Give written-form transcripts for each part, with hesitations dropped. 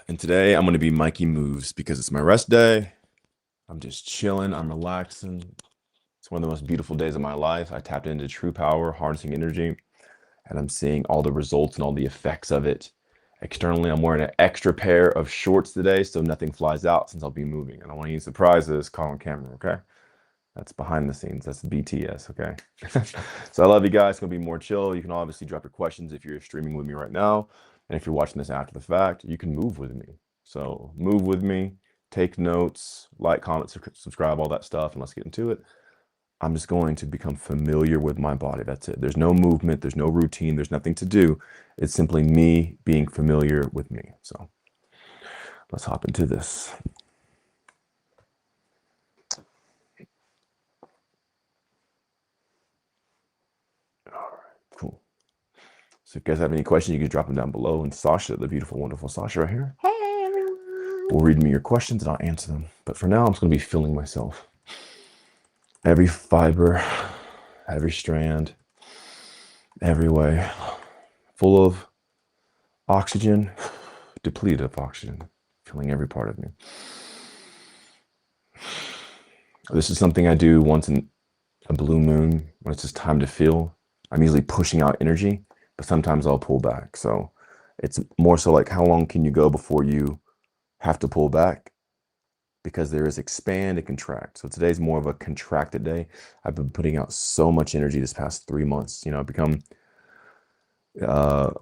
And today I'm going to be Mikey Moves because it's my rest day. I'm just chilling. I'm relaxing. It's one of the most beautiful days of my life. I tapped into true power, harnessing energy, and I'm seeing all the results and all the effects of it. Externally, I'm wearing an extra pair of shorts today so nothing flies out since I'll be moving. I don't want any surprises caught on camera, okay? That's behind the scenes. That's BTS, okay? So I love you guys. It's going to be more chill. You can obviously drop your questions if you're streaming with me right now. And if you're watching this after the fact, you can move with me. So move with me, take notes, like, comment, subscribe, all that stuff, and let's get into it. I'm just going to become familiar with my body. That's it. There's no movement. There's no routine. There's nothing to do. It's simply me being familiar with me. So let's hop into this. Cool. So if you guys have any questions, you can drop them down below. And Sasha, the beautiful, wonderful Sasha right here, Hey everyone. will read me your questions and I'll answer them. But for now, I'm just going to be feeling myself. Every fiber, every strand, every way, full of oxygen, depleted of oxygen, filling every part of me. This is something I do once in a blue moon when it's just time to feel. I'm usually pushing out energy, but sometimes I'll pull back. So it's more so like how long can you go before you have to pull back? Because there is expand and contract. So today's more of a contracted day. I've been putting out so much energy this past 3 months. You know, I've become a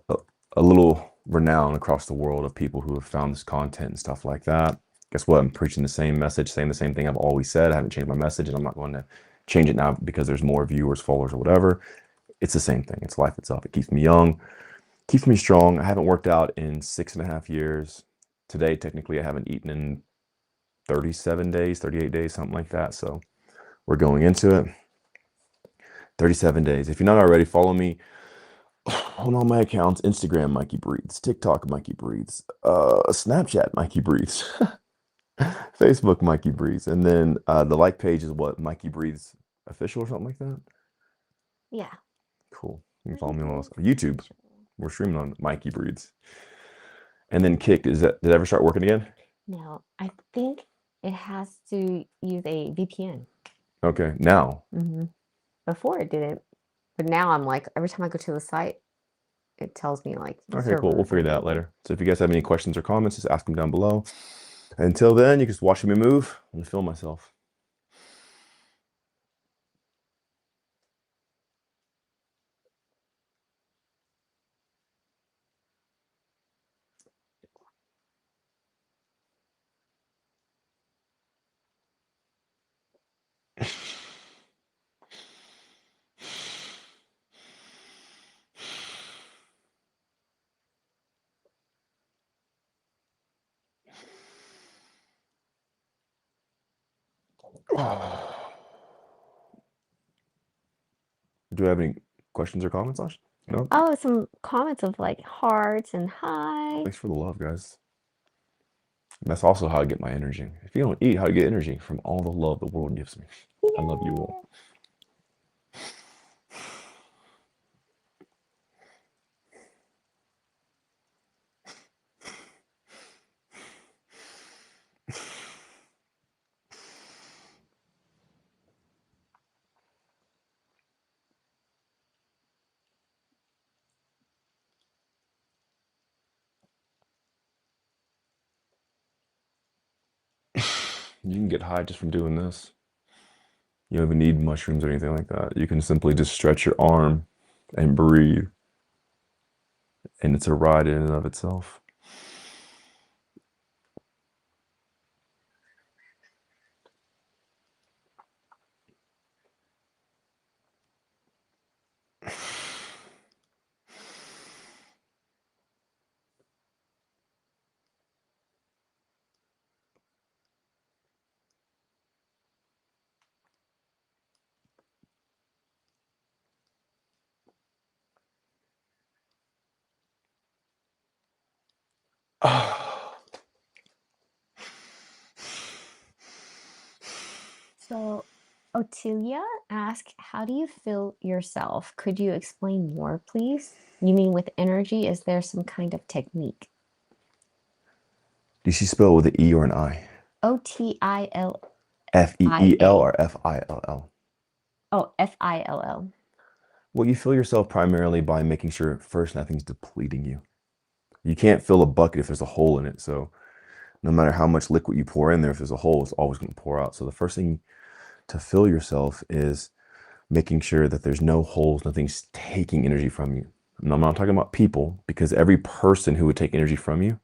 little renowned across the world of people who have found this content and stuff like that. Guess what? I'm preaching the same message, saying the same thing I've always said. I haven't changed my message, and I'm not going to change it now because there's more viewers, followers, or whatever. It's the same thing. It's life itself. It keeps me young, keeps me strong. I haven't worked out in 6.5 years. Today, technically, I haven't eaten in 37 days, 38 days, something like that. So we're going into it. 37 days. If you're not already, follow me on all my accounts: Instagram, Mikeybreathes; TikTok, Mikeybreathes; Snapchat, Mikeybreathes; Facebook, Mikeybreathes. And then the like page is what? Mikeybreathes official or something like that? Yeah. Cool. You can follow me on YouTube. We're streaming on Mikeybreathes. And then Kick, did it ever start working again? No, I think it has to use a VPN. Okay, now. Before it didn't, but now I'm like, every time I go to the site, it tells me like the Okay, cool. server We'll figure that out later. So if you guys have any questions or comments, just ask them down below. Until then, you can just watch me move. I'm gonna film myself. Do you have any questions or comments, Ash? No? Oh, some comments of like hearts and hi. Thanks for the love, guys. That's also how I get my energy. If you don't eat, how do you get energy? From all the love the world gives me. I love you all. You can get high just from doing this. You don't even need mushrooms or anything like that. You can simply just stretch your arm and breathe. And it's a ride in and of itself. So Otilia asked, how do you feel yourself? Could you explain more, please? You mean with energy? Is there some kind of technique? Do you spell it with an E or an I? Otilia. Feel or Fill? Oh, Fill. Well, you fill yourself primarily by making sure first nothing's depleting you. You can't fill a bucket if there's a hole in it. So no matter how much liquid you pour in there, if there's a hole, it's always going to pour out. So the first thing to fill yourself is making sure that there's no holes, nothing's taking energy from you. And I'm not talking about people, because every person who would take energy from you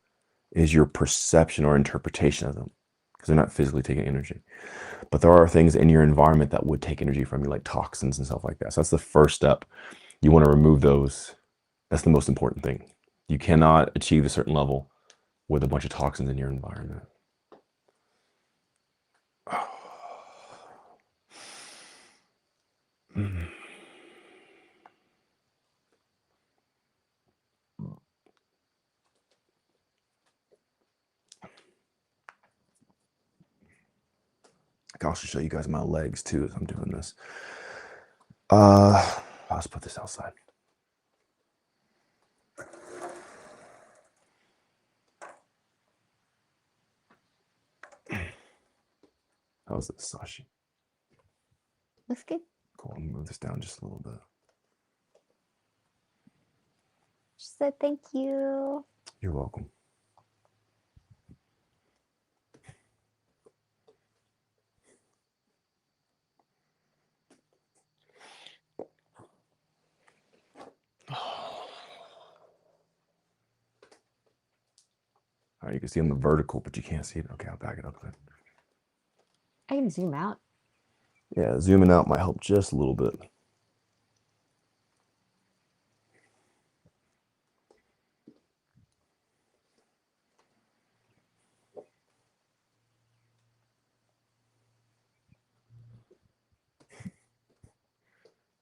is your perception or interpretation of them, because they're not physically taking energy. But there are things in your environment that would take energy from you, like toxins and stuff like that. So that's the first step. You want to remove those. That's the most important thing. You cannot achieve a certain level with a bunch of toxins in your environment. I can also show you guys my legs too as I'm doing this. Let's put this outside. How's this, Sashi? Looks good. Cool. I'm gonna move this down just a little bit. She said thank you. You're welcome. All right, you can see on the vertical, but you can't see it. Okay, I'll back it up a bit. I can zoom out. Yeah, zooming out might help just a little bit.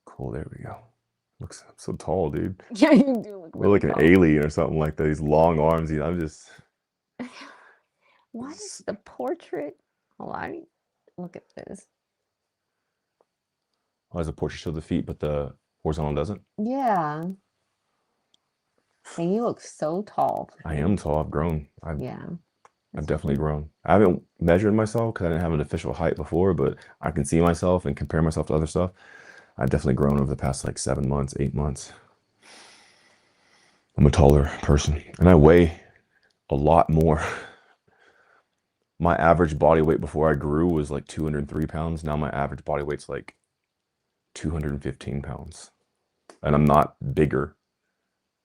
Cool, there we go. Looks so tall, dude. Yeah, you do look We're like an alien or something like that. These long arms. You know, I'm just. Why is the portrait? Hold on. Look at this. Why does the portrait show the feet, but the horizontal doesn't? Yeah. And you look so tall. I am tall. I've grown. Yeah. I've definitely grown. I haven't measured myself because I didn't have an official height before, but I can see myself and compare myself to other stuff. I've definitely grown over the past like 7 months, 8 months. I'm a taller person, and I weigh a lot more. My average body weight before I grew was like 203 pounds. Now my average body weight's like 215 pounds. And I'm not bigger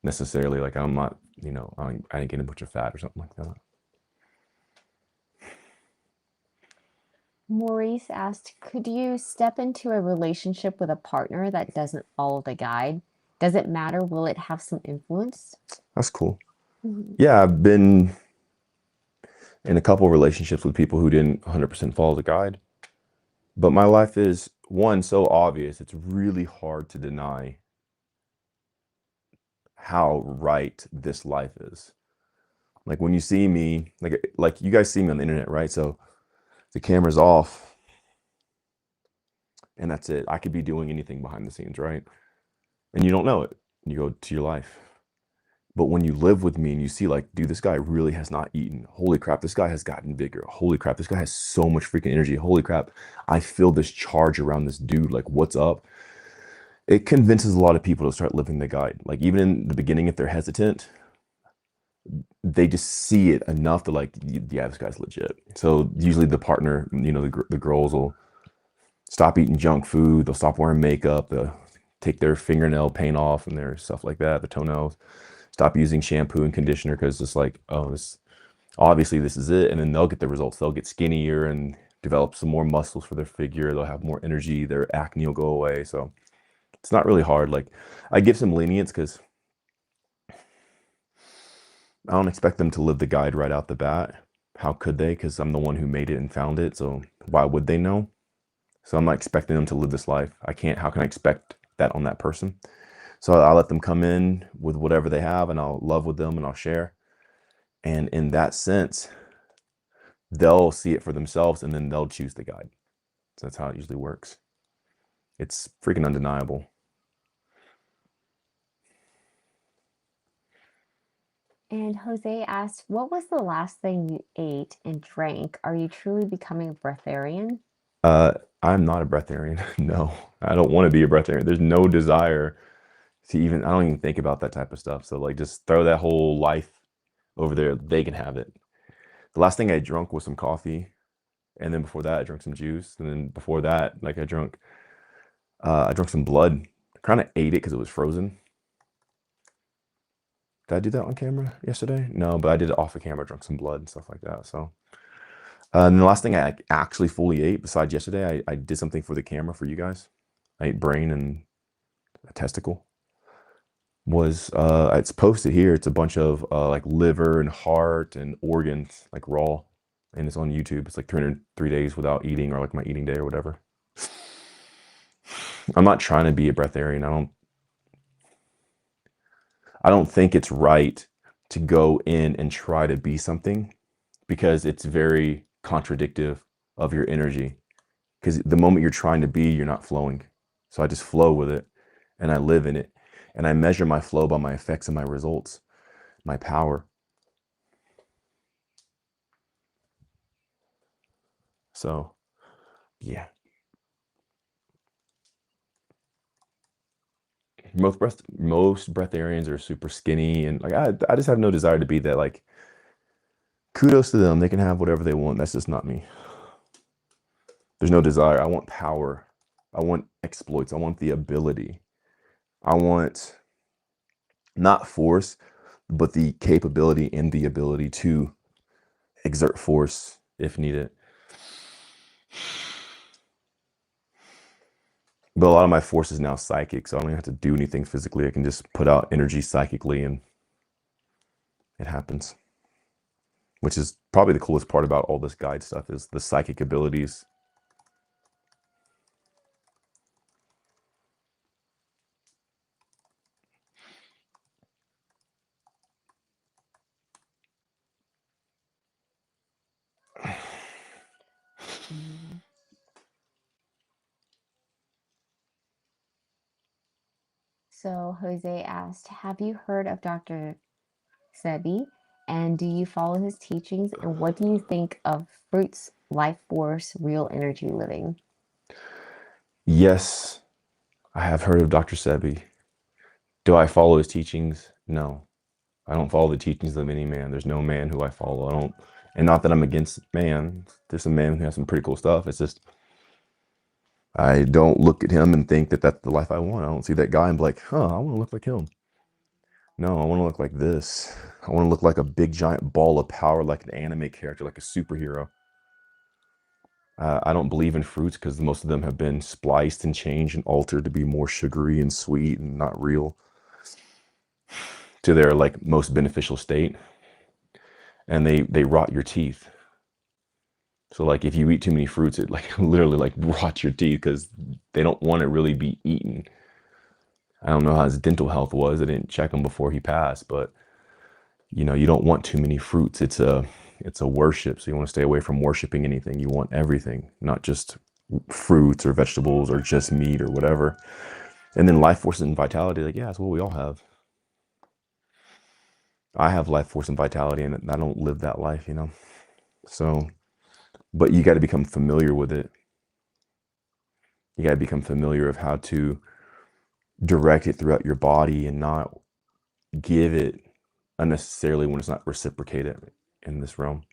necessarily. Like I'm not, you know, I didn't get a bunch of fat or something like that. Maurice asked, could you step into a relationship with a partner that doesn't follow the guide? Does it matter? Will it have some influence? That's cool. Yeah, I've been in a couple relationships with people who didn't 100% follow the guide. But my life is, one, so obvious, it's really hard to deny how right this life is. Like when you see me, like you guys see me on the internet, right? So the camera's off and that's it. I could be doing anything behind the scenes, right? And you don't know it. You go to your life. But when you live with me and you see like, dude, this guy really has not eaten. Holy crap, this guy has gotten bigger. Holy crap, this guy has so much freaking energy. Holy crap, I feel this charge around this dude. Like, what's up? It convinces a lot of people to start living the guide. Like even in the beginning, if they're hesitant, they just see it enough to like, yeah, this guy's legit. So usually the partner, you know, the girls will stop eating junk food. They'll stop wearing makeup. They'll take their fingernail paint off and their stuff like that, the toenails. Stop using shampoo and conditioner because it's like, oh, this obviously this is it. And then they'll get the results. They'll get skinnier and develop some more muscles for their figure. They'll have more energy. Their acne will go away. So it's not really hard. Like I give some lenience because I don't expect them to live the guide right out the bat. How could they? Because I'm the one who made it and found it. So why would they know? So I'm not expecting them to live this life. I can't. How can I expect that on that person? So I'll let them come in with whatever they have and I'll love with them and I'll share. And in that sense, they'll see it for themselves and then they'll choose the guide. So that's how it usually works. It's freaking undeniable. And Jose asked, what was the last thing you ate and drank? Are you truly becoming a breatharian? Uh, I'm not a breatharian. No, I don't want to be a breatharian. There's no desire to even, I don't even think about that type of stuff. So like just throw that whole life over there. They can have it. The last thing I drank was some coffee. And then before that, I drank some juice. And then before that, like I drank some blood. I kind of ate it because it was frozen. Did I do that on camera yesterday? No, but I did it off the camera, drank some blood and stuff like that. So, and the last thing I actually fully ate, besides yesterday, I did something for the camera for you guys. I ate brain and a testicle. Was it's posted here. It's a bunch of like liver and heart and organs, like raw, and it's on YouTube. It's like 303 days without eating, or like my eating day or whatever. I'm not trying to be a breatharian. I don't think it's right to go in and try to be something because it's very contradictive of your energy. Because the moment you're trying to be, you're not flowing. So I just flow with it and I live in it. And I measure my flow by my effects and my results, my power. So, yeah. Most breatharians are super skinny and like I just have no desire to be that. Like, kudos to them. They can have whatever they want. That's just not me. There's no desire. I want power. I want exploits. I want the ability. I want not force, but the capability and the ability to exert force if needed. But a lot of my force is now psychic, so I don't even have to do anything physically. I can just put out energy psychically and it happens. Which is probably the coolest part about all this guide stuff is the psychic abilities. Mm. So Jose asked, have you heard of Dr. Sebi? And do you follow his teachings? And what do you think of fruits, life force, real energy living? Yes, I have heard of Dr. Sebi. Do I follow his teachings? No. I don't follow the teachings of any man. There's no man who I follow. I don't, and not that I'm against man. There's some man who has some pretty cool stuff. It's just I don't look at him and think that that's the life I want. I don't see that guy and be like, huh, I want to look like him. No, I want to look like this. I want to look like a big giant ball of power, like an anime character, like a superhero. I don't believe in fruits because most of them have been spliced and changed and altered to be more sugary and sweet and not real to their like most beneficial state. And they rot your teeth. So like if you eat too many fruits, it like literally like rots your teeth because they don't want to really be eaten. I don't know how his dental health was. I didn't check him before he passed, but you know, you don't want too many fruits. It's a worship. So you want to stay away from worshiping anything. You want everything, not just fruits or vegetables or just meat or whatever. And then life force and vitality, like, yeah, that's what we all have. I have life force and vitality and I don't live that life, you know? So, but you got to become familiar with it. You got to become familiar of how to direct it throughout your body and not give it unnecessarily when it's not reciprocated in this realm.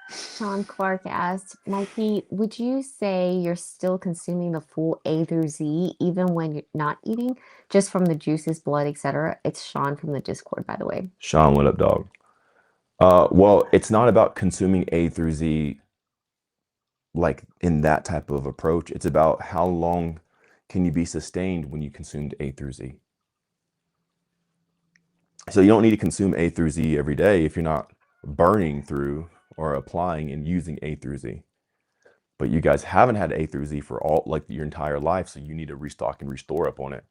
Sean Clark asked, Mikey, would you say you're still consuming the full A through Z even when you're not eating, just from the juices, blood, etc.? It's Sean from the Discord, by the way. Sean, what up, dog? Well, it's not about consuming A through Z like in that type of approach. It's about how long can you be sustained when you consumed A through Z. So you don't need to consume A through Z every day if you're not burning through or applying and using A through Z. But you guys haven't had A through Z for all like your entire life, so you need to restock and restore up on it.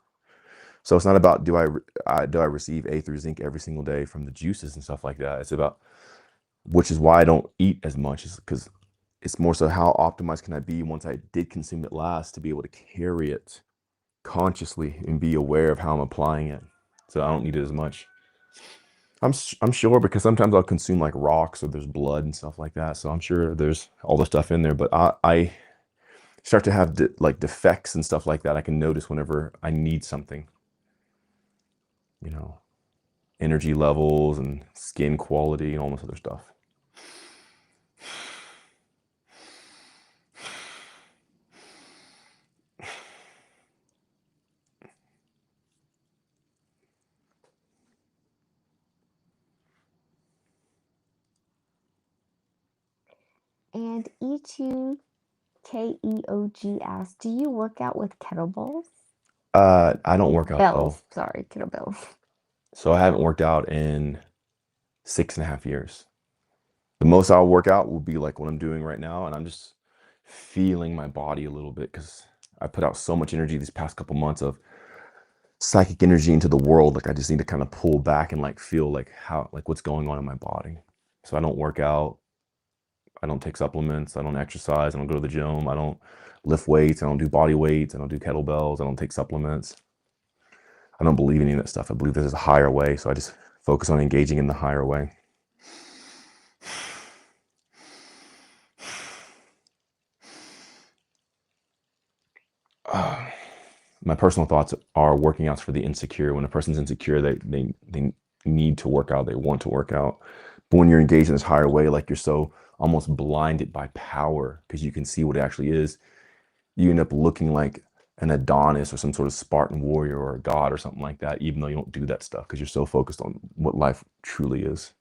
So it's not about do I receive A through zinc every single day from the juices and stuff like that. It's about, which is why I don't eat as much, is because it's more so how optimized can I be once I did consume it last to be able to carry it consciously and be aware of how I'm applying it. so I don't need it as much. I'm sure because sometimes I'll consume like rocks or there's blood and stuff like that. So I'm sure there's all the stuff in there. But I start to have like defects and stuff like that. I can notice whenever I need something, you know, energy levels and skin quality and all this other stuff. And E2KEOG asks, do you work out with kettlebells? I don't work out though. Bells, sorry, kettlebells. So I haven't worked out in 6.5 years. The most I'll work out will be like what I'm doing right now, and I'm just feeling my body a little bit because I put out so much energy these past couple months of psychic energy into the world. Like I just need to kind of pull back and like feel like how like what's going on in my body. So I don't work out, I don't take supplements, I don't exercise, I don't go to the gym, I don't lift weights, I don't do body weights, I don't do kettlebells, I don't take supplements. I don't believe in any of that stuff. I believe there's a higher way, so I just focus on engaging in the higher way. My personal thoughts are working out's for the insecure. When a person's insecure, they need to work out, they want to work out. But when you're engaged in this higher way, like you're so almost blinded by power because you can see what it actually is, you end up looking like an Adonis or some sort of Spartan warrior or a god or something like that, even though you don't do that stuff because you're so focused on what life truly is.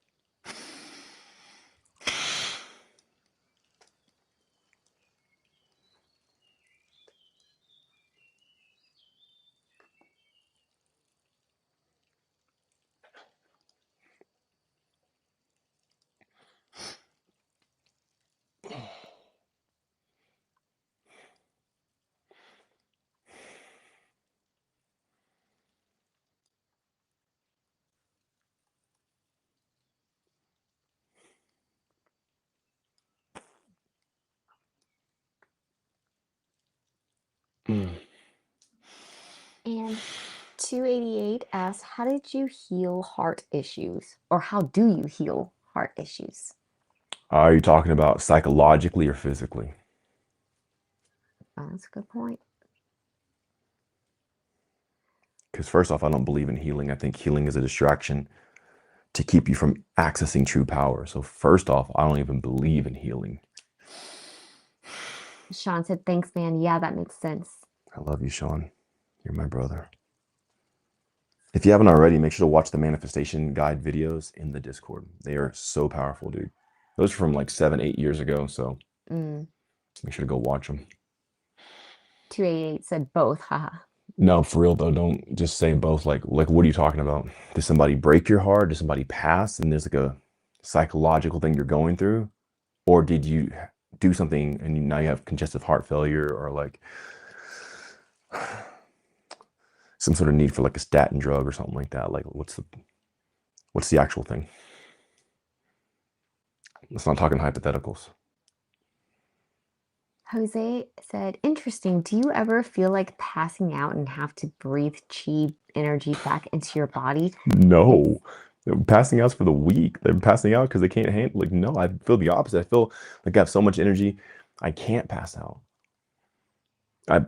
And 288 asks, how did you heal heart issues? Or how do you heal heart issues? Are you talking about psychologically or physically? Oh, that's a good point. Because first off, I don't believe in healing. I think healing is a distraction to keep you from accessing true power. So first off, I don't even believe in healing. Sean said, thanks, man. Yeah, that makes sense. I love you, Sean. You're my brother. If you haven't already, make sure to watch the manifestation guide videos in the Discord. They are so powerful, dude. Those are from like 7, 8 years ago. So make sure to go watch them. 288 said both, haha. No, for real though, don't just say both. Like what are you talking about? Did somebody break your heart? Did somebody pass? And there's like a psychological thing you're going through? Or did you do something and now you have congestive heart failure or like some sort of need for like a statin drug or something like that? Like what's the actual thing? Let's not talking hypotheticals. Jose said, interesting. Do you ever feel like passing out and have to breathe chi energy back into your body? No. Passing out's for the weak. They're passing out because they can't handle. Like, no, I feel the opposite. I feel like I have so much energy, I can't pass out.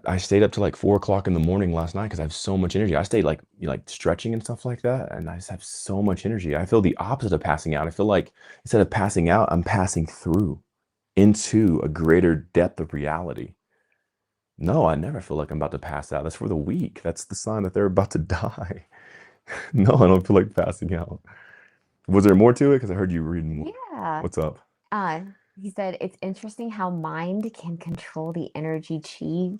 I stayed up to like 4 o'clock in the morning last night because I have so much energy. I stayed like stretching and stuff like that, and I just have so much energy. I feel the opposite of passing out. I feel like instead of passing out, I'm passing through into a greater depth of reality. No, I never feel like I'm about to pass out. That's for the weak. That's the sign that they're about to die. No, I don't feel like passing out. Was there more to it? Because I heard you reading more. Yeah. What's up? He said, it's interesting how mind can control the energy chi.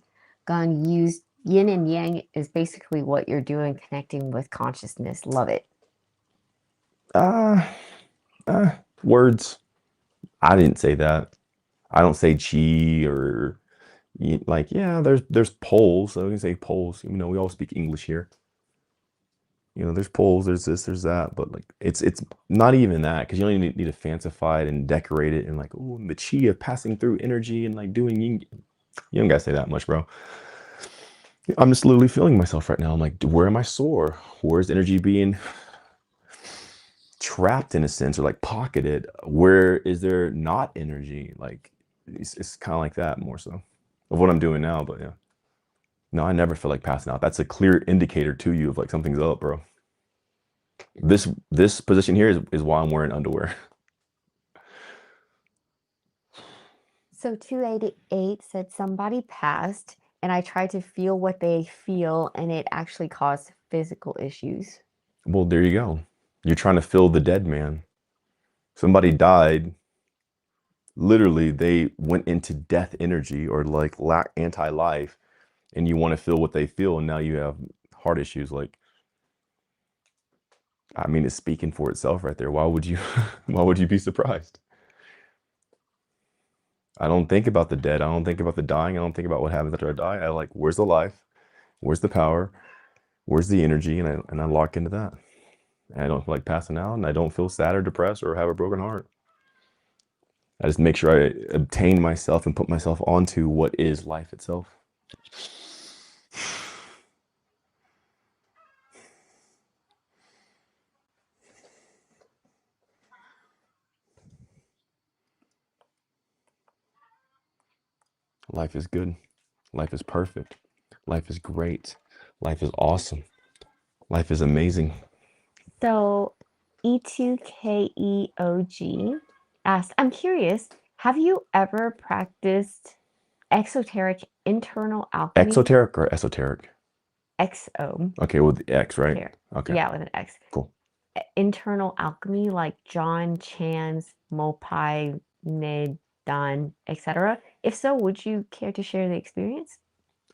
Gun used yin and yang is basically what you're doing, connecting with consciousness. Love it. Words. I didn't say that. I don't say chi or like, yeah, there's poles. So we can say poles. You know, we all speak English here. You know, there's poles, there's this, there's that, but like it's not even that because you don't even need to fancify it and decorate it and like, oh, the chi of passing through energy and like doing yin. You don't gotta say that much, bro. I'm just literally feeling myself right now. I'm like, where am I sore? Where's energy being trapped in a sense or like pocketed? Where is there not energy? Like it's kind of like that more so of what I'm doing now. But yeah, no, I never feel like passing out. That's a clear indicator to you of like something's up, bro. This position here is why I'm wearing underwear. So 288 said somebody passed and I tried to feel what they feel and it actually caused physical issues. Well, there you go. You're trying to fill the dead man. Somebody died. Literally, they went into death energy or like lack anti-life, and you want to feel what they feel, and now you have heart issues. Like, I mean, it's speaking for itself right there. Why would you why would you be surprised? I don't think about the dead. I don't think about the dying. I don't think about what happens after I die. I like, where's the life? Where's the power? Where's the energy? And I lock into that. And I don't feel like passing out, and I don't feel sad or depressed or have a broken heart. I just make sure I obtain myself and put myself onto what is life itself. Life is good. Life is perfect. Life is great. Life is awesome. Life is amazing. So E2KEOG asked, I'm curious, have you ever practiced exoteric internal alchemy? Exoteric or esoteric? XO. Okay, with the X, right? Okay, Yeah, with an X. cool. Internal alchemy like John Chan's Mopai Nedan, etc. If so, would you care to share the experience?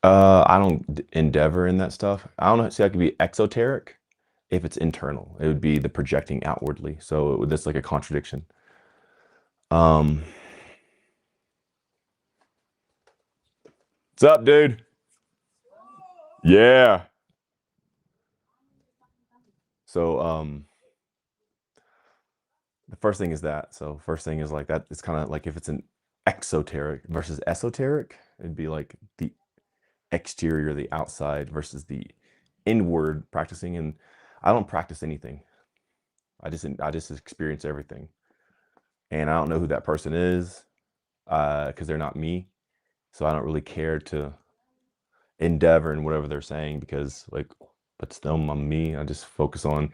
I don't endeavor in that stuff. I don't know. See, I could be exoteric if it's internal. It would be the projecting outwardly. So that's like a contradiction. Um, what's up, dude? Yeah. So, the first thing is that. So first thing is like that. It's kind of like if it's an exoteric versus esoteric, it'd be like the exterior, the outside versus the inward practicing. And I don't practice anything. I just experience everything. And I don't know who that person is because they're not me. So I don't really care to endeavor in whatever they're saying because like that's them, I'm me. I just focus on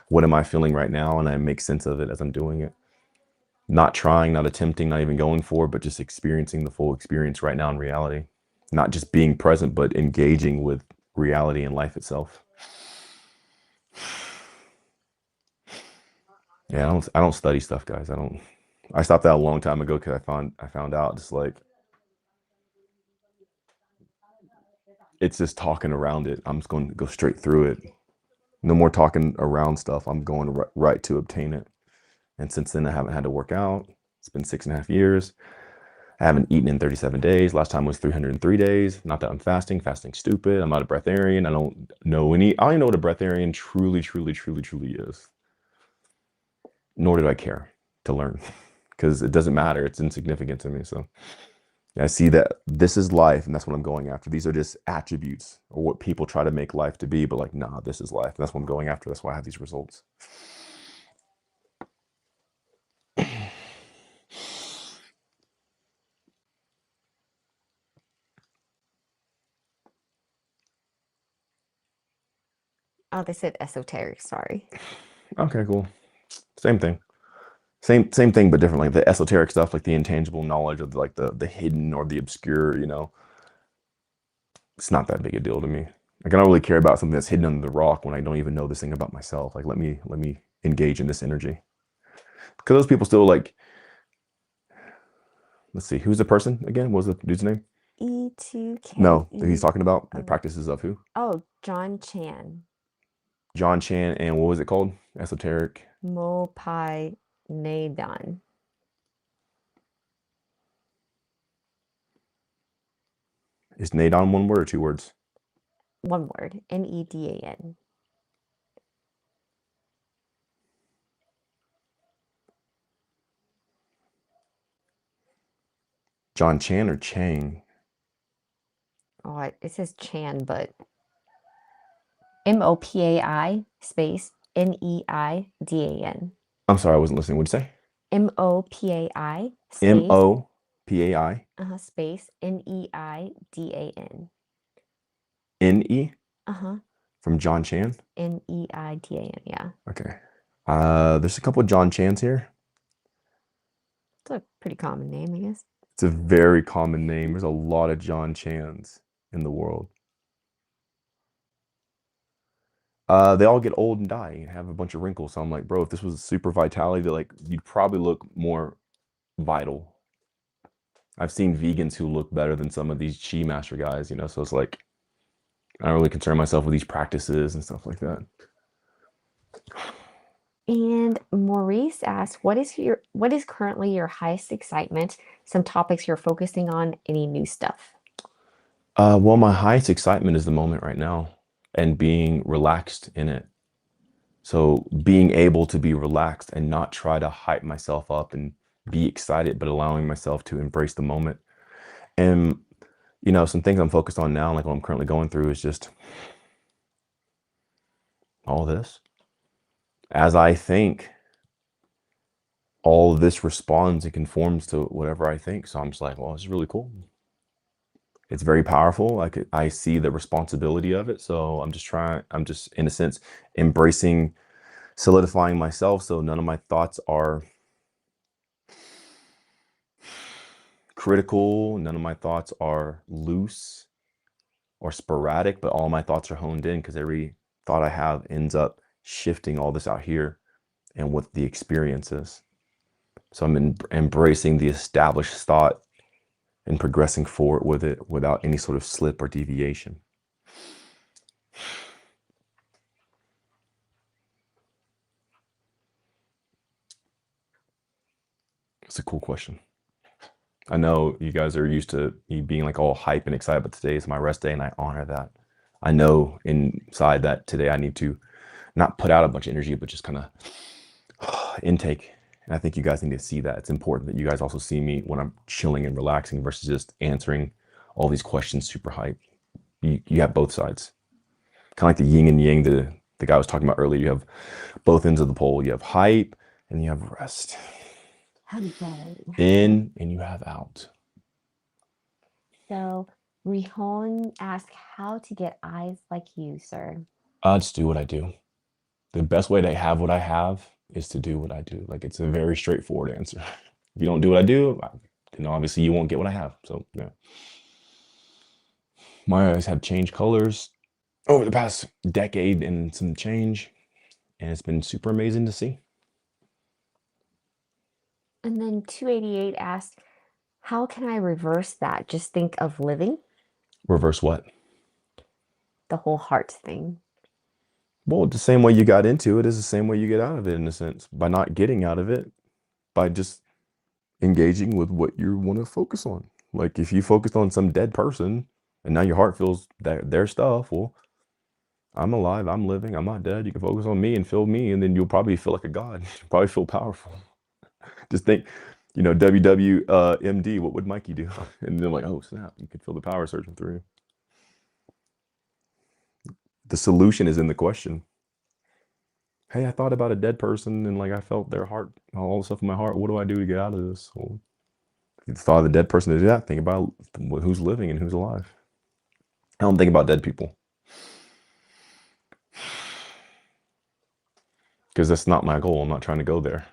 what am I feeling right now and I make sense of it as I'm doing it. Not trying, not attempting, not even going for, but just experiencing the full experience right now in reality. Not just being present, but engaging with reality and life itself. Yeah, I don't study stuff, guys. I stopped that a long time ago because I found out just like it's just talking around it. I'm just going to go straight through it. No more talking around stuff. I'm going right to obtain it. And since then, I haven't had to work out. It's been 6.5 years. I haven't eaten in 37 days. Last time was 303 days. Not that I'm fasting. Fasting stupid. I'm not a breatharian. I don't know any. I don't even know what a breatharian truly, truly, truly, truly is. Nor did I care to learn because it doesn't matter. It's insignificant to me. So I see that this is life, and that's what I'm going after. These are just attributes or what people try to make life to be, but like, nah, this is life. And that's what I'm going after. That's why I have these results. Oh, they said esoteric, sorry. Okay, cool. Same thing. Same thing, but different. Like the esoteric stuff, like the intangible knowledge of like the hidden or the obscure. It's not that big a deal to me. Like I don't really care about something that's hidden under the rock when I don't even know this thing about myself. Like let me engage in this energy because those people still like. Let's see, who's the person again? What was the dude's name? No, that he's E2KE. talking about the practices of who? Oh, John Chan. John Chan and what was it called? Esoteric. Mopai Nedan. Is Nadon one word or two words? One word. Nedan. John Chan or Chang? Oh, it says Chan, but Mopai space Neidan. I'm sorry, I wasn't listening. What'd you say? Mopai space Mopai. space Neidan. Ne Uh-huh. from John Chan. Neidan, yeah. Okay. There's a couple of John Chans here. It's a pretty common name, I guess. It's a very common name. There's a lot of John Chans in the world. They all get old and die and have a bunch of wrinkles. So I'm like, bro, if this was super vitality, like you'd probably look more vital. I've seen vegans who look better than some of these chi master guys, you know. So it's like I don't really concern myself with these practices and stuff like that. And Maurice asks, what is currently your highest excitement? Some topics you're focusing on, any new stuff? Well, my highest excitement is the moment right now and being relaxed in it. So being able to be relaxed and not try to hype myself up and be excited, but allowing myself to embrace the moment. And, you know, some things I'm focused on now, like what I'm currently going through, is just all this. As I think, all of this responds and conforms to whatever I think. So I'm just like, well, it's really cool. It's very powerful. I see the responsibility of it. So I'm just in a sense embracing, solidifying myself. So none of my thoughts are critical. None of my thoughts are loose or sporadic, but all my thoughts are honed in because every thought I have ends up shifting all this out here and what the experience is. So I'm embracing the established thought and progressing forward with it without any sort of slip or deviation. It's a cool question. I know you guys are used to me being like all hype and excited, but today is my rest day and I honor that. I know inside that today I need to not put out a bunch of energy, but just kind of intake. And I think you guys need to see that. It's important that you guys also see me when I'm chilling and relaxing versus just answering all these questions super hype. You have both sides. Kind of like the yin and yang the guy was talking about earlier. You have both ends of the pole. You have hype and you have rest. In and you have out. So Rihon asks how to get eyes like you, sir. I'll just do what I do. The best way to have what I have is to do what I do. Like it's a very straightforward answer. If you don't do what I do, then obviously you won't get what I have. So yeah. My eyes have changed colors over the past decade and some change, and it's been super amazing to see. And then 288 asks, how can I reverse that? Just think of living, Reverse what? the whole heart thing. Well, the same way you got into it is the same way you get out of it in a sense. By not getting out of it, by just engaging with what you want to focus on. Like if you focused on some dead person and now your heart feels their stuff, well, I'm alive, I'm living, I'm not dead. You can focus on me and feel me, and then you'll probably feel like a god. You'll probably feel powerful. Just think, you know, WWMD, what would Mikey do? And then like, oh snap, you could feel the power surging through you. The solution is in the question. Hey, I thought about a dead person and like I felt their heart, all the stuff in my heart. What do I do to get out of this? Well, if you thought of the dead person to do that, think about who's living and who's alive. I don't think about dead people because that's not my goal. I'm not trying to go there.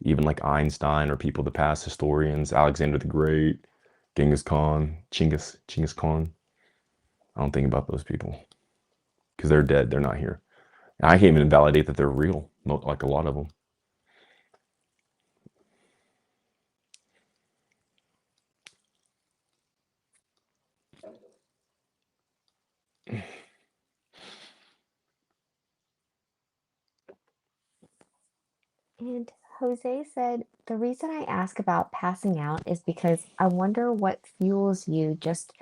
Even like Einstein or people of the past, historians, Alexander the Great, Genghis Khan, Chinggis Khan. I don't think about those people because they're dead. They're not here. And I can't even validate that they're real, like a lot of them. And Jose said, the reason I ask about passing out is because I wonder what fuels you. Just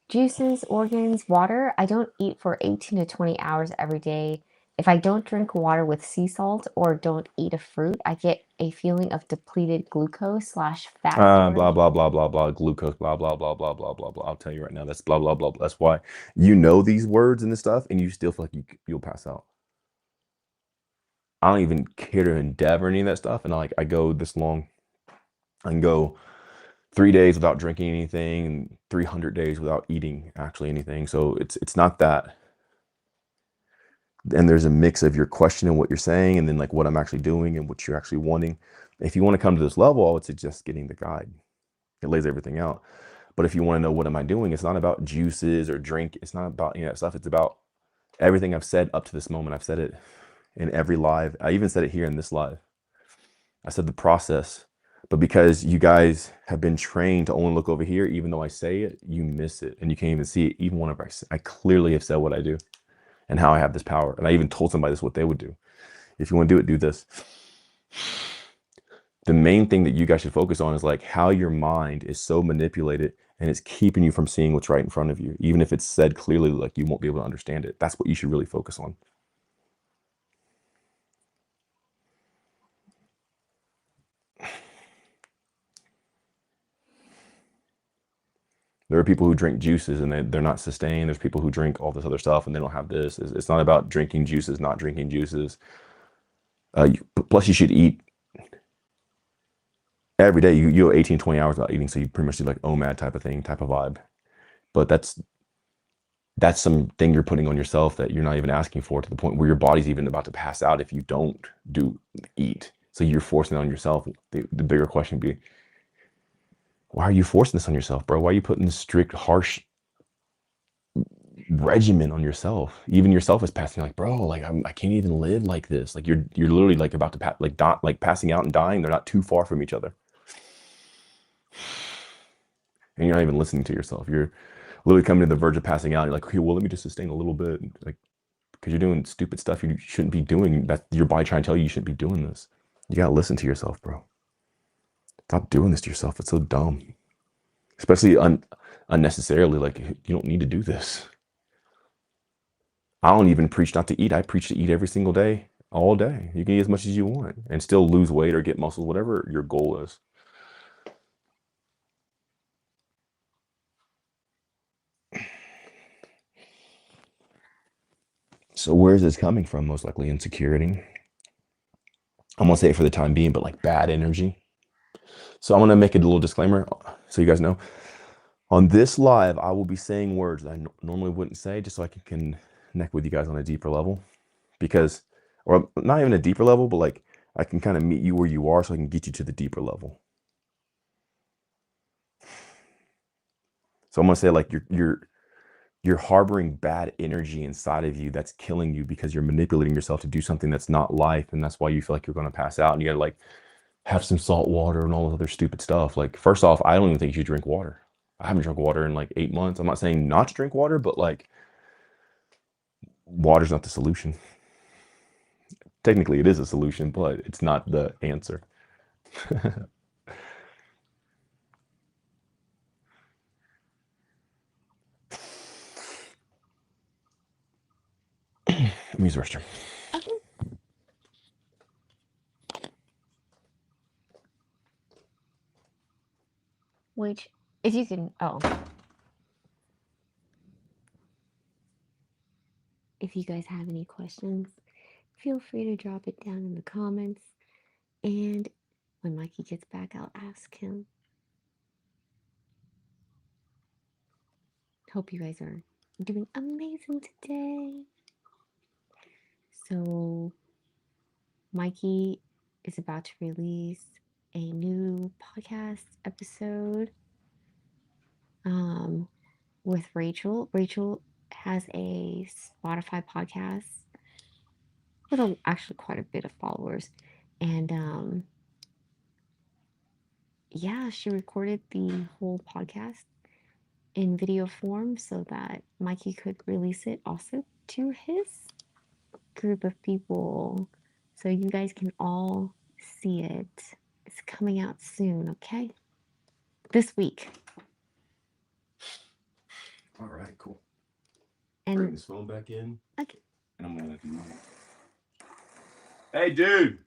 juices, organs, water. I don't eat for 18 to 20 hours every day If I don't drink water with sea salt or don't eat a fruit, I get a feeling of depleted glucose / fat Blah, storage. blah, blah, blah, blah, glucose, blah, blah, blah, blah, blah, blah, blah. I'll tell you right now, that's blah, blah, blah. That's why you know these words and this stuff, and you still feel like you'll pass out. I don't even care to endeavor any of that stuff. And I go this long. I can go 3 days without drinking anything and 300 days without eating actually anything. So it's not that. And there's a mix of your questioning what you're saying and then like what I'm actually doing and what you're actually wanting. If you want to come to this level, I would suggest getting the guide. It lays everything out. But if you want to know what am I doing, it's not about juices or drink. It's not about any of that stuff. It's about everything I've said up to this moment. I've said it in every live. I even said it here in this live. I said the process. But because you guys have been trained to only look over here, even though I say it, you miss it. And you can't even see it. Even whenever I clearly have said what I do and how I have this power. And I even told somebody this what they would do. If you want to do it, do this. The main thing that you guys should focus on is like how your mind is so manipulated and it's keeping you from seeing what's right in front of you. Even if it's said clearly, like you won't be able to understand it. That's what you should really focus on. There are people who drink juices and they're not sustained. There's people who drink all this other stuff and they don't have this. It's not about drinking juices, not drinking juices. Plus, you should eat every day. You go 18, 20 hours without eating. So you pretty much do like OMAD type of thing, type of vibe. But that's something you're putting on yourself that you're not even asking for, to the point where your body's even about to pass out if you don't eat. So you're forcing it on yourself. The bigger question would be, why are you forcing this on yourself, bro? Why are you putting this strict, harsh regimen on yourself? Even yourself is passing, like, bro, like I can't even live like this. Like you're literally like about to like passing out and dying. They're not too far from each other. And you're not even listening to yourself. You're literally coming to the verge of passing out. You're like, okay, well, let me just sustain a little bit. Like, because you're doing stupid stuff you shouldn't be doing. That's your body trying to tell you you shouldn't be doing this. You gotta listen to yourself, bro. Stop doing this to yourself. It's so dumb. Especially unnecessarily. Like, you don't need to do this. I don't even preach not to eat. I preach to eat every single day, all day. You can eat as much as you want and still lose weight or get muscles, whatever your goal is. So where is this coming from? Most likely insecurity. I'm gonna say it for the time being, but like bad energy. So I'm gonna make a little disclaimer so you guys know. On this live, I will be saying words that I normally wouldn't say, just so I can connect with you guys on a deeper level. Because, or not even a deeper level, but like I can kind of meet you where you are so I can get you to the deeper level. So I'm gonna say like you're harboring bad energy inside of you that's killing you because you're manipulating yourself to do something that's not life, and that's why you feel like you're gonna pass out and you gotta like have some salt water and all this other stupid stuff. Like, first off, I don't even think you should drink water. I haven't drunk water in like 8 months. I'm not saying not to drink water, but like water's not the solution. Technically, it is a solution, but it's not the answer. Let me use the restroom. Okay. Which, if you can, if you guys have any questions, feel free to drop it down in the comments. And when Mikey gets back, I'll ask him. Hope you guys are doing amazing today. So, Mikey is about to release a new podcast episode with Rachel. Rachel has a Spotify podcast with actually quite a bit of followers. And yeah, she recorded the whole podcast in video form so that Mikey could release it also to his group of people. So you guys can all see it. It's coming out soon, okay? This week. All right, cool. And Bring this phone back in. okay. And I'm gonna do Hey, dude,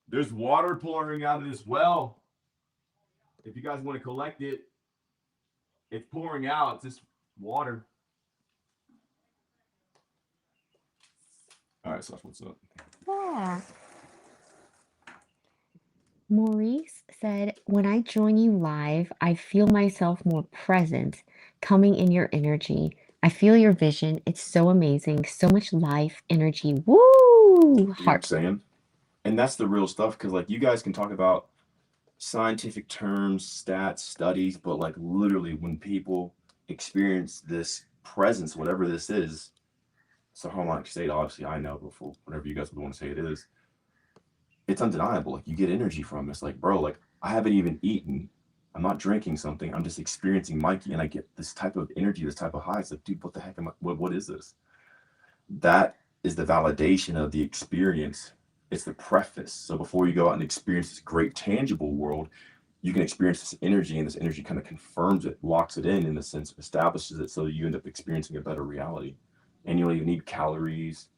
there's water pouring out of this well. If you guys want to collect it, it's pouring out. It's just water. All right, Sash, what's up? Yeah. Maurice said, when I join you live, I feel myself more present, coming in your energy. I feel your vision. It's so amazing. So much life, energy. Woo! You know what I'm Heart. saying? And that's the real stuff, because like you guys can talk about scientific terms, stats, studies, but like literally when people experience this presence, whatever this is, it's a harmonic state. Obviously, I know, before whatever you guys would want to say it is, it's undeniable. Like you get energy from it. It's like, bro, like I haven't even eaten. I'm not drinking something. I'm just experiencing Mikey, and I get this type of energy, this type of high. It's like, dude, what the heck am I? What is this? That is the validation of the experience. It's the preface. So before you go out and experience this great tangible world, you can experience this energy, and this energy kind of confirms it, locks it in a sense, establishes it, so you end up experiencing a better reality. And you don't even need calories.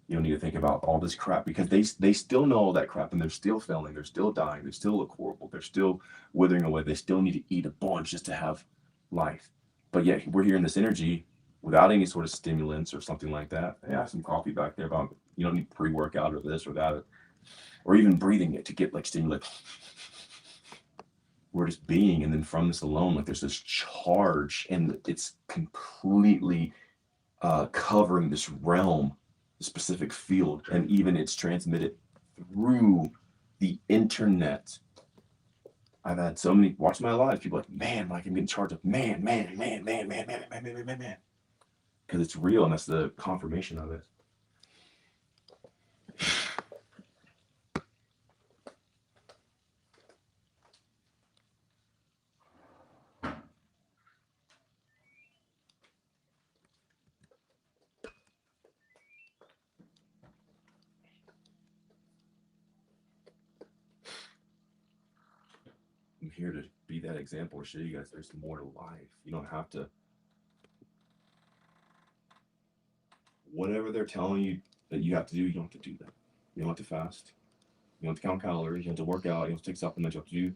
You don't need to think about all this crap, because they still know all that crap, and they're still failing, they're still dying, they still look horrible, they're still withering away, they still need to eat a bunch just to have life. But yet we're hearing this energy without any sort of stimulants or something like that. Yeah, some coffee back there, about you don't need pre-workout or this or that, or even breathing it to get like stimulate. We're just being, and then from this alone, like there's this charge, and it's completely covering this realm, specific field, and even it's transmitted through the internet. I've had so many watch my live people like, man, Mike, I'm getting charged up, man, because it's real, and that's the confirmation of it. I'm here to be that example or show you guys there's more to life. You don't have to, whatever they're telling you that you have to do, you don't have to do that. You don't have to fast. You don't have to count calories. You don't have to work out. You don't have to take supplements. You have to do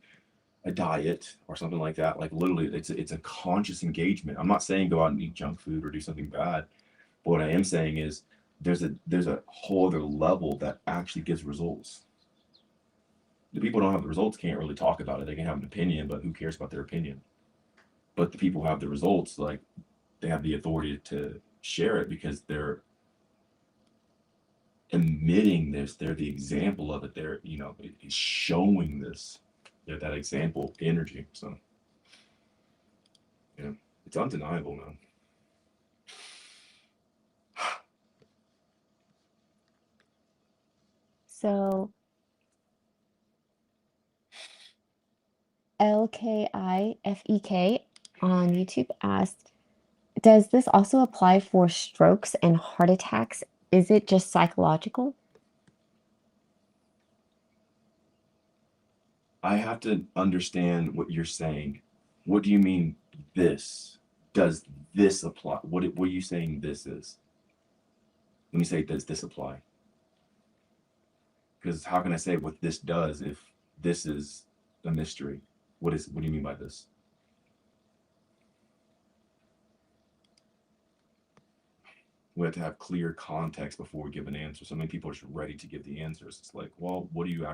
a diet or something like that. Like literally, it's a conscious engagement. I'm not saying go out and eat junk food or do something bad, but what I am saying is there's a whole other level that actually gives results. The people who don't have the results can't really talk about it. They can have an opinion, but who cares about their opinion? But the people who have the results, like they have the authority to share it, because they're emitting this. They're the example of it. They're, it's showing this. They're that example energy. So yeah, it's undeniable, man. So LKIFEK on YouTube asked, does this also apply for strokes and heart attacks? Is it just psychological? I have to understand what you're saying. What do you mean this? Does this apply? What are you saying this is? When you say does this apply? Because how can I say what this does if this is a mystery? What do you mean by this? We have to have clear context before we give an answer. So many people are just ready to give the answers. It's like, well, what are you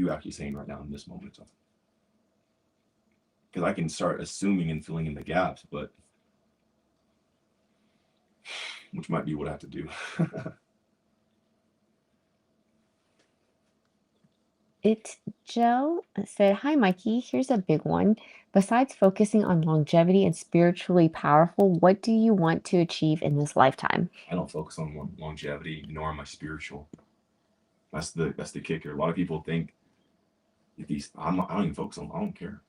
actually saying right now in this moment? Because I can start assuming and filling in the gaps, but which might be what I have to do. It Joe said, "Hi, Mikey. Here's a big one. Besides focusing on longevity and spiritually powerful, what do you want to achieve in this lifetime?" I don't focus on longevity, nor am I spiritual. That's the kicker. A lot of people think if these I don't even focus on. I don't care.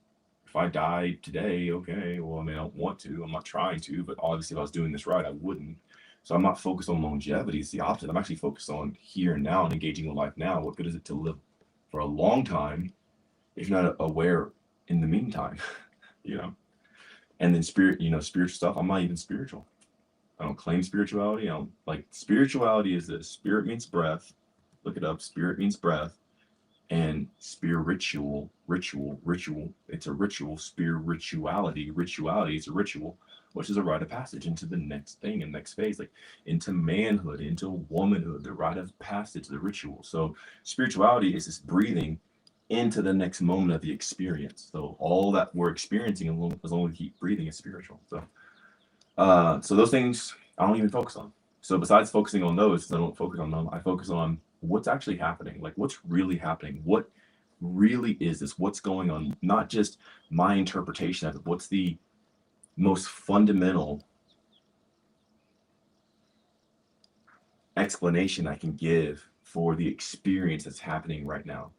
If I died today, okay. Well, I mean, I don't want to. I'm not trying to, but obviously, if I was doing this right, I wouldn't. So I'm not focused on longevity. It's the opposite. I'm actually focused on here and now and engaging with life now. What good is it to live for a long time if you're not aware in the meantime? you know. And then spiritual stuff. I'm not even spiritual. I don't claim spirituality. I don't like spirituality is this. Spirit means breath. Look it up. Spirit means breath. And spiritual, ritual. It's a ritual. Spirituality is a ritual, which is a rite of passage into the next thing and next phase, like into manhood, into womanhood, the rite of passage, the ritual. So spirituality is this breathing into the next moment of the experience. So all that we're experiencing, as long as we keep breathing, is spiritual. So those things I don't even focus on. So besides focusing on those, I don't focus on them. I focus on what's actually happening, like what's really happening, what really is this, what's going on, not just my interpretation of it, what's the most fundamental explanation I can give for the experience that's happening right now,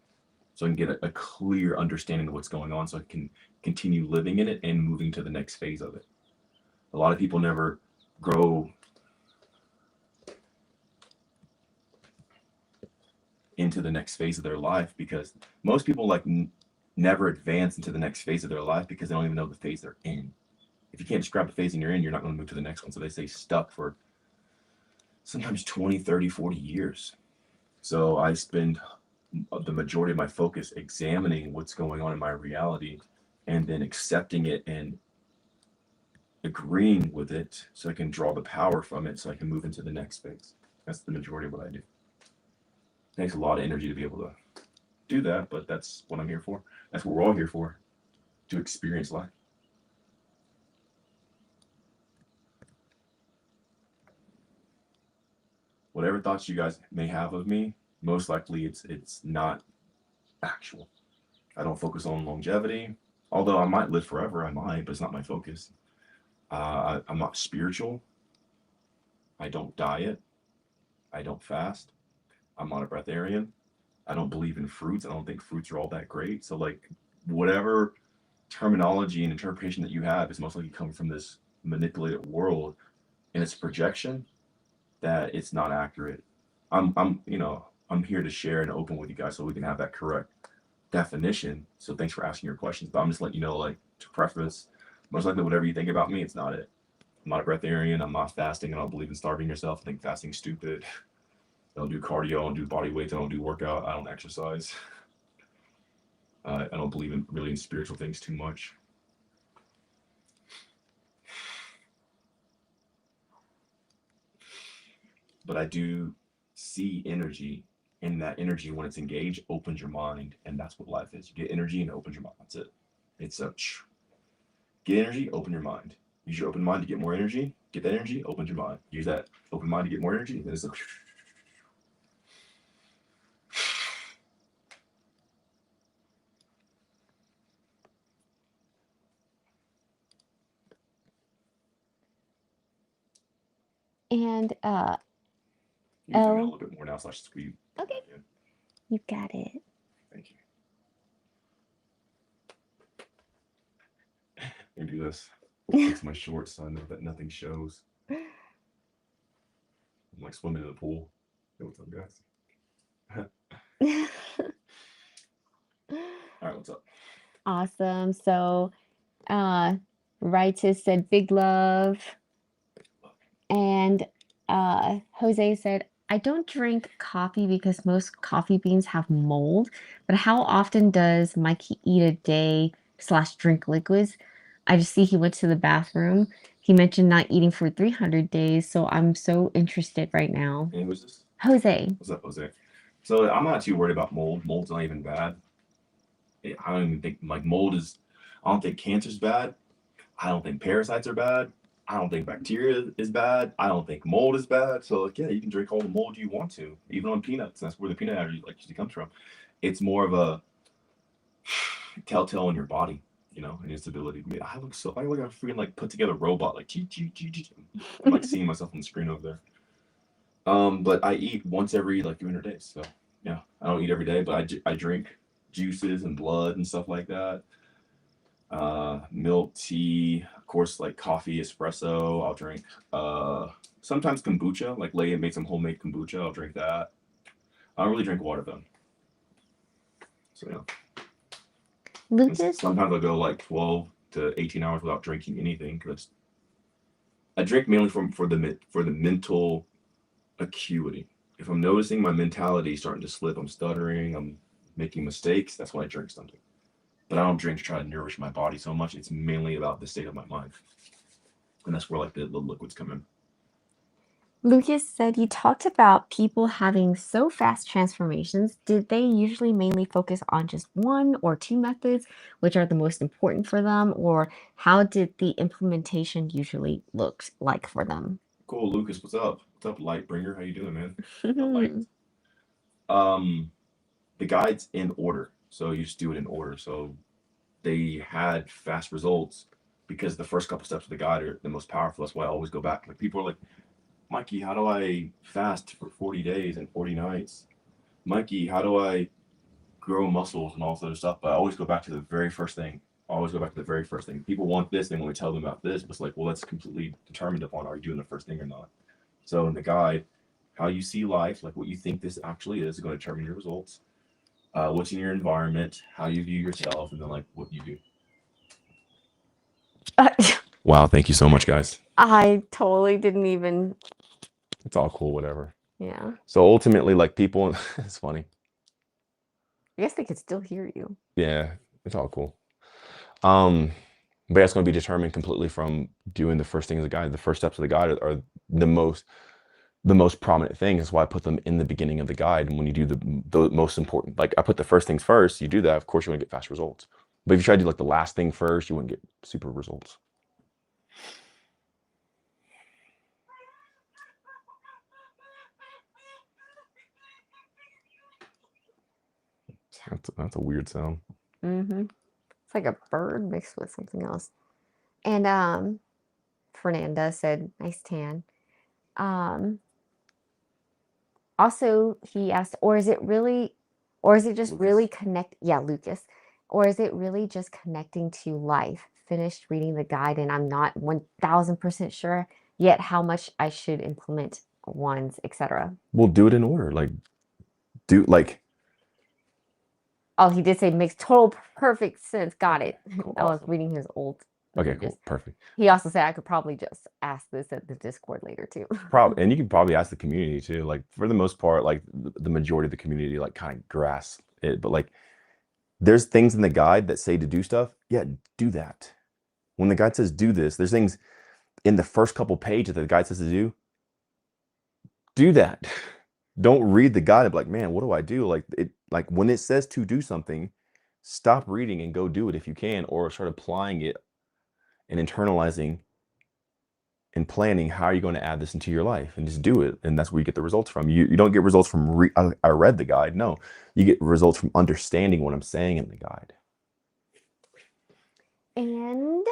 so I can get a clear understanding of what's going on, so I can continue living in it and moving to the next phase of it. A lot of people never grow into the next phase of their life, because most people like never advance into the next phase of their life because they don't even know the phase they're in. If you can't describe the phase you're in, you're not going to move to the next one. So they stay stuck for sometimes 20, 30, 40 years. So I spend the majority of my focus examining what's going on in my reality and then accepting it and agreeing with it, so I can draw the power from it, so I can move into the next phase. That's the majority of what I do. It takes a lot of energy to be able to do that, but that's what I'm here for. That's what we're all here for, to experience life. Whatever thoughts you guys may have of me, most likely it's not actual. I don't focus on longevity, although I might live forever. I might, but it's not my focus. I'm not spiritual. I don't diet. I don't fast. I'm not a breatharian. I don't believe in fruits. I don't think fruits are all that great. So like whatever terminology and interpretation that you have is most likely coming from this manipulated world, and it's a projection that it's not accurate. I'm here to share and open with you guys so we can have that correct definition. So thanks for asking your questions. But I'm just letting you know, like, to preface, most likely whatever you think about me, it's not it. I'm not a breatharian. I'm not fasting. I don't believe in starving yourself. I think fasting's stupid. I don't do cardio. I don't do body weights. I don't do workout. I don't exercise. I don't believe in really in spiritual things too much. But I do see energy, and that energy, when it's engaged, opens your mind, and that's what life is. You get energy and it opens your mind. That's it. It's a get energy, open your mind. Use your open mind to get more energy. Get that energy, opens your mind. Use that open mind to get more energy. Then it's a And you can do it a little bit more now, so I should squeeze. okay, you got it. Thank you. I'm gonna do this. It's my shorts, so I know that nothing shows. I'm like swimming in the pool. Hey, what's up, guys? All right, what's up? Awesome. So, Rightus said big love. And Jose said, I don't drink coffee because most coffee beans have mold, but how often does Mikey eat a day / drink liquids? I just see he went to the bathroom. He mentioned not eating for 300 days, so I'm so interested right now. And who's this? Jose. What's up, Jose? So I'm not too worried about mold. Mold's not even bad. I don't even think like mold is. I don't think cancer's bad. I don't think parasites are bad. I don't think bacteria is bad. I don't think mold is bad. So like, yeah, you can drink all the mold you want to, even on peanuts. That's where the peanut allergy like usually comes from. It's more of a telltale in your body, you know, and its ability. I look like a freaking like put together robot. Like, I'm like seeing myself on the screen over there. But I eat once every like 300 days. So yeah, I don't eat every day, but I drink juices and blood and stuff like that. Milk, tea, of course, like coffee, espresso. I'll drink sometimes kombucha, like Leia made some homemade kombucha. I'll drink that. I don't really drink water though. So yeah. Lucas? Sometimes I'll go like 12 to 18 hours without drinking anything, because I drink mainly for the mental acuity. if I'm noticing my mentality starting to slip, I'm stuttering, I'm making mistakes, that's when I drink something. But I don't drink to try to nourish my body so much. It's mainly about the state of my mind. And that's where like the liquids come in. Lucas said you talked about people having so fast transformations. Did they usually mainly focus on just one or two methods, which are the most important for them, or how did the implementation usually look like for them? Cool, Lucas, what's up? What's up, Lightbringer? How you doing, man? The light. The guide's in order. So you just do it in order. So they had fast results because the first couple steps of the guide are the most powerful. That's why I always go back. Like people are like, Mikey, how do I fast for 40 days and 40 nights? Mikey, how do I grow muscles and all this other stuff? But I always go back to the very first thing. I always go back to the very first thing. People want this, and when we tell them about this, it's like, well, that's completely determined upon are you doing the first thing or not. So in the guide, how you see life, like what you think this actually is going to determine your results. What's in your environment, how you view yourself, and then like what you do. Wow, thank you so much, guys. I totally didn't even. It's all cool, whatever. Yeah. So ultimately, like people, it's funny. I guess they could still hear you. Yeah, it's all cool. But that's going to be determined completely from doing the first things of the guide. The first steps of the guide are the most prominent thing. That's why I put them in the beginning of the guide. And when you do the most important, like I put the first things first, you do that, of course you're going to get fast results. But if you try to do like the last thing first, you wouldn't get super results. That's a weird sound. It's like a bird mixed with something else. And Fernanda said, nice tan. Also, he asked, or is it just Lucas. really Lucas, or is it really just connecting to life? Finished reading the guide and I'm not 1000% sure yet how much I should implement ones, etc. We'll do it in order. Oh, he did say makes total perfect sense. Got it. Cool, I was awesome. reading his old Okay, messages. cool, perfect. He also said I could probably just ask this at the Discord later too. Probably, and you can probably ask the community too. Like for the most part, like the majority of the community like kind of grasp it. But like there's things in the guide that say to do stuff. Yeah, do that. When the guide says do this, there's things in the first couple pages that the guide says to do that. Don't read the guide and be like, man, what do I do? Like when it says to do something, stop reading and go do it if you can, or start applying it and internalizing and planning how are you going to add this into your life, and just do it. And that's where you get the results from. You don't get results from I read the guide. No, you get results from understanding what I'm saying in the guide. And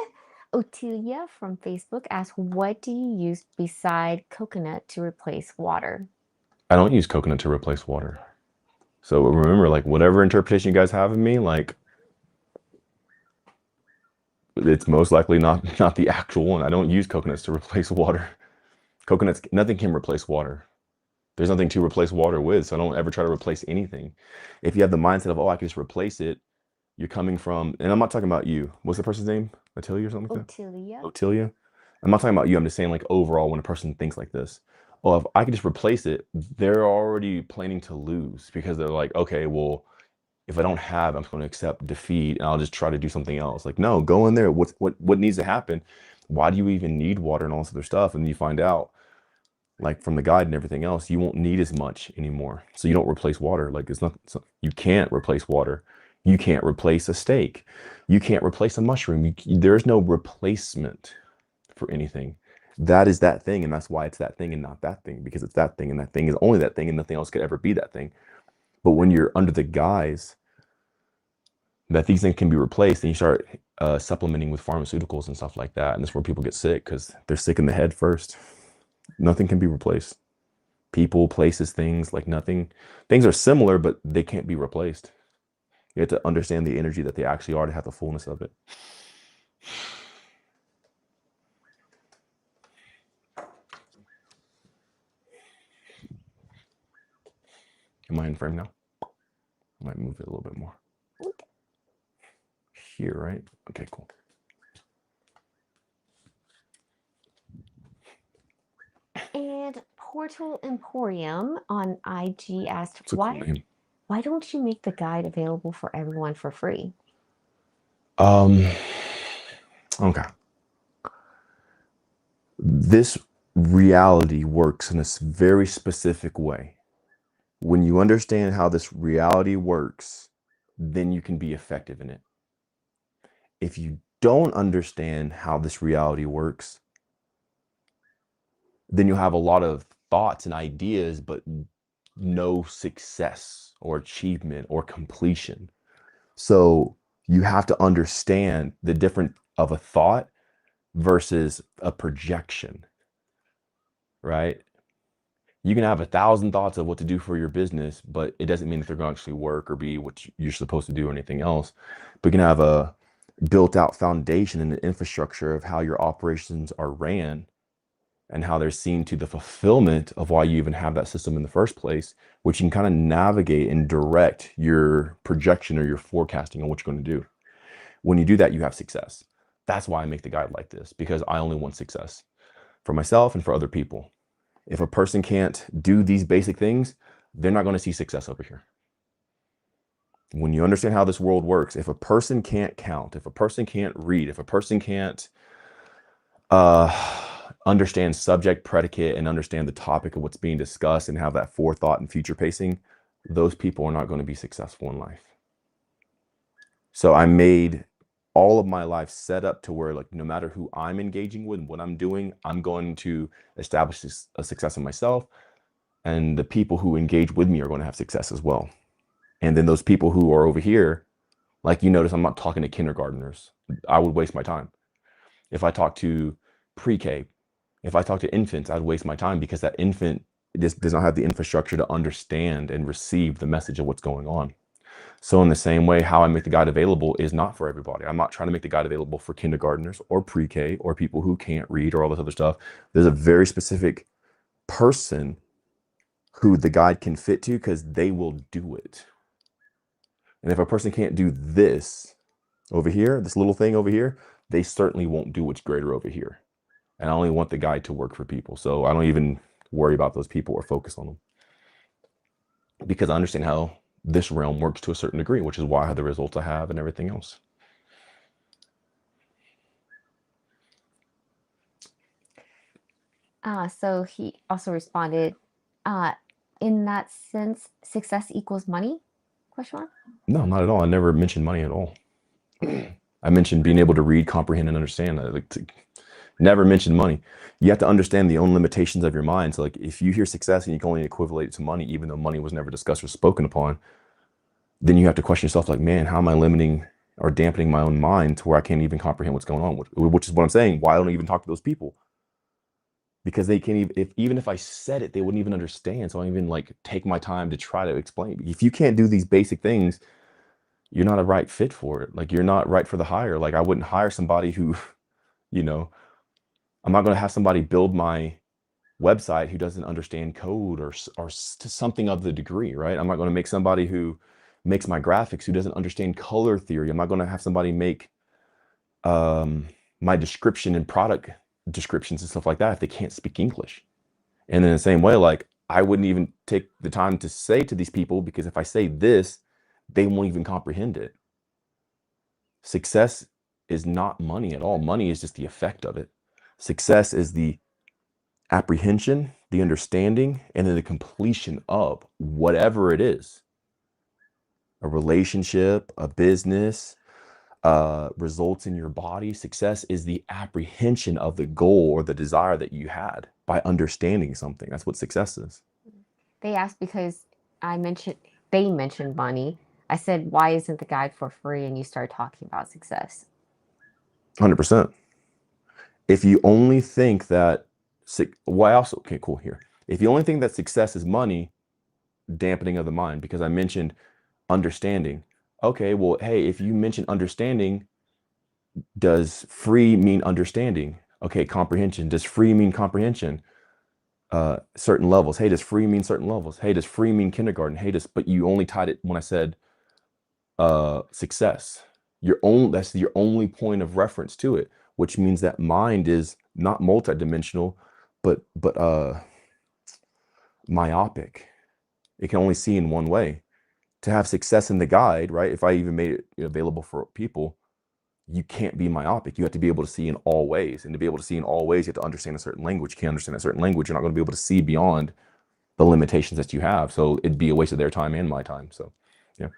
Otilia from Facebook asked, what do you use beside coconut to replace water? I don't use coconut to replace water. So remember, like whatever interpretation you guys have of me, like it's most likely not the actual one. I don't use coconuts to replace water. Coconuts, nothing can replace water. There's nothing to replace water with, so I don't ever try to replace anything. If you have the mindset of, oh, I can just replace it, you're coming from, and I'm not talking about you. What's the person's name? Otilia or something like that? Otilia. Otilia? I'm not talking about you. I'm just saying like overall when a person thinks like this, oh, if I can just replace it, they're already planning to lose because they're like, okay, well, if I don't have, I'm just going to accept defeat and I'll just try to do something else. Like, no, go in there. What needs to happen? Why do you even need water and all this other stuff? And you find out, like from the guide and everything else, you won't need as much anymore. So you don't replace water. Like you can't replace water. You can't replace a steak. You can't replace a mushroom. There's no replacement for anything. That is that thing, and that's why it's that thing and not that thing, because it's that thing and that thing is only that thing and nothing else could ever be that thing. But when you're under the guise that these things can be replaced, and you start supplementing with pharmaceuticals and stuff like that, and that's where people get sick because they're sick in the head first. Nothing can be replaced. People, places, things, like nothing. Things are similar, but they can't be replaced. You have to understand the energy that they actually are to have the fullness of it. Am I in frame now? I might move it a little bit more. Here, right? Okay, cool. And Portal Emporium on IG asked, It's a cool name. why don't you make the guide available for everyone for free? Okay. This reality works in a very specific way. When you understand how this reality works, then you can be effective in it. If you don't understand how this reality works, then you'll have a lot of thoughts and ideas, but no success or achievement or completion. So you have to understand the difference of a thought versus a projection, right? You can have 1,000 thoughts of what to do for your business, but it doesn't mean that they're going to actually work or be what you're supposed to do or anything else. But you can have a built out foundation and an infrastructure of how your operations are ran and how they're seen to the fulfillment of why you even have that system in the first place, which you can kind of navigate and direct your projection or your forecasting on what you're going to do. When you do that, you have success. That's why I make the guide like this, because I only want success for myself and for other people. If a person can't do these basic things, they're not going to see success over here. When you understand how this world works, if a person can't count, if a person can't read, if a person can't understand subject, predicate, and understand the topic of what's being discussed and have that forethought and future pacing, those people are not going to be successful in life. So I made all of my life set up to where, like, no matter who I'm engaging with, what I'm doing, I'm going to establish a success in myself, and the people who engage with me are going to have success as well. And then those people who are over here, like, you notice I'm not talking to kindergartners. I would waste my time. If I talk to pre-K, if I talk to infants, I'd waste my time, because that infant just does not have the infrastructure to understand and receive the message of what's going on. So in the same way, how I make the guide available is not for everybody. I'm not trying to make the guide available for kindergartners or pre-K or people who can't read or all this other stuff. There's a very specific person who the guide can fit to, because they will do it. And if a person can't do this over here, this little thing over here, they certainly won't do what's greater over here. And I only want the guide to work for people. So I don't even worry about those people or focus on them, because I understand how this realm works to a certain degree, which is why I have the results I have and everything else. So he also responded, in that sense, success equals money? Question mark. No, not at all. I never mentioned money at all. I mentioned being able to read, comprehend, and understand. Never mentioned money. You have to understand the own limitations of your mind. So, like, if you hear success and you can only equivalent it to money, even though money was never discussed or spoken upon, then you have to question yourself, like, man, how am I limiting or dampening my own mind to where I can't even comprehend what's going on? Which is what I'm saying. Why don't I even talk to those people? Because they can't even, even if I said it, they wouldn't even understand. So I don't even, like, take my time to try to explain. If you can't do these basic things, you're not a right fit for it. Like, you're not right for the hire. Like, I wouldn't hire somebody who, you know, I'm not going to have somebody build my website who doesn't understand code or to something of the degree, right? I'm not going to make somebody who makes my graphics who doesn't understand color theory. I'm not going to have somebody make my description and product descriptions and stuff like that if they can't speak English. And in the same way, like, I wouldn't even take the time to say to these people, because if I say this, they won't even comprehend it. Success is not money at all. Money is just the effect of it. Success is the apprehension, the understanding, and then the completion of whatever it is. A relationship, a business, results in your body. Success is the apprehension of the goal or the desire that you had by understanding something. That's what success is. They asked because they mentioned money. I said, why isn't the guide for free? And you start talking about success. 100%. If you only think that, okay, cool, here. If you only think that success is money, dampening of the mind, because I mentioned understanding. Okay, well, hey, if you mention understanding, does free mean understanding? Okay, comprehension. Does free mean comprehension? Certain levels. Hey, does free mean certain levels? Hey, does free mean kindergarten? Hey, but you only tied it when I said success. That's your only point of reference to it, which means that mind is not multidimensional, but myopic. It can only see in one way. To have success in the guide, right? If I even made it available for people, you can't be myopic. You have to be able to see in all ways. And to be able to see in all ways, you have to understand a certain language. You can't understand a certain language, you're not going to be able to see beyond the limitations that you have. So it'd be a waste of their time and my time. So, yeah.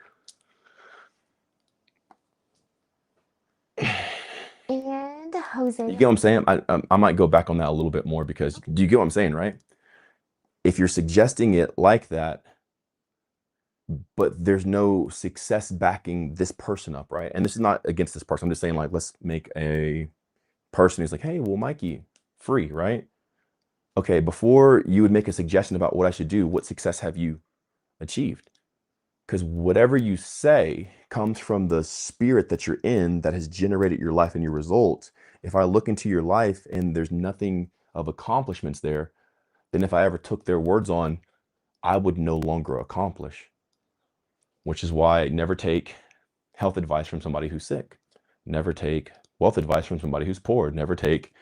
And You Jose, get what I'm saying? I might go back on that a little bit more because do you get what I'm saying, right? If you're suggesting it like that, but there's no success backing this person up, right? And this is not against this person. I'm just saying, like, let's make a person who's like, hey, well, Mikey, free, right? Okay, before you would make a suggestion about what I should do, what success have you achieved? Because whatever you say comes from the spirit that you're in that has generated your life and your results. If I look into your life and there's nothing of accomplishments there, then if I ever took their words on, I would no longer accomplish, which is why I never take health advice from somebody who's sick, never take wealth advice from somebody who's poor, never take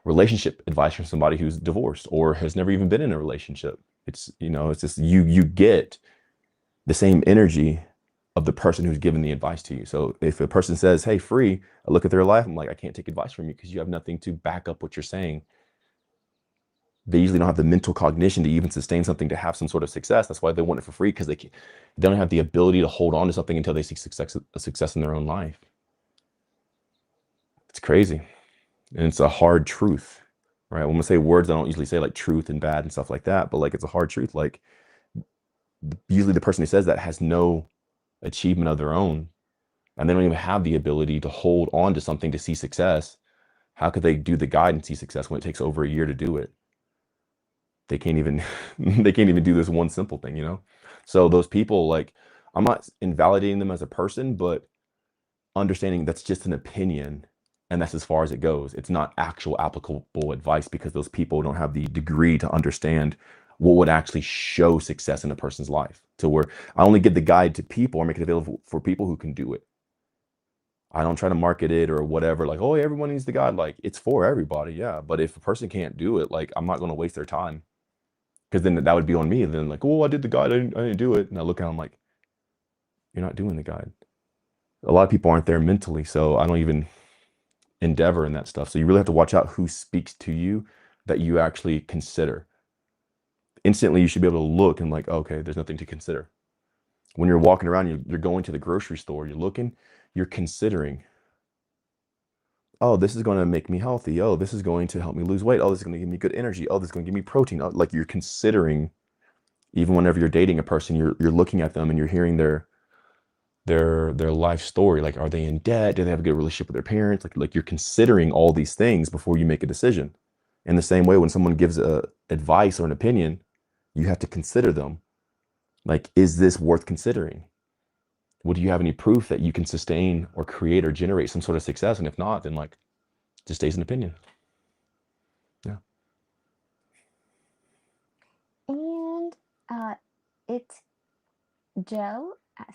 relationship advice from somebody who's divorced or has never even been in a relationship. It's, it's just you get the same energy of the person who's giving the advice to you. So if a person says, hey, free, I look at their life, I'm like, I can't take advice from you because you have nothing to back up what you're saying. They usually don't have the mental cognition to even sustain something, to have some sort of success. That's why they want it for free, because they don't have the ability to hold on to something until they see success in their own life. It's crazy. And it's a hard truth, right? When I say words, I don't usually say like truth and bad and stuff like that, but like it's a hard truth. Like usually the person who says that has no achievement of their own, and they don't even have the ability to hold on to something to see success. How could they do the guide and see success when it takes over a year to do it? They can't even they can't even do this one simple thing. So those people, like, I'm not invalidating them as a person, but understanding that's just an opinion, and that's as far as it goes. It's not actual applicable advice, because those people don't have the degree to understand what would actually show success in a person's life, to where I only give the guide to people or make it available for people who can do it. I don't try to market it or whatever, like, oh, everyone needs the guide. Like, it's for everybody, yeah. But if a person can't do it, like, I'm not going to waste their time, because then that would be on me. And then, like, oh, I did the guide, I didn't do it. And I look at them like, you're not doing the guide. A lot of people aren't there mentally, so I don't even endeavor in that stuff. So you really have to watch out who speaks to you that you actually consider. Instantly, you should be able to look and like, okay, there's nothing to consider. When you're walking around, you're going to the grocery store, you're looking, you're considering, oh, this is going to make me healthy. Oh, this is going to help me lose weight. Oh, this is going to give me good energy. Oh, this is going to give me protein. Oh, like, you're considering. Even whenever you're dating a person, you're looking at them and you're hearing their life story. Like, are they in debt? Do they have a good relationship with their parents? Like you're considering all these things before you make a decision. In the same way, when someone gives a advice or an opinion, you have to consider them. Like, is this worth considering? Would you have any proof that you can sustain or create or generate some sort of success? And if not, then, like, just stays an opinion. Yeah. and it's Joe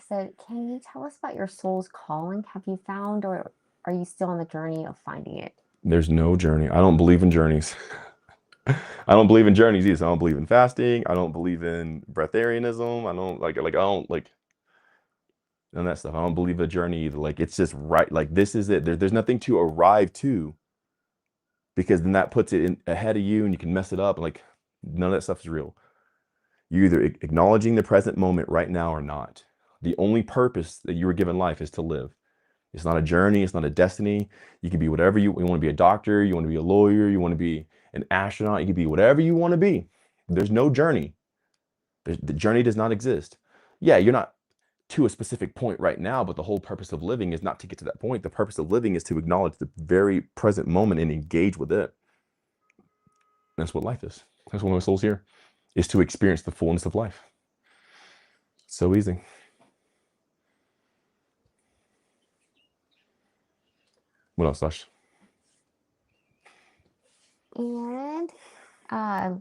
said, can you tell us about your soul's calling? Have you found, or are you still on the journey of finding it? There's no journey. I don't believe in journeys. I don't believe in journeys either. So I don't believe in fasting. I don't believe in breatharianism. I don't I don't like none of that stuff. I don't believe a journey either. Like, it's just right. Like, this is it. There's nothing to arrive to, because then that puts it in ahead of you and you can mess it up. And, like, none of that stuff is real. You're either acknowledging the present moment right now or not. The only purpose that you were given life is to live. It's not a journey. It's not a destiny. You can be whatever you want to be. A doctor, you want to be a lawyer, you want to be an astronaut, you can be whatever you want to be. There's no journey. The journey does not exist. Yeah, you're not to a specific point right now, but the whole purpose of living is not to get to that point. The purpose of living is to acknowledge the very present moment and engage with it. That's what life is. That's what my soul's here, is to experience the fullness of life. So easy. What else, Sash? And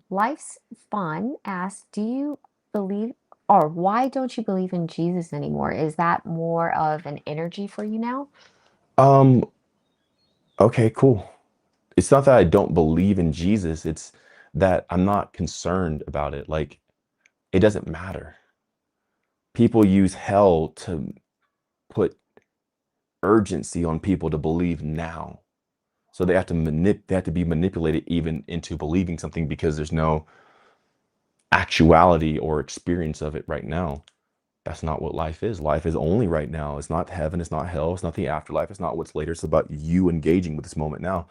Life's Fun asked, do you believe, or why don't you believe in Jesus anymore? Is that more of an energy for you now? Um, okay, cool. It's not that I don't believe in Jesus, it's that I'm not concerned about it. Like, it doesn't matter. People use hell to put urgency on people to believe now. So they have to be manipulated even into believing something because there's no actuality or experience of it right now. That's not what life is. Life is only right now. It's not heaven, it's not hell, it's not the afterlife, it's not what's later. It's about you engaging with this moment now.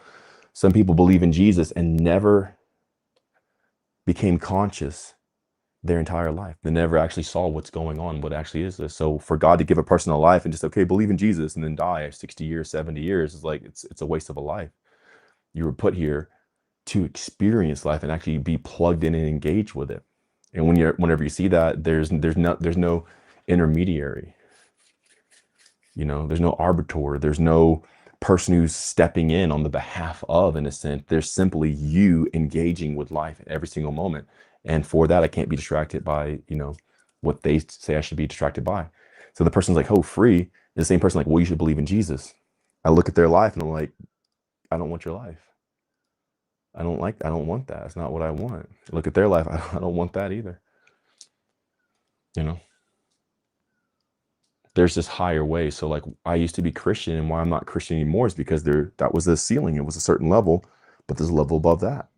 Some people believe in Jesus and never became conscious their entire life. They never actually saw what's going on, what actually is this. So for God to give a person a life and just, okay, believe in Jesus and then die 60 years, 70 years is like, it's a waste of a life. You were put here to experience life and actually be plugged in and engaged with it. And whenever you see that, there's no intermediary. There's no arbiter. There's no person who's stepping in on the behalf of, in a sense. There's simply you engaging with life every single moment. And for that, I can't be distracted by, what they say I should be distracted by. So the person's like, oh, free. And the same person like, well, you should believe in Jesus. I look at their life and I'm like, I don't want your life. I don't want that. It's not what I want. Look at their life. I don't want that either. There's this higher way. So like I used to be Christian, and why I'm not Christian anymore is because that was the ceiling. It was a certain level, but there's a level above that.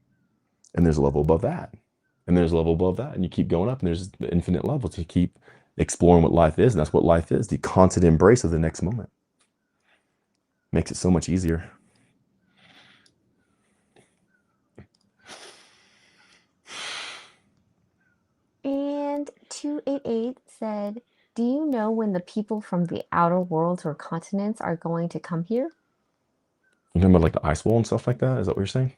And there's a level above that. And there's a level above that. And you keep going up and there's the infinite levels to keep exploring what life is. And that's what life is. The constant embrace of the next moment. Makes it so much easier. And 288 said, do you know when the people from the outer worlds or continents are going to come here? You talking about like the ice wall and stuff like that? Is that what you're saying?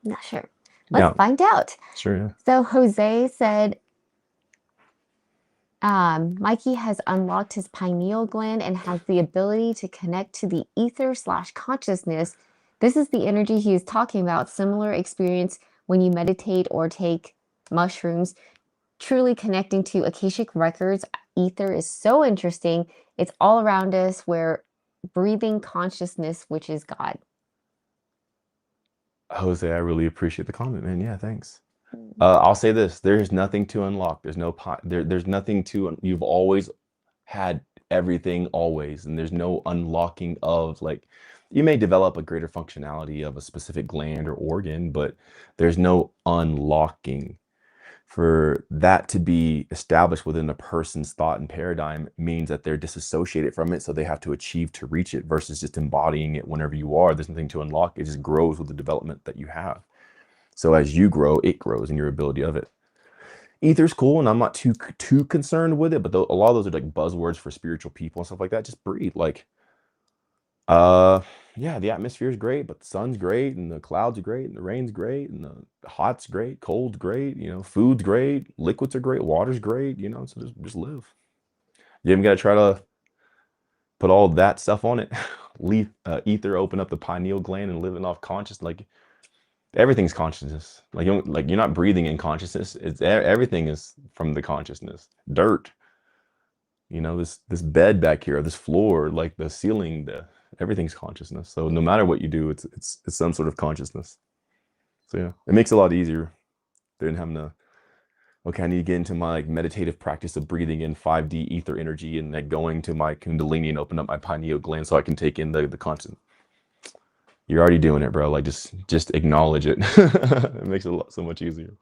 Not sure. Let's find out. Sure, yeah. So Jose said, Mikey has unlocked his pineal gland and has the ability to connect to the ether/consciousness. This is the energy he is talking about. Similar experience when you meditate or take mushrooms. Truly connecting to Akashic records. Ether is so interesting. It's all around us. We're breathing consciousness, which is God. Jose, I really appreciate the comment, man. Yeah, thanks. I'll say this: there's nothing to unlock. There's nothing to. You've always had everything, always, and there's no unlocking of, like, you may develop a greater functionality of a specific gland or organ, but there's no unlocking. For that to be established within a person's thought and paradigm means that they're disassociated from it, so they have to achieve to reach it versus just embodying it whenever you are. There's nothing to unlock. It just grows with the development that you have. So as you grow, it grows in your ability of it. Ether's cool, and I'm not too concerned with it, but a lot of those are like buzzwords for spiritual people and stuff like that. Just breathe. Like, yeah, the atmosphere is great, but the sun's great, and the clouds are great, and the rain's great, and the hot's great, cold's great, food's great, liquids are great, water's great, so just live. You even gotta try to put all that stuff on it. Leave ether, open up the pineal gland, and living off conscious. Like, everything's consciousness. Like, you're not breathing in consciousness. It's everything is from the consciousness. Dirt, this bed back here, this floor, like the ceiling, everything's consciousness. So no matter what you do, it's some sort of consciousness. So yeah, it makes it a lot easier than having to, okay, I need to get into my like meditative practice of breathing in 5D ether energy and like going to my kundalini and open up my pineal gland so I can take in the constant. You're already doing it, bro. Like, just acknowledge it. It makes it so much easier.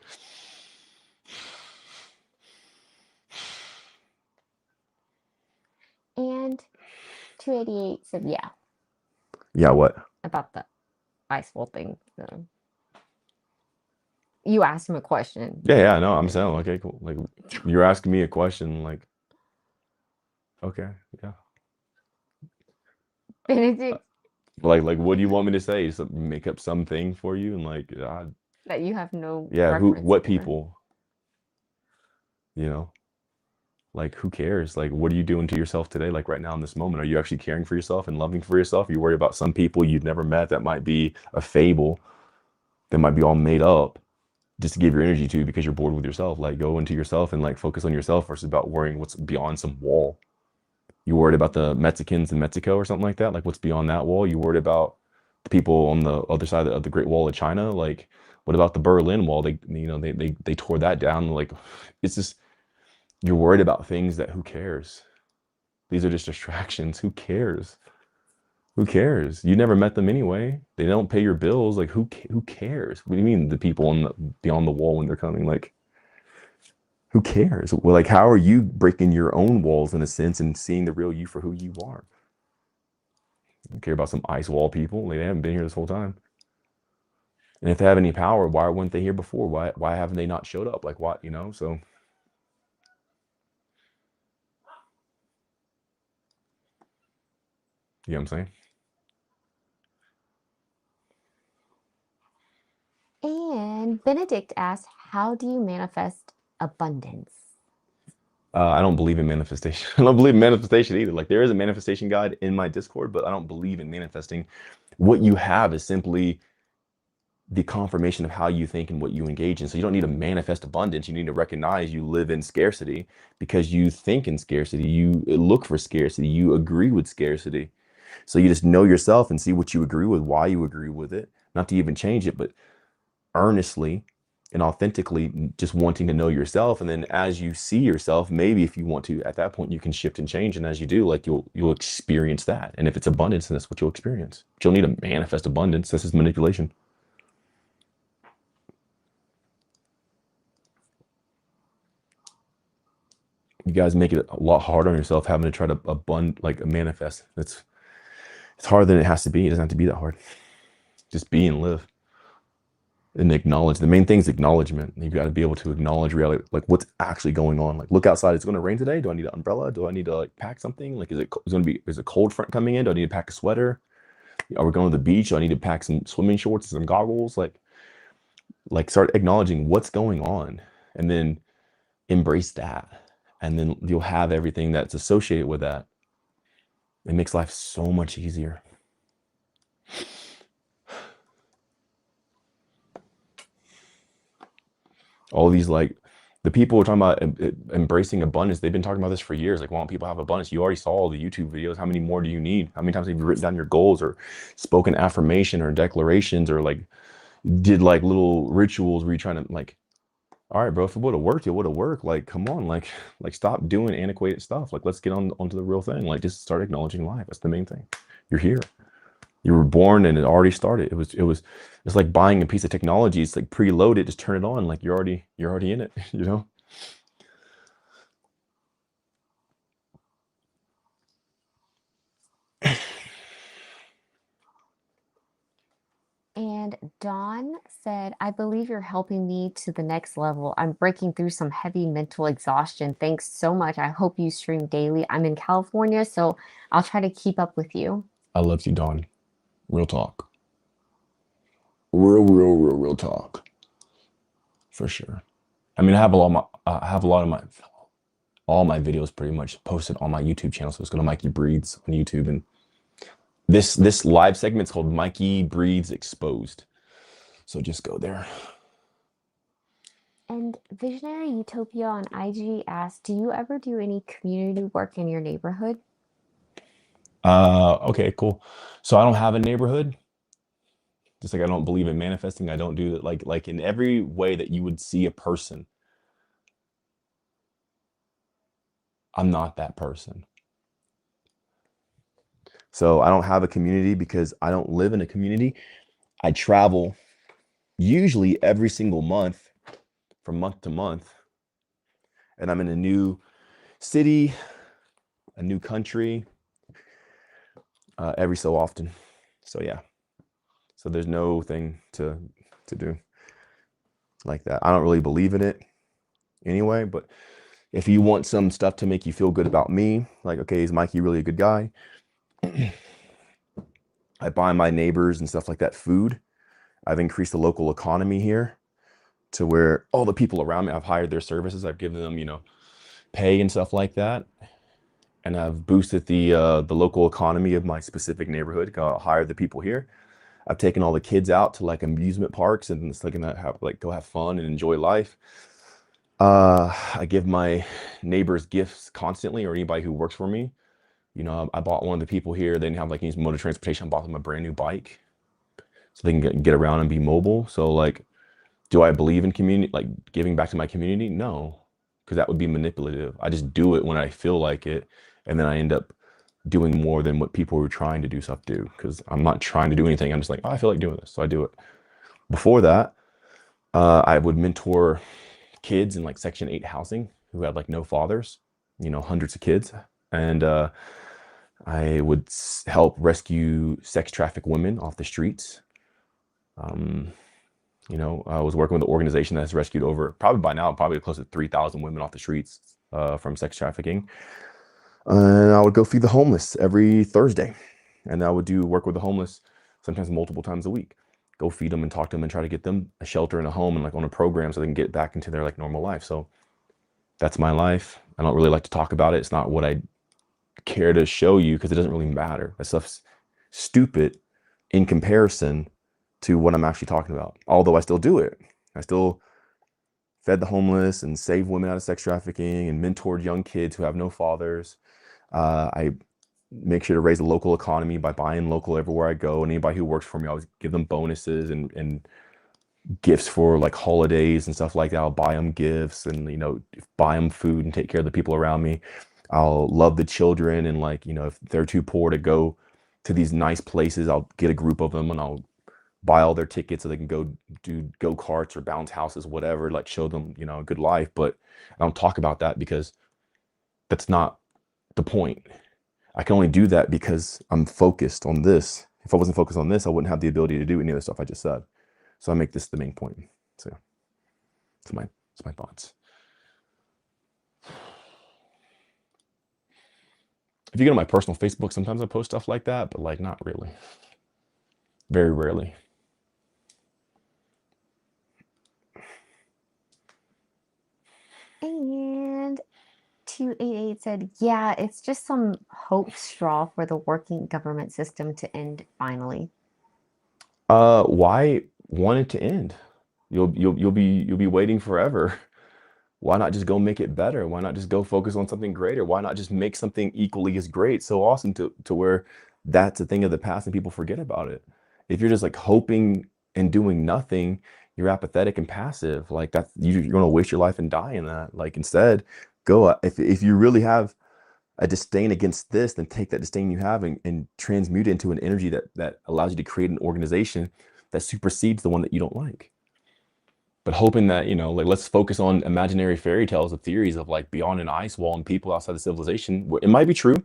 And 288 said, yeah. Yeah, what? About the ice wall thing. So. You asked him a question. Yeah, no, I'm saying, okay, cool. Like, you're asking me a question, like, okay, yeah. Benedict. Like, what do you want me to say? Make up something for you, and like, that you have no. Yeah, what people? Like, who cares? Like, what are you doing to yourself today? Like, right now in this moment, are you actually caring for yourself and loving for yourself? You worry about some people you've never met that might be a fable, that might be all made up, just to give your energy to because you're bored with yourself. Like, go into yourself and like focus on yourself versus about worrying what's beyond some wall. You worried about the Mexicans in Mexico or something like that? Like, what's beyond that wall? You worried about the people on the other side of the Great Wall of China? Like, What about the Berlin Wall? They tore that down. Like, it's just, you're worried about things that, who cares? These are just distractions. Who cares? Who cares? You never met them anyway. They don't pay your bills. Like, who cares? What do you mean the people beyond the wall when they're coming? Like, who cares? Well, like, how are you breaking your own walls in a sense and seeing the real you for who you are? You don't care about some ice wall people. They haven't been here this whole time. And if they have any power, why weren't they here before? Why haven't they not showed up? Like, what, So you know what I'm saying? And Benedict asked, how do you manifest abundance? I don't believe in manifestation. I don't believe in manifestation either. Like, there is a manifestation guide in my Discord, but I don't believe in manifesting. What you have is simply the confirmation of how you think and what you engage in. So you don't need to manifest abundance. You need to recognize you live in scarcity because you think in scarcity. You look for scarcity. You agree with scarcity. So you just know yourself and see what you agree with, why you agree with it, not to even change it, but earnestly and authentically just wanting to know yourself. And then as you see yourself, maybe if you want to, at that point, you can shift and change. And as you do, like, you'll experience that. And if it's abundance, then that's what you'll experience. But you'll need to manifest abundance. This is manipulation. You guys make it a lot harder on yourself having to try to manifest. It's harder than it has to be. It doesn't have to be that hard. Just be and live and acknowledge. The main thing is acknowledgement. You've got to be able to acknowledge reality, like what's actually going on. Like, look outside. It's going to rain today. Do I need an umbrella? Do I need to like pack something? Like, is a cold front coming in? Do I need to pack a sweater? Are we going to the beach? Do I need to pack some swimming shorts and some goggles? Like start acknowledging what's going on and then embrace that. And then you'll have everything that's associated with that. It makes life so much easier. All these, like, the people who are talking about embracing abundance, they've been talking about this for years. Like, why don't people have abundance? You already saw all the YouTube videos. How many more do you need? How many times have you written down your goals or spoken affirmation or declarations or like did like little rituals where you're trying to like, all right, bro, if it would have worked, it would have worked. Like, come on, like stop doing antiquated stuff. Like, let's get onto the real thing. Like, just start acknowledging life. That's the main thing. You're here. You were born and it already started. It's like buying a piece of technology. It's like preloaded, just turn it on. Like, you're already in it, And Dawn said, I believe you're helping me to the next level. I'm breaking through some heavy mental exhaustion. Thanks so much. I hope you stream daily. I'm in California, so I'll try to keep up with you. I love you, Dawn. Real talk. Real talk. For sure. I mean, I have a lot of all my videos pretty much posted on my YouTube channel. So it's going to Mikeybreathes on YouTube, and this live segment is called Mikeybreathes Exposed. So just go there. And Visionary Utopia on IG asked, do you ever do any community work in your neighborhood? Okay, cool. So I don't have a neighborhood. Just like I don't believe in manifesting. I don't do that. Like in every way that you would see a person, I'm not that person. So I don't have a community because I don't live in a community. I travel usually every single month, from month to month, and I'm in a new city, a new country, every so often. So yeah. So there's no thing to do like that. I don't really believe in it anyway, but if you want some stuff to make you feel good about me, like, okay, is Mikey really a good guy? I buy my neighbors and stuff like that food. I've increased the local economy here to where all the people around me, I've hired their services. I've given them, pay and stuff like that. And I've boosted the local economy of my specific neighborhood. Hired the people here. I've taken all the kids out to like amusement parks and it's like go have fun and enjoy life. I give my neighbors gifts constantly, or anybody who works for me. I bought one of the people here. They didn't have like any mode of transportation. I bought them a brand new bike so they can get around and be mobile. So like Do I believe in community, like giving back to my community? No, because that would be manipulative. I just do it when I feel like it, and then I end up doing more than what people were trying to do stuff do. Because I'm not trying to do anything. I'm just like, oh, I feel like doing this, so I do it. Before that, I would mentor kids in like Section 8 housing who had like no fathers, hundreds of kids, and I would help rescue sex trafficked women off the streets. Um, I was working with an organization that's rescued over, probably by now, probably close to 3,000 women off the streets from sex trafficking. And I would go feed the homeless every Thursday. And I would do work with the homeless sometimes multiple times a week. Go feed them and talk to them and try to get them a shelter and a home and like on a program so they can get back into their like normal life. So that's my life. I don't really like to talk about it. It's not what I care to show you because it doesn't really matter. That stuff's stupid in comparison to what I'm actually talking about. Although I still do it. I still fed the homeless and saved women out of sex trafficking and mentored young kids who have no fathers. I make sure to raise the local economy by buying local everywhere I go. And anybody who works for me, I always give them bonuses and gifts for like holidays and stuff like that. I'll buy them gifts and, buy them food and take care of the people around me. I'll love the children and like, if they're too poor to go to these nice places, I'll get a group of them and I'll buy all their tickets so they can go do go-karts or bounce houses, whatever, like show them, a good life. But I don't talk about that because that's not the point. I can only do that because I'm focused on this. If I wasn't focused on this, I wouldn't have the ability to do any of the stuff I just said. So I make this the main point. So it's my thoughts. If you go to my personal Facebook, sometimes I post stuff like that, but like not really. Very rarely. And 288 said, yeah, it's just some hope straw for the working government system to end finally. Why want it to end? You'll be waiting forever. Why not just go make it better? Why not just go focus on something greater? Why not just make something equally as great, so awesome to where that's a thing of the past and people forget about it? If you're just like hoping and doing nothing, you're apathetic and passive. Like that's you're gonna waste your life and die in that. Like instead, go if you really have a disdain against this, then take that disdain you have and transmute it into an energy that allows you to create an organization that supersedes the one that you don't like. But hoping that, like let's focus on imaginary fairy tales of theories of like beyond an ice wall and people outside of civilization. It might be true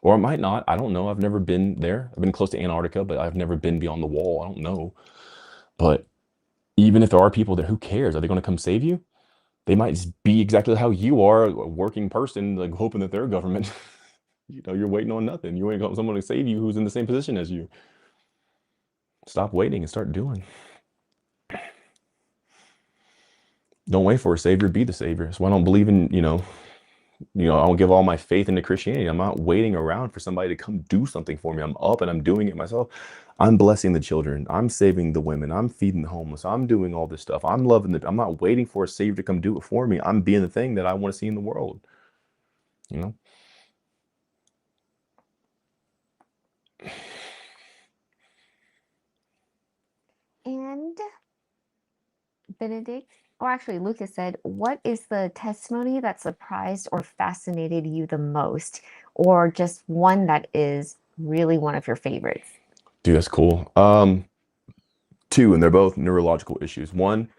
or it might not. I don't know. I've never been there. I've been close to Antarctica, but I've never been beyond the wall. I don't know. But even if there are people there, who cares? Are they going to come save you? They might just be exactly how you are, a working person, like hoping that their government, you're waiting on nothing. You're waiting on someone to save you who's in the same position as you. Stop waiting and start doing. Don't wait for a savior, be the savior. So I don't believe in, I don't give all my faith into Christianity. I'm not waiting around for somebody to come do something for me. I'm up and I'm doing it myself. I'm blessing the children. I'm saving the women. I'm feeding the homeless. I'm doing all this stuff. I'm loving it. I'm not waiting for a savior to come do it for me. I'm being the thing that I want to see in the world. And Benedict, or actually Lucas said, what is the testimony that surprised or fascinated you the most? Or just one that is really one of your favorites? Dude, that's cool. Two, and they're both neurological issues. One,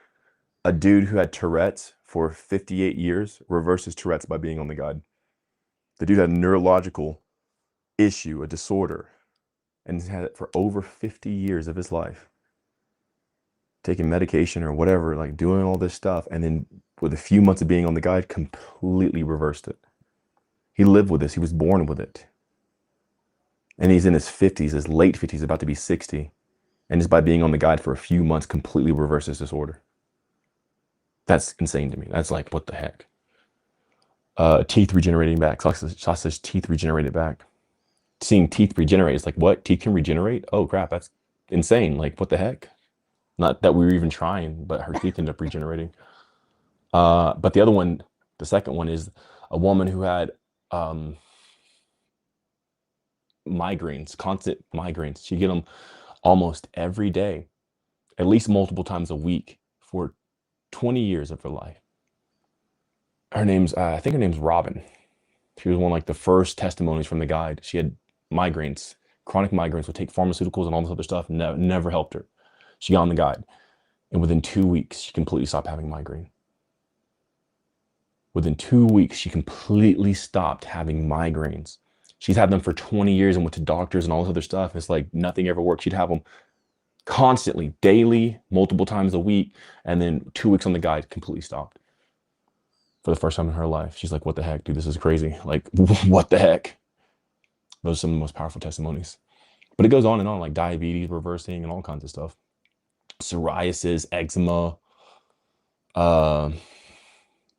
a dude who had Tourette's for 58 years reverses Tourette's by being on the guide. The dude had a neurological issue, a disorder, and he's had it for over 50 years of his life. Taking medication or whatever, like doing all this stuff. And then with a few months of being on the guide, completely reversed it. He lived with this. He was born with it. And he's in his 50s, his late 50s, about to be 60. And just by being on the guide for a few months, completely reverses disorder. That's insane to me. That's like, what the heck? Teeth regenerating back. Sausage teeth regenerated back. Seeing teeth regenerate is like, what? Teeth can regenerate? Oh, crap. That's insane. Like, what the heck? Not that we were even trying, but her teeth ended up regenerating. But the other one, the second one, is a woman who had migraines, constant migraines. She'd get them almost every day, at least multiple times a week for 20 years of her life. I think her name's Robin. She was one of like the first testimonies from the guide. She had migraines, chronic migraines, would take pharmaceuticals and all this other stuff. Never helped her. She got on the guide. And within 2 weeks, she completely stopped having migraine. Within 2 weeks, she completely stopped having migraines. She's had them for 20 years and went to doctors and all this other stuff. It's like nothing ever worked. She'd have them constantly, daily, multiple times a week. And then 2 weeks on the guide, completely stopped. For the first time in her life. She's like, what the heck, dude, this is crazy. Like, what the heck? Those are some of the most powerful testimonies. But it goes on and on, like diabetes reversing and all kinds of stuff. Psoriasis, eczema,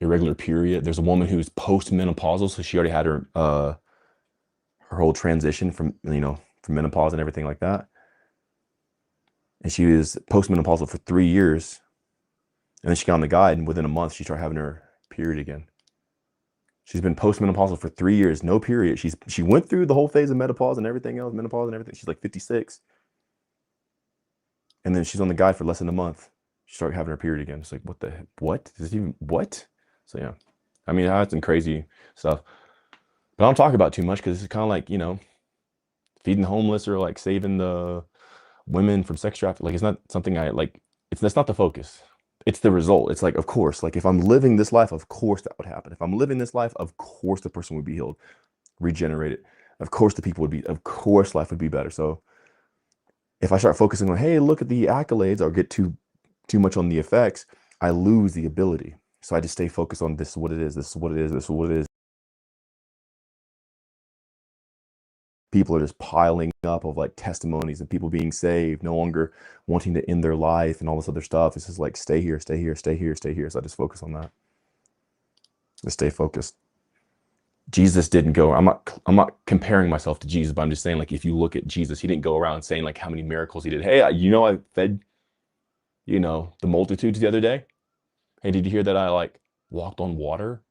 irregular period. There's a woman who's post-menopausal, so she already had her whole transition from menopause and everything like that. And she was post-menopausal for 3 years. And then she got on the guide, and within a month, she started having her period again. She's been postmenopausal for 3 years, no period. She went through the whole phase of menopause and everything else, She's like 56. And then she's on the guide for less than a month. She started having her period again. It's like, what the heck? What? Is it even what? So yeah. I mean, I had some crazy stuff. But I don't talk about too much because it's kind of like, feeding the homeless or like saving the women from sex trafficking. Like, it's not something I like, that's not the focus. It's the result. It's like, of course, like if I'm living this life, of course that would happen. If I'm living this life, of course the person would be healed, regenerated. Of course of course life would be better. So if I start focusing on, hey, look at the accolades, or get too much on the effects, I lose the ability. So I just stay focused on this is what it is, this is what it is, this is what it is. People are just piling up of like testimonies and people being saved, no longer wanting to end their life and all this other stuff. It's just like, stay here, stay here, stay here, stay here. So I just focus on that. Just stay focused. Jesus didn't go, I'm not comparing myself to Jesus, but I'm just saying, like, if you look at Jesus, he didn't go around saying like how many miracles he did. Hey, I fed, the multitudes the other day. Hey, did you hear that I like walked on water?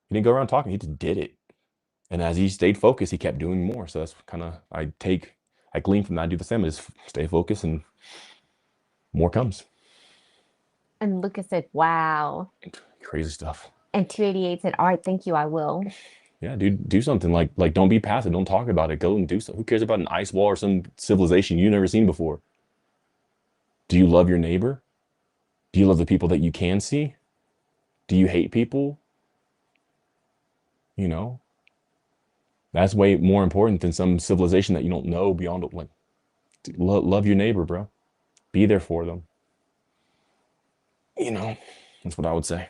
He didn't go around talking, he just did it. And as he stayed focused, he kept doing more. So that's kind of, I glean from that. I do the same. I just stay focused and more comes. And Lucas said, wow. Crazy stuff. And 288 said, all right, thank you, I will. Yeah, dude, do something. Like don't be passive. Don't talk about it. Go and do something. Who cares about an ice wall or some civilization you've never seen before? Do you love your neighbor? Do you love the people that you can see? Do you hate people? That's way more important than some civilization that you don't know beyond. Like, love your neighbor, bro. Be there for them. That's what I would say.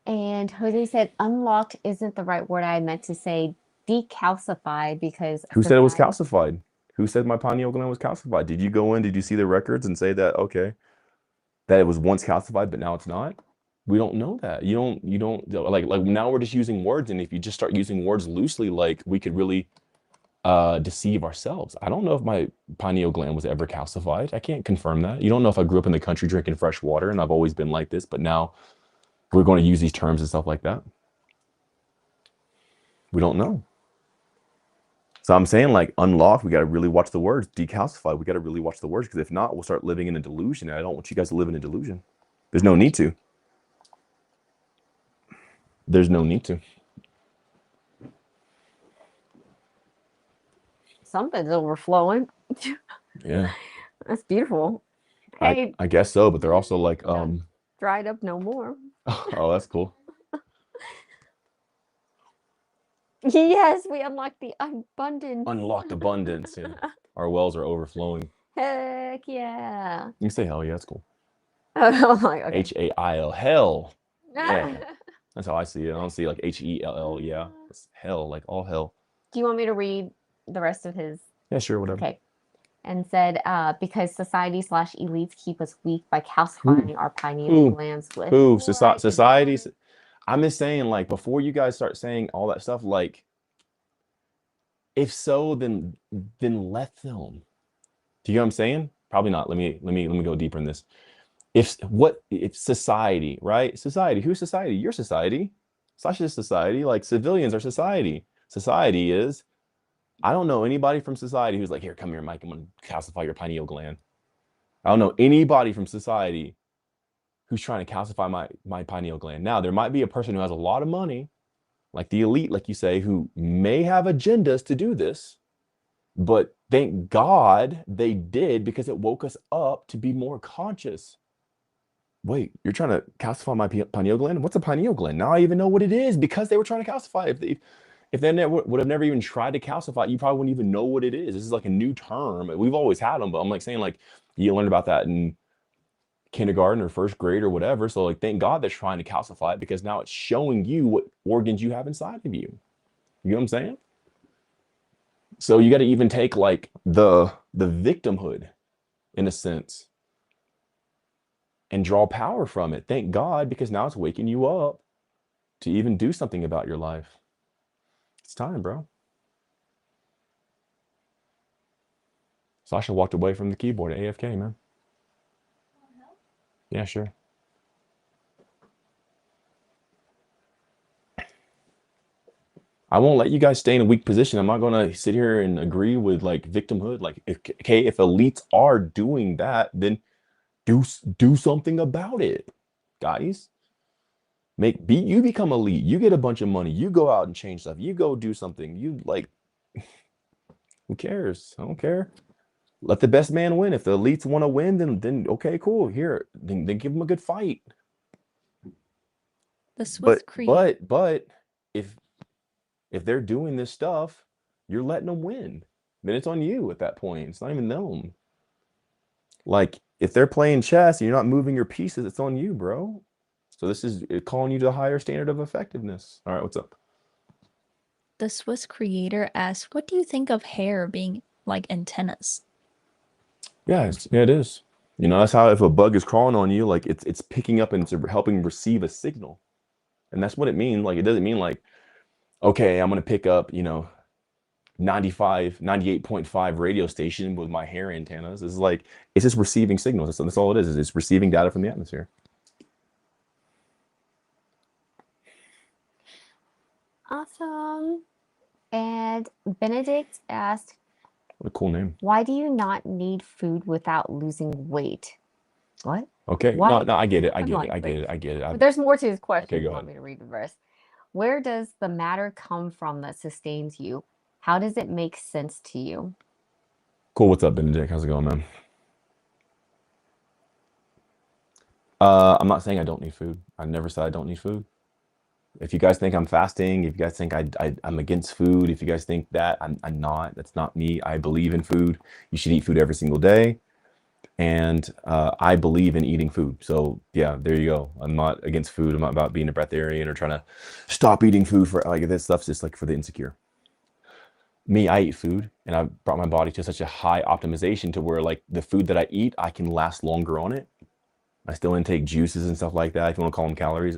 And Jose said, unlocked isn't the right word. I meant to say decalcified because... Who said it was calcified? Who said my pineal gland was calcified? Did you go in? Did you see the records and say that, okay, that it was once calcified, but now it's not? We don't know that. You don't like now we're just using words. And if you just start using words loosely, like we could really deceive ourselves. I don't know if my pineal gland was ever calcified. I can't confirm that. You don't know if I grew up in the country drinking fresh water and I've always been like this, but now we're going to use these terms and stuff like that. We don't know. So I'm saying, like, unlocked, we got to really watch the words. Decalcified, we got to really watch the words, because if not, we'll start living in a delusion. And I don't want you guys to live in a delusion. There's no need to. There's no need to. Something's overflowing. Yeah. That's beautiful. Hey, I guess so, but they're also like dried up no more. Oh, that's cool. Yes, we unlocked the abundance. Unlocked abundance. Yeah. Our wells are overflowing. Heck yeah. You can say hell, yeah, that's cool. Oh, like, okay. H-A-I-L, hell. Yeah. That's how I see it. I don't see like H-E-L-L, yeah. It's hell, like all hell. Do you want me to read the rest of his? Yeah, sure, whatever. Okay. And said, because society/elites keep us weak by calcifying our pineal glands with society. I'm just saying, like, before you guys start saying all that stuff, like, if so, then let them. Do you know what I'm saying? Probably not. Let me go deeper in this. If society, right? Society, who's society? Your society. Sasha's society. Like, civilians are society. Society is, I don't know anybody from society who's like, here, come here, Mike, I'm gonna calcify your pineal gland. I don't know anybody from society who's trying to calcify my pineal gland. Now, there might be a person who has a lot of money, like the elite, like you say, who may have agendas to do this, but thank God they did, because it woke us up to be more conscious. Wait, you're trying to calcify my pineal gland? What's a pineal gland? Now I even know what it is, because they were trying to calcify. If they would have never even tried to calcify, you probably wouldn't even know what it is. This is like a new term. We've always had them, but I'm like saying, like, you learned about that in kindergarten or first grade or whatever. So like, thank God they're trying to calcify it, because now it's showing you what organs you have inside of you. You know what I'm saying? So you got to even take like the victimhood, in a sense, and draw power from it. Thank God, because now it's waking you up to even do something about your life. It's time, bro. Sasha walked away from the keyboard at AFK, man. Yeah, sure. I won't let you guys stay in a weak position. I'm not going to sit here and agree with like victimhood. Like, if elites are doing that, then do something about it, guys. You become elite. You get a bunch of money. You go out and change stuff. You go do something. You like, who cares? I don't care. Let the best man win. If the elites want to win, then okay, cool. Here, then give them a good fight. The Swiss But if they're doing this stuff, you're letting them win. Then it's on you at that point. It's not even them. Like, if they're playing chess and you're not moving your pieces, it's on you, bro. So this is calling you to a higher standard of effectiveness. All right, what's up? The Swiss creator asked, what do you think of hair being like antennas? Yeah, it is. You know, that's how, if a bug is crawling on you, like, it's picking up and it's helping receive a signal. And that's what it means. Like, it doesn't mean like, okay, I'm going to pick up, 98.5 radio station with my hair antennas. It's like, it's just receiving signals. That's all it is. It's receiving data from the atmosphere. Awesome. And Benedict asked, What a cool name. why do you not need food without losing weight? What? Okay. Why? No, I get it. I I'm get like, it. I get wait. it. I get it. But there's more to his question. Okay, If you go want ahead. me to read the verse. Where does the matter come from that sustains you? How does it make sense to you? Cool. What's up, Benedict? How's it going, man? I'm not saying I don't need food. I never said I don't need food. If you guys think I'm fasting, if you guys think I'm against food, if you guys think that, I'm not. That's not me. I believe in food. You should eat food every single day. And I believe in eating food. So yeah, there you go. I'm not against food. I'm not about being a breatharian or trying to stop eating food for, like, this stuff's just like for the insecure. Me, I eat food, and I brought my body to such a high optimization to where, like, the food that I eat, I can last longer on it. I still intake juices and stuff like that, if you want to call them calories.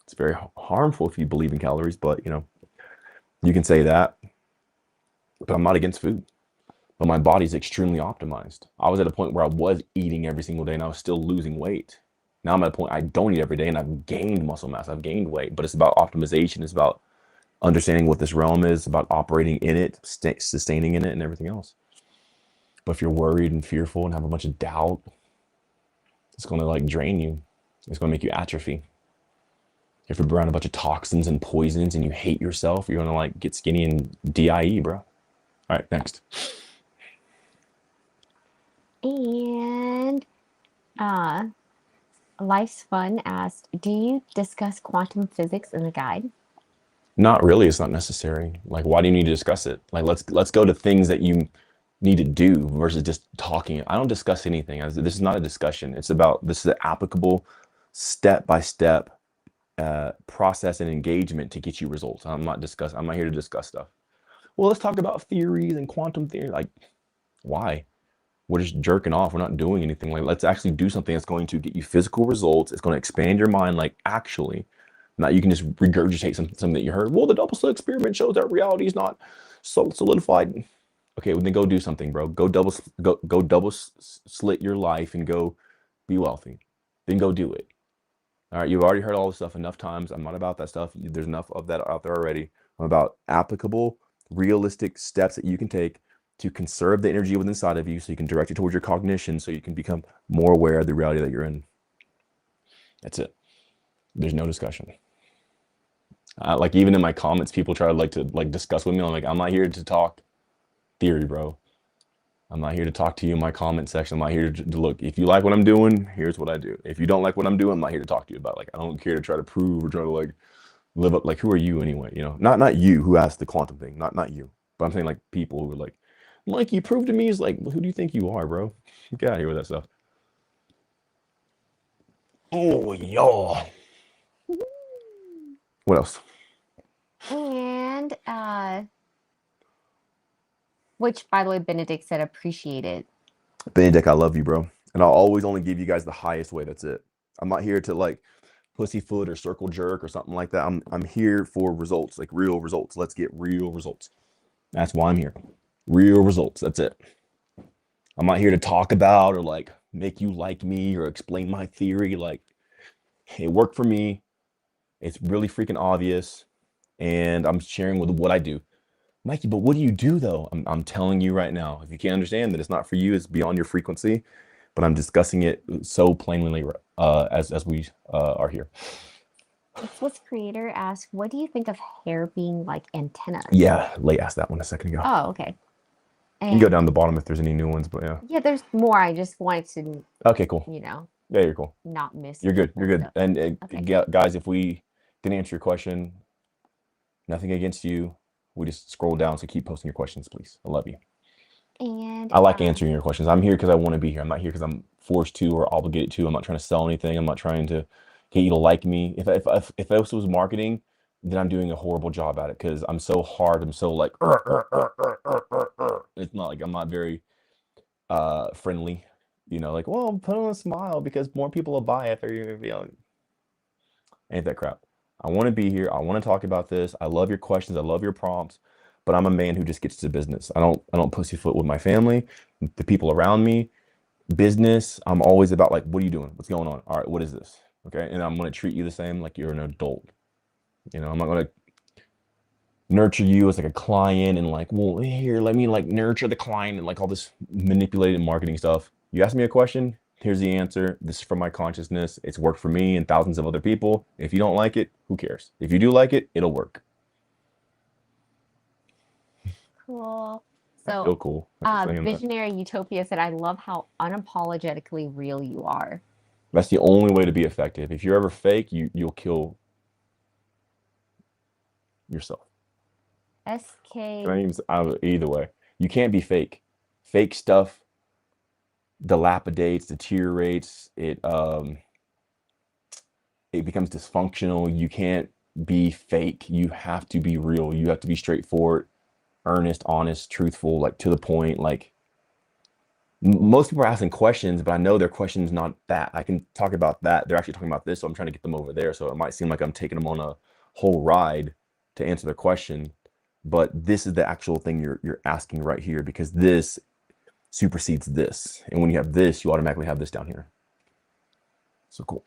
It's very harmful if you believe in calories, but you can say that. But I'm not against food. But my body's extremely optimized. I was at a point where I was eating every single day and I was still losing weight. Now I'm at a point I don't eat every day and I've gained muscle mass, I've gained weight. But it's about optimization. It's about understanding what this realm is, about operating in it, sustaining in it, and everything else. But if you're worried and fearful and have a bunch of doubt, it's going to like drain you. It's going to make you atrophy. If you're around a bunch of toxins and poisons and you hate yourself, you're going to like get skinny and DIE, bro. All right, next. And Life's Fun asked, do you discuss quantum physics in the guide? Not really. It's not necessary. Like, why do you need to discuss it? Like, let's go to things that you need to do versus just talking. I don't discuss anything. This is not a discussion. This is the applicable step-by-step process and engagement to get you results. I'm not here to discuss stuff. Well, let's talk about theories and quantum theory. Like, why? We're just jerking off. We're not doing anything. Like, let's actually do something that's going to get you physical results. It's going to expand your mind. Like, actually, not you can just regurgitate something that you heard. Well, the double slit experiment shows that reality is not so solidified. Okay, well, then go do something, bro. Go double slit your life and go be wealthy. Then go do it. All right, you've already heard all this stuff enough times. I'm not about that stuff. There's enough of that out there already. I'm about applicable, realistic steps that you can take to conserve the energy within inside of you so you can direct it towards your cognition so you can become more aware of the reality that you're in. That's it. There's no discussion. Like even in my comments, people try to discuss with me. I'm like, I'm not here to talk theory, bro. I'm not here to talk to you in my comment section. I'm not here to look. If you like what I'm doing, here's what I do. If you don't like what I'm doing, I'm not here to talk to you about. Like, I don't care to try to prove or try to like live up. Like, who are you anyway? You know, not you who asked the quantum thing. Not you. But I'm saying like people who are like, Mikey, prove to me. Is like, well, who do you think you are, bro? Get out of here with that stuff. Oh, y'all. What else? And which, by the way, Benedict said appreciated. Benedict, I love you, bro. And I'll always only give you guys the highest way. That's it. I'm not here to like pussyfoot or circle jerk or something like that. I'm here for results, like real results. Let's get real results. That's why I'm here. Real results. That's it. I'm not here to talk about or like make you like me or explain my theory. Like, it worked for me. It's really freaking obvious. And I'm sharing with what I do. Mikey, but what do you do though? I'm telling you right now, if you can't understand that it's not for you, it's beyond your frequency, but I'm discussing it so plainly as we are here. Swiss creator asked, what do you think of hair being like antennas? Yeah, Lay asked that one a second ago. Oh, okay. You can go down the bottom if there's any new ones, but yeah. Yeah, there's more. I just wanted to, Okay, cool. you know, Yeah, you're cool. not miss. You're good. You're good. stuff. And Okay. guys, if we didn't answer your question, nothing against you. We just scroll down, so keep posting your questions, please. I love you. And I like answering your questions. I'm here because I want to be here. I'm not here because I'm forced to or obligated to. I'm not trying to sell anything. I'm not trying to get you to like me. If this was marketing, then I'm doing a horrible job at it because I'm so hard. I'm so like, it's not like I'm not very friendly. You know, like, well, put on a smile because more people will buy if they're, you know, ain't that crap. I want to be here. I want to talk about this. I love your questions. I love your prompts, but I'm a man who just gets to business. I don't pussyfoot with my family, the people around me, business. I'm always about like, what are you doing? What's going on? All right, what is this? Okay, and I'm going to treat you the same like you're an adult. You know, I'm not going to nurture you as like a client and like, well, here, let me like nurture the client and like all this manipulated marketing stuff. You ask me a question, here's the answer. This is from my consciousness. It's worked for me and thousands of other people. If you don't like it, who cares? If you do like it, it'll work. cool. I feel So, cool. after saying that. Visionary Utopia said, I love how unapologetically real you are. That's the only way to be effective. If you're ever fake, you'll kill yourself. SK. Either way, you can't be fake. Fake stuff dilapidates, deteriorates. It becomes dysfunctional. You can't be fake. You have to be real. You have to be straightforward, earnest, honest, truthful, like to the point. Like most people are asking questions, but I know their question's not that. I can talk about that. They're actually talking about this, so I'm trying to get them over there. So it might seem like I'm taking them on a whole ride to answer their question, but this is the actual thing you're asking right here because this supersedes this. And when you have this, you automatically have this down here. So cool.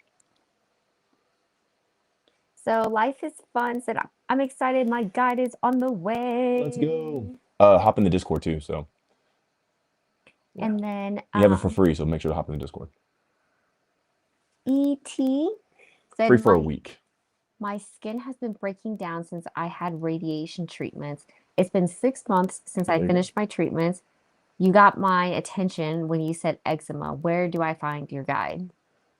So life is fun. Said, I'm excited. My guide is on the way. Let's go. Hop in the Discord too. So And then you have it for free, so make sure to hop in the Discord. ET said, Free for a week. My skin has been breaking down since I had radiation treatments. It's been 6 months since I finished my treatments. You got my attention when you said eczema. Where do I find your guide?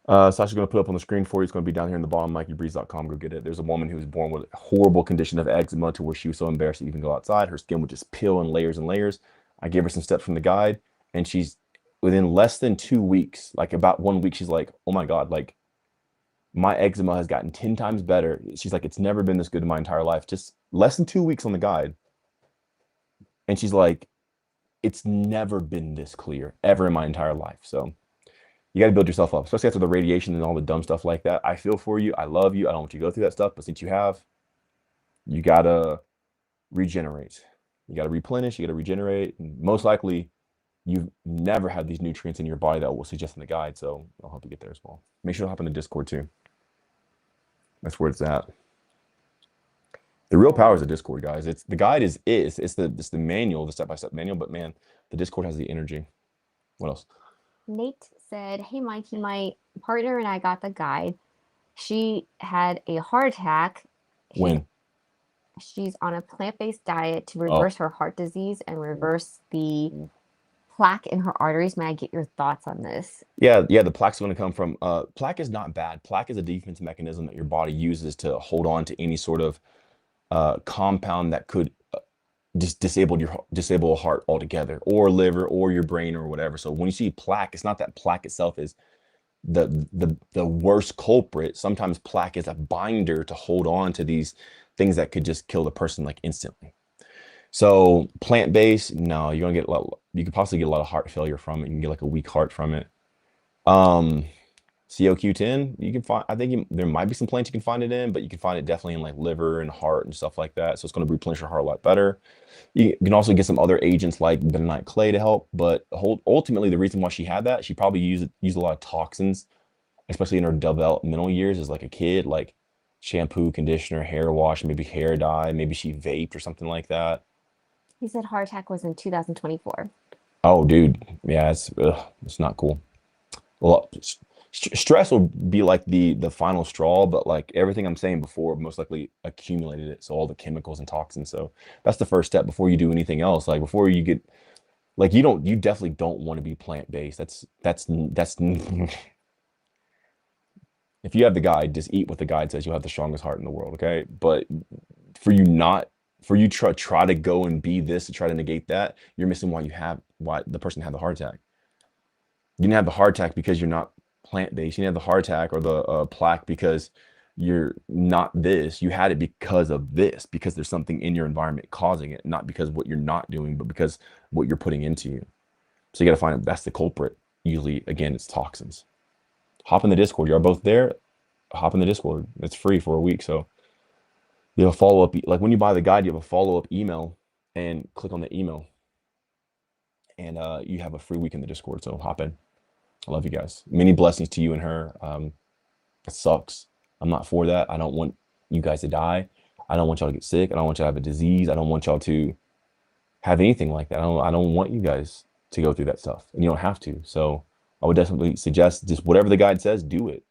Sasha's going to put up on the screen for you. It's going to be down here in the bottom, Mikeybreathes.com. Go get it. There's a woman who was born with a horrible condition of eczema to where she was so embarrassed to even go outside. Her skin would just peel in layers and layers. I gave her some steps from the guide, and she's within less than 2 weeks, like about 1 week, she's like, oh my God, like my eczema has gotten 10 times better. She's like, it's never been this good in my entire life. Just less than 2 weeks on the guide. And she's like, it's never been this clear ever in my entire life. So you got to build yourself up, especially after the radiation and all the dumb stuff like that. I feel for you. I love you. I don't want you to go through that stuff. But since you have, you got to regenerate. You got to replenish. You got to regenerate. And most likely, you've never had these nutrients in your body that will suggest in the guide. So I'll help you get there as well. Make sure to hop in the Discord too. That's where it's at. The real power is the Discord, guys. It's the guide it's the manual, the step-by-step manual, but man, the Discord has the energy. What else? Nate said, "Hey Mikey, my partner and I got the guide. She had a heart attack. When? She's on a plant-based diet to Oh, reverse her heart disease and reverse the plaque in her arteries. May I get your thoughts on this?" yeah, the plaque's going to come from plaque is not bad. Plaque is a defense mechanism that your body uses to hold on to any sort of compound that could just disable a heart altogether, or liver, or your brain, or whatever. So when you see plaque, it's not that plaque itself is the worst culprit. Sometimes plaque is a binder to hold on to these things that could just kill the person like instantly. So plant-based, no, you're gonna get you could possibly get a lot of heart failure from it. You can get like a weak heart from it. Um, COQ10, you can find, I think there might be some plants you can find it in, but you can find it definitely in like liver and heart and stuff like that. So it's going to replenish your heart a lot better. You can also get some other agents like bentonite clay to help, but ultimately the reason why she had that, she probably used a lot of toxins, especially in her developmental years as like a kid, like shampoo, conditioner, hair wash, maybe hair dye, maybe she vaped or something like that. He said heart attack was in 2024. Oh, dude, yeah, it's not cool. Well, stress will be like the final straw, but like everything I'm saying before most likely accumulated it. So all the chemicals and toxins. So that's the first step before you do anything else. Like before you get like you definitely don't want to be plant-based. That's if you have the guide, just eat what the guide says. You'll have the strongest heart in the world, okay? But for you try to go and be this to try to negate that, you're missing why the person had the heart attack. You didn't have the heart attack because you're not plant-based. You didn't have the heart attack or the plaque because you're not this. You had it because of this, because there's something in your environment causing it, not because what you're not doing, but because what you're putting into you. So you got to find that's the culprit. Usually, again, it's toxins. Hop in the Discord. You're both there. Hop in the Discord. It's free for a week. So you have a follow-up. Like when you buy the guide, you have a follow-up email and click on the email. And you have a free week in the Discord. So hop in. I love you guys. Many blessings to you and her. It sucks. I'm not for that. I don't want you guys to die. I don't want y'all to get sick. I don't want y'all to have a disease. I don't want y'all to have anything like that. I don't want you guys to go through that stuff. And you don't have to. So I would definitely suggest just whatever the guide says, do it.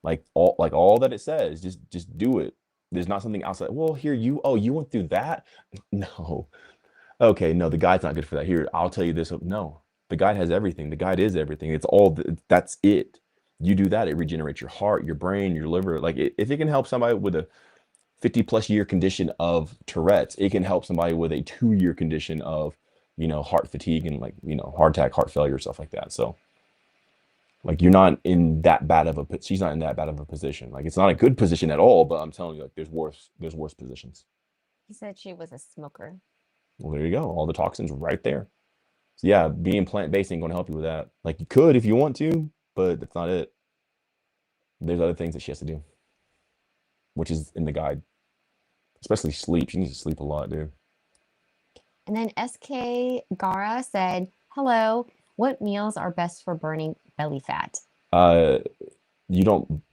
Like all that it says, just do it. There's not something outside. Well, here you went through that? No. Okay, no, the guide's not good for that. Here, I'll tell you this. No. The guide has everything. The guide is everything. It's all, that's it. You do that, it regenerates your heart, your brain, your liver. Like if it can help somebody with a 50+ year condition of Tourette's, it can help somebody with a 2-year condition of, heart fatigue and like, heart attack, heart failure, stuff like that. So like she's not in that bad of a position. Like it's not a good position at all, but I'm telling you, like there's worse positions. He said she was a smoker. Well, there you go. All the toxins right there. So yeah, being plant-based ain't going to help you with that. Like you could if you want to, but that's not it. There's other things that she has to do, which is in the guide, especially sleep. She needs to sleep a lot, dude. And then SK Gara said, "Hello, what meals are best for burning belly fat?" You don't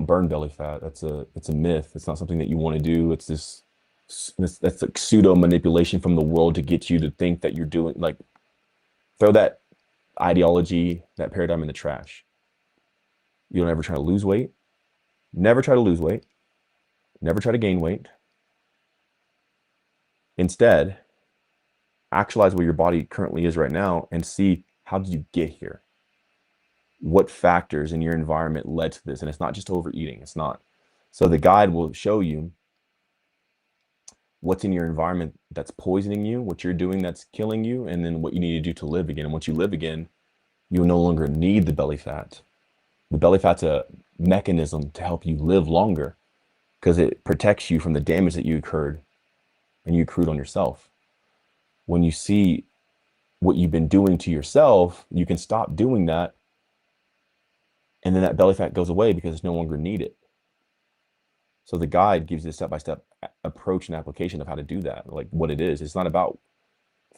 burn belly fat. It's a myth. It's not something that you want to do. That's like pseudo manipulation from the world to get you to think that you're doing, like, throw that ideology, that paradigm in the trash. You don't ever try to lose weight. Never try to lose weight. Never try to gain weight. Instead, actualize where your body currently is right now and see, how did you get here? What factors in your environment led to this? And it's not just overeating. It's not. So the guide will show you what's in your environment that's poisoning you, what you're doing that's killing you, and then what you need to do to live again. And once you live again, you no longer need the belly fat. The belly fat's a mechanism to help you live longer because it protects you from the damage that you accrued on yourself. When you see what you've been doing to yourself, you can stop doing that. And then that belly fat goes away because it's no longer needed. So the guide gives you a step-by-step approach and application of how to do that, like what it is. It's not about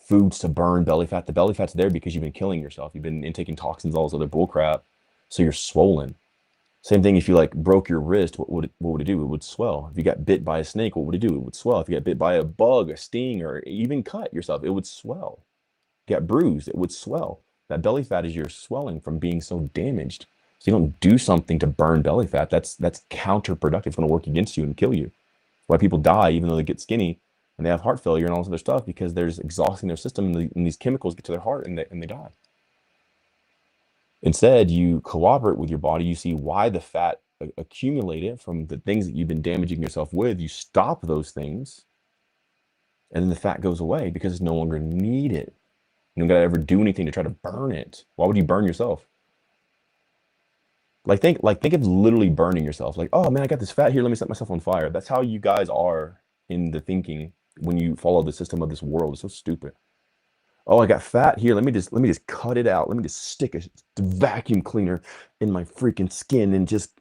foods to burn belly fat. The belly fat's there because you've been killing yourself. You've been intaking toxins, all this other bull crap. So you're swollen. Same thing if you like broke your wrist, what would it do? It would swell. If you got bit by a snake, what would it do? It would swell. If you got bit by a bug, a sting, or even cut yourself, it would swell. If you got bruised, it would swell. That belly fat is your swelling from being so damaged. So you don't do something to burn belly fat. That's counterproductive. It's going to work against you and kill you. Why people die even though they get skinny and they have heart failure and all this other stuff, because they're just exhausting their system, and these chemicals get to their heart and they die. Instead, you cooperate with your body. You see why the fat accumulated from the things that you've been damaging yourself with. You stop those things, and then the fat goes away because it's no longer needed. You don't got to ever do anything to try to burn it. Why would you burn yourself? Like think of literally burning yourself. Like, oh man, I got this fat here. Let me set myself on fire. That's how you guys are in the thinking when you follow the system of this world. It's so stupid. Oh, I got fat here. Let me just cut it out. Let me just stick a vacuum cleaner in my freaking skin and just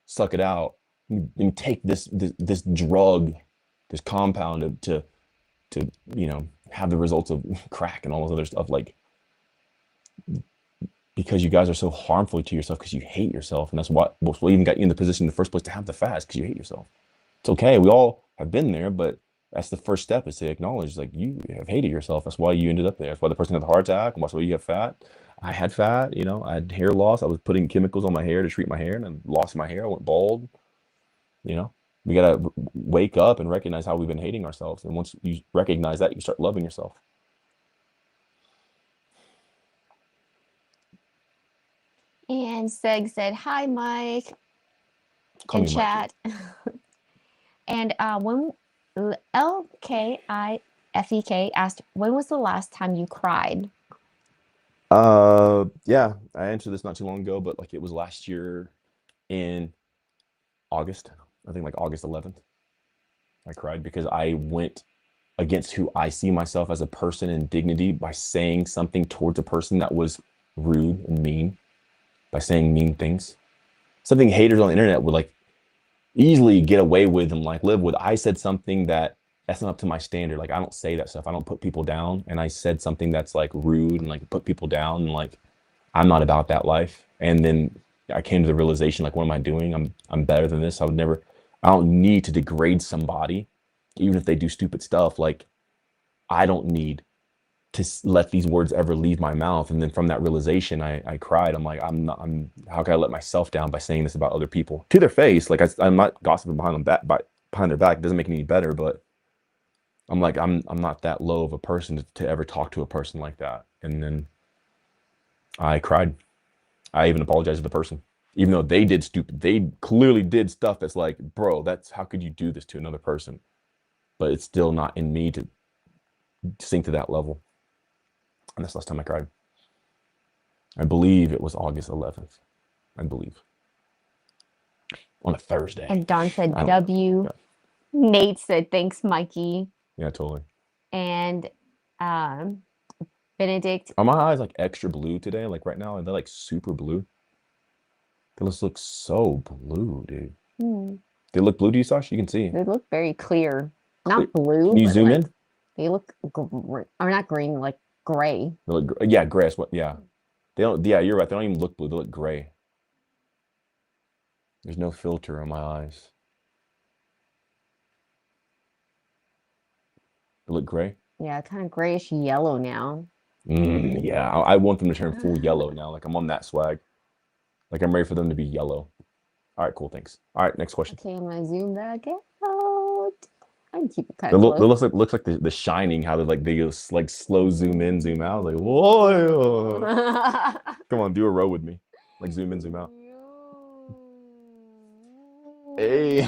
suck it out. And take this drug, this compound to have the results of crack and all this other stuff. Like, because you guys are so harmful to yourself because you hate yourself, and that's what even got you in the position in the first place to have the fast, because you hate yourself. It's okay. We all have been there, but that's the first step, is to acknowledge like you have hated yourself. That's why you ended up there. That's why the person had the heart attack. And that's why you have fat. I had fat, I had hair loss. I was putting chemicals on my hair to treat my hair, and I lost my hair. I went bald. We got to wake up and recognize how we've been hating ourselves. And once you recognize that, you start loving yourself. And Seg said, "Hi, Mike," Call in me Mikey. chat. And when LKIFEK asked, when was the last time you cried? Yeah, I answered this not too long ago, but like it was last year in August. I think like August 11th. I cried because I went against who I see myself as a person and dignity by saying something towards a person that was rude and mean, by saying mean things. Something haters on the internet would like easily get away with and like live with. I said something that's not up to my standard. Like, I don't say that stuff. I don't put people down. And I said something that's like rude and like put people down, and like I'm not about that life. And then I came to the realization, like, what am I doing? I'm better than this. I don't need to degrade somebody, even if they do stupid stuff. Like, I don't need to let these words ever leave my mouth. And then from that realization, I cried. I'm like, how can I let myself down by saying this about other people to their face? Like, I'm not gossiping behind their back. It doesn't make it any better, but I'm like, I'm not that low of a person to ever talk to a person like that. And then I cried. I even apologized to the person, even though they clearly did stuff that's like, bro, how could you do this to another person? But it's still not in me to sink to that level. And that's the last time I cried. I believe it was August 11th. I believe. On a Thursday. And Don said W. Yeah. Nate said, thanks, Mikey. Yeah, totally. And Benedict. Are my eyes like extra blue today? Like right now, they're like super blue. They just look so blue, dude. They look blue to you, Sasha? You can see. They look very clear. Not blue. Can you zoom in? They look or not green, like gray. They look, yeah, gray. Yeah. They don't. Yeah, you're right. They don't even look blue. They look gray. There's no filter on my eyes. They look gray. Yeah, kind of grayish yellow now. Yeah, I want them to turn full yellow now. Like, I'm on that swag. Like, I'm ready for them to be yellow. All right, cool. Thanks. All right, next question. Okay, I'm gonna zoom back out. I can keep it kind of close. It looks like the Shining. How they just like slow zoom in, zoom out. Like, whoa! Come on, do a row with me. Like, zoom in, zoom out. Hey,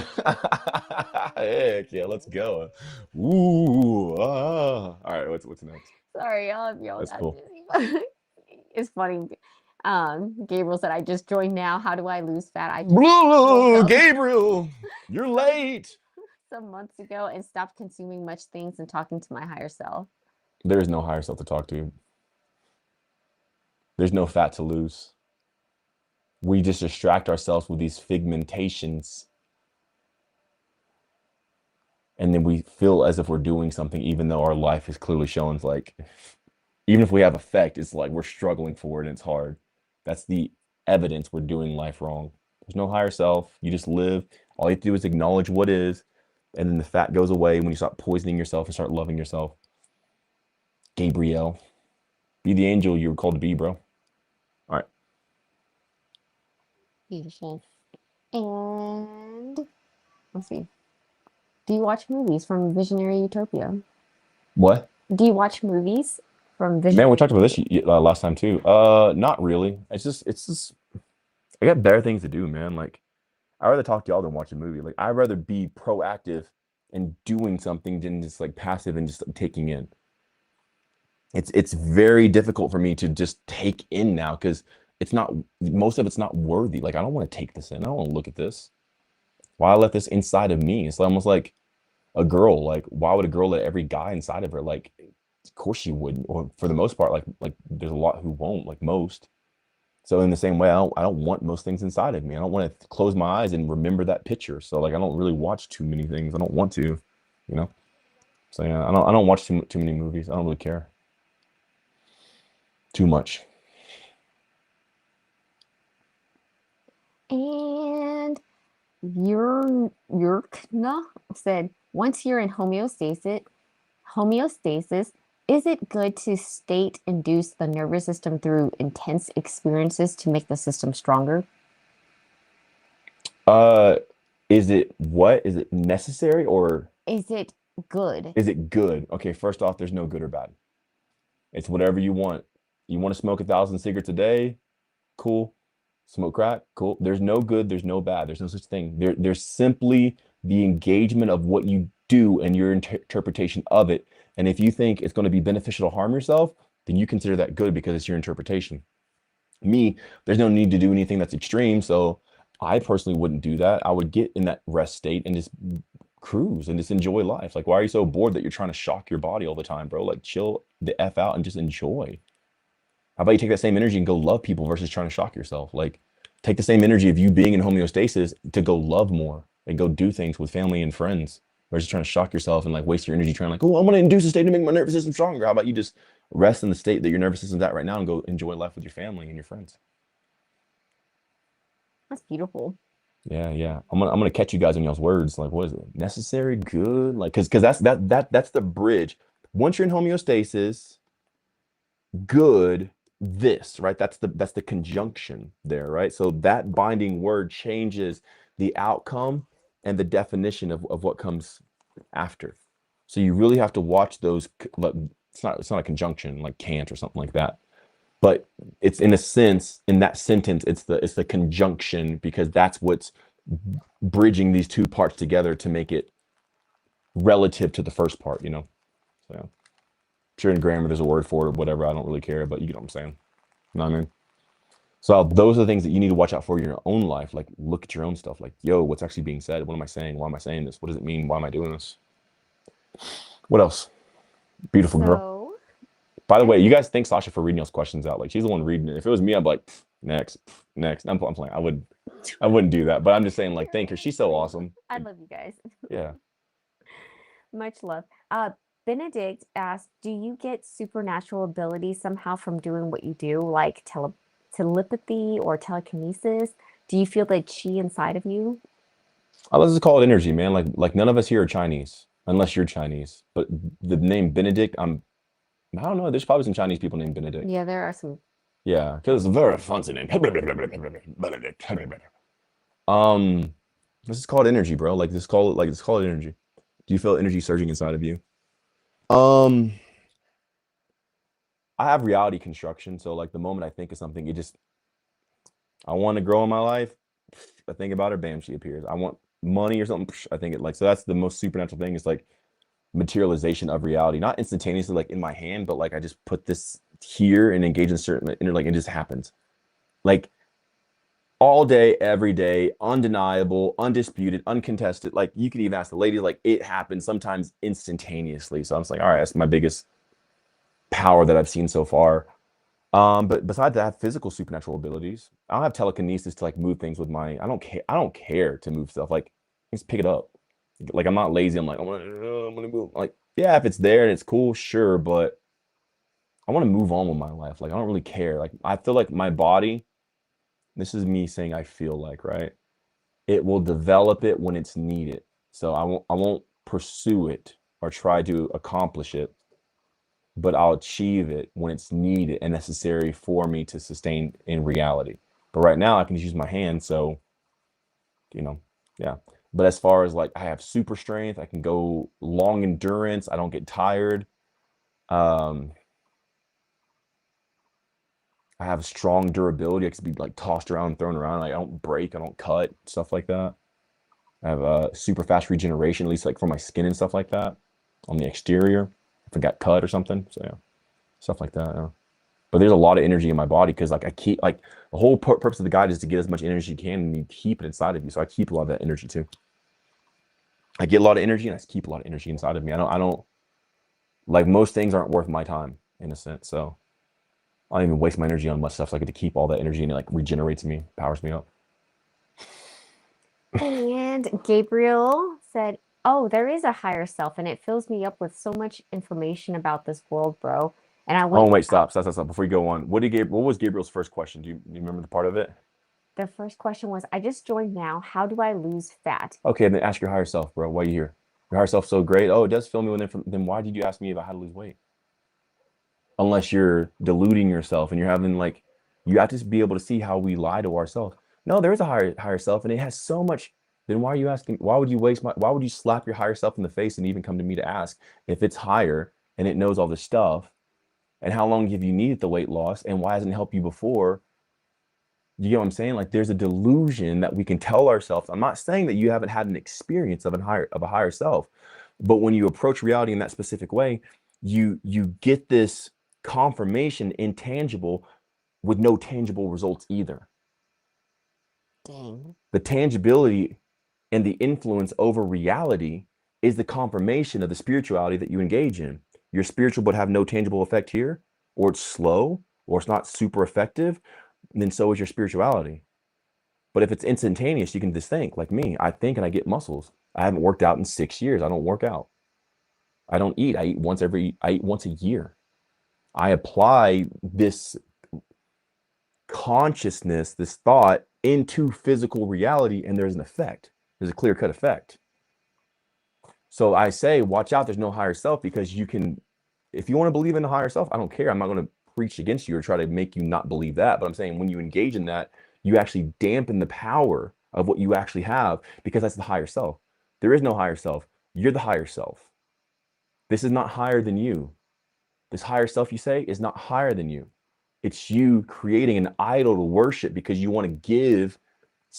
heck yeah, let's go. Ooh, All right, what's next? Sorry, all of y'all. That's cool. It's funny. Gabriel said, "I just joined now. How do I lose fat?" Gabriel, you're late. Some months ago and stopped consuming much things and talking to my higher self. There is no higher self to talk to. There's no fat to lose. We just distract ourselves with these figmentations. And then we feel as if we're doing something, even though our life is clearly showing like, even if we have effect, it's like we're struggling for it and it's hard. That's the evidence we're doing life wrong. There's no higher self. You just live. All you have to do is acknowledge what is, and then the fat goes away when you stop poisoning yourself and start loving yourself. Gabrielle, be the angel you were called to be, bro. All right. Beautiful. And let's see. Do you watch movies from Visionary Utopia? What? Do you watch movies from Visionary? Man, we talked about this last time too. Not really. It's just I got better things to do, man. Like, I'd rather talk to y'all than watch a movie. Like, I'd rather be proactive and doing something than just like passive and just taking in. It's very difficult for me to just take in now because it's not, most of it's not worthy. Like, I don't want to take this in. I don't want to look at this. Why let this inside of me? It's almost like a girl. Like, why would a girl let every guy inside of her? Like, of course she wouldn't. Or for the most part, like there's a lot who won't. Like most. So in the same way, I don't want most things inside of me. I don't want to close my eyes and remember that picture. So like, I don't really watch too many things. I don't want to, you know. So yeah, I don't watch too many movies. I don't really care too much. And Yurkna said, once you're in homeostasis, is it good to state-induce the nervous system through intense experiences to make the system stronger? Is it what? Is it necessary or Is it good? is it good? Okay, first off, there's no good or bad. It's whatever you want. You want to smoke 1,000 cigarettes a day? Cool. Smoke crack? Cool. There's no good, there's no bad. There's no such thing. There's simply the engagement of what you do and your interpretation of it. And if you think it's going to be beneficial to harm yourself, then you consider that good because it's your interpretation. Me, there's no need to do anything that's extreme. So I personally wouldn't do that. I would get in that rest state and just cruise and just enjoy life. Like, why are you so bored that you're trying to shock your body all the time, bro? Like, chill the F out and just enjoy. How about you take that same energy and go love people versus trying to shock yourself? Like, take the same energy of you being in homeostasis to go love more and go do things with family and friends versus trying to shock yourself and like waste your energy trying like, oh, I'm going to induce a state to make my nervous system stronger. How about you just rest in the state that your nervous system's at right now and go enjoy life with your family and your friends? That's beautiful. Yeah. I'm gonna catch you guys on y'all's words. Like, what is it? Necessary, good? Like, cause that's the bridge. Once you're in homeostasis, good, this, right? That's the conjunction there, right? So that binding word changes the outcome and the definition of what comes after. So you really have to watch those. It's not a conjunction like can't or something like that. But it's in a sense, in that sentence, it's the conjunction because that's what's bridging these two parts together to make it relative to the first part, you know? So yeah. Sure, in grammar there's a word for it or whatever. I don't really care, but you get what I'm saying. You know what I mean? So those are the things that you need to watch out for in your own life. Like, look at your own stuff. Like, yo, what's actually being said? What am I saying? Why am I saying this? What does it mean? Why am I doing this? What else? Beautiful girl. So, By the way, you guys thank Sasha for reading those questions out. Like, she's the one reading it. If it was me, I'd be like, next. I'm playing. I wouldn't do that. But I'm just saying, like, thank her. She's so awesome. I love you guys. Yeah. Much love. Benedict asked, do you get supernatural abilities somehow from doing what you do, like telepathy or telekinesis? Do you feel the chi inside of you? Let's just call it energy, man. Like none of us here are Chinese, unless you're Chinese. But the name Benedict, I don't know. There's probably some Chinese people named Benedict. Yeah, there are some. Yeah, because it's a very fancy name. Benedict. Let's just call it energy, bro. Let's call it energy. Do you feel energy surging inside of you? I have reality construction, so like the moment I think of something, I want to grow in my life. I think about her, bam, she appears. I want money or something. I think it so that's the most supernatural thing. It's like materialization of reality, not instantaneously like in my hand, but like I just put this here and engage in certain like it just happens. Like all day, every day, undeniable, undisputed, uncontested. Like you could even ask the ladies, like it happens sometimes instantaneously. So I'm just like, all right, that's my biggest power that I've seen so far. But besides that, I have physical supernatural abilities. I don't have telekinesis to like move things with my. I don't care to move stuff. Like just pick it up. Like I'm not lazy. I'm like I'm gonna move. Like yeah, if it's there and it's cool, sure. But I want to move on with my life. Like I don't really care. Like I feel like my body. This is me saying I feel like, right? it will develop it when it's needed. So I won't pursue it or try to accomplish it, but I'll achieve it when it's needed and necessary for me to sustain in reality. But right now I can just use my hands, so yeah. But as far as like I have super strength, I can go long endurance, I don't get tired. Um, I have strong durability. I can be like tossed around, thrown around. Like, I don't break, I don't cut, stuff like that. I have a super fast regeneration, at least like for my skin and stuff like that on the exterior. If I got cut or something, so yeah, stuff like that. Yeah. But there's a lot of energy in my body because like I keep like the whole purpose of the guide is to get as much energy as you can and you keep it inside of you. So I keep a lot of that energy too. I get a lot of energy and I keep a lot of energy inside of me. I don't like most things aren't worth my time in a sense. So I don't even waste my energy on much stuff. So I get to keep all that energy and it like regenerates me, powers me up. And Gabriel said, "Oh, there is a higher self, and it fills me up with so much information about this world, bro." And I Oh went, wait, stop. Before you go on, what was Gabriel's first question? Do you remember the part of it? the first question was, "I just joined now. How do I lose fat?" Okay, then ask your higher self, bro. Why are you here? Your higher self's so great. Oh, it does fill me with information. Then why did you ask me about how to lose weight? Unless you're deluding yourself and you're having like, you have to be able to see how we lie to ourselves. No, there is a higher self, and it has so much. Then why are you asking? Why would you why would you slap your higher self in the face and even come to me to ask if it's higher and it knows all this stuff? And how long have you needed the weight loss? And why hasn't it helped you before? You get what I'm saying? Like there's a delusion that we can tell ourselves. I'm not saying that you haven't had an experience of a higher self, but when you approach reality in that specific way, you get this confirmation intangible with no tangible results either. Dang. The tangibility and the influence over reality is the confirmation of the spirituality that you engage in. Your spiritual but have no tangible effect here, or it's slow, or it's not super effective, then so is your spirituality. But if it's instantaneous, you can just think like me. I think and I get muscles. I haven't worked out in 6 years. I don't work out. I don't eat. I eat once a year. I apply this consciousness, this thought into physical reality, and there's an effect. There's a clear-cut effect. So I say, watch out, there's no higher self, because you can, if you want to believe in the higher self, I don't care. I'm not going to preach against you or try to make you not believe that. But I'm saying when you engage in that, you actually dampen the power of what you actually have, because that's the higher self. There is no higher self. You're the higher self. This is not higher than you. This higher self you say is not higher than you. It's you creating an idol to worship because you want to give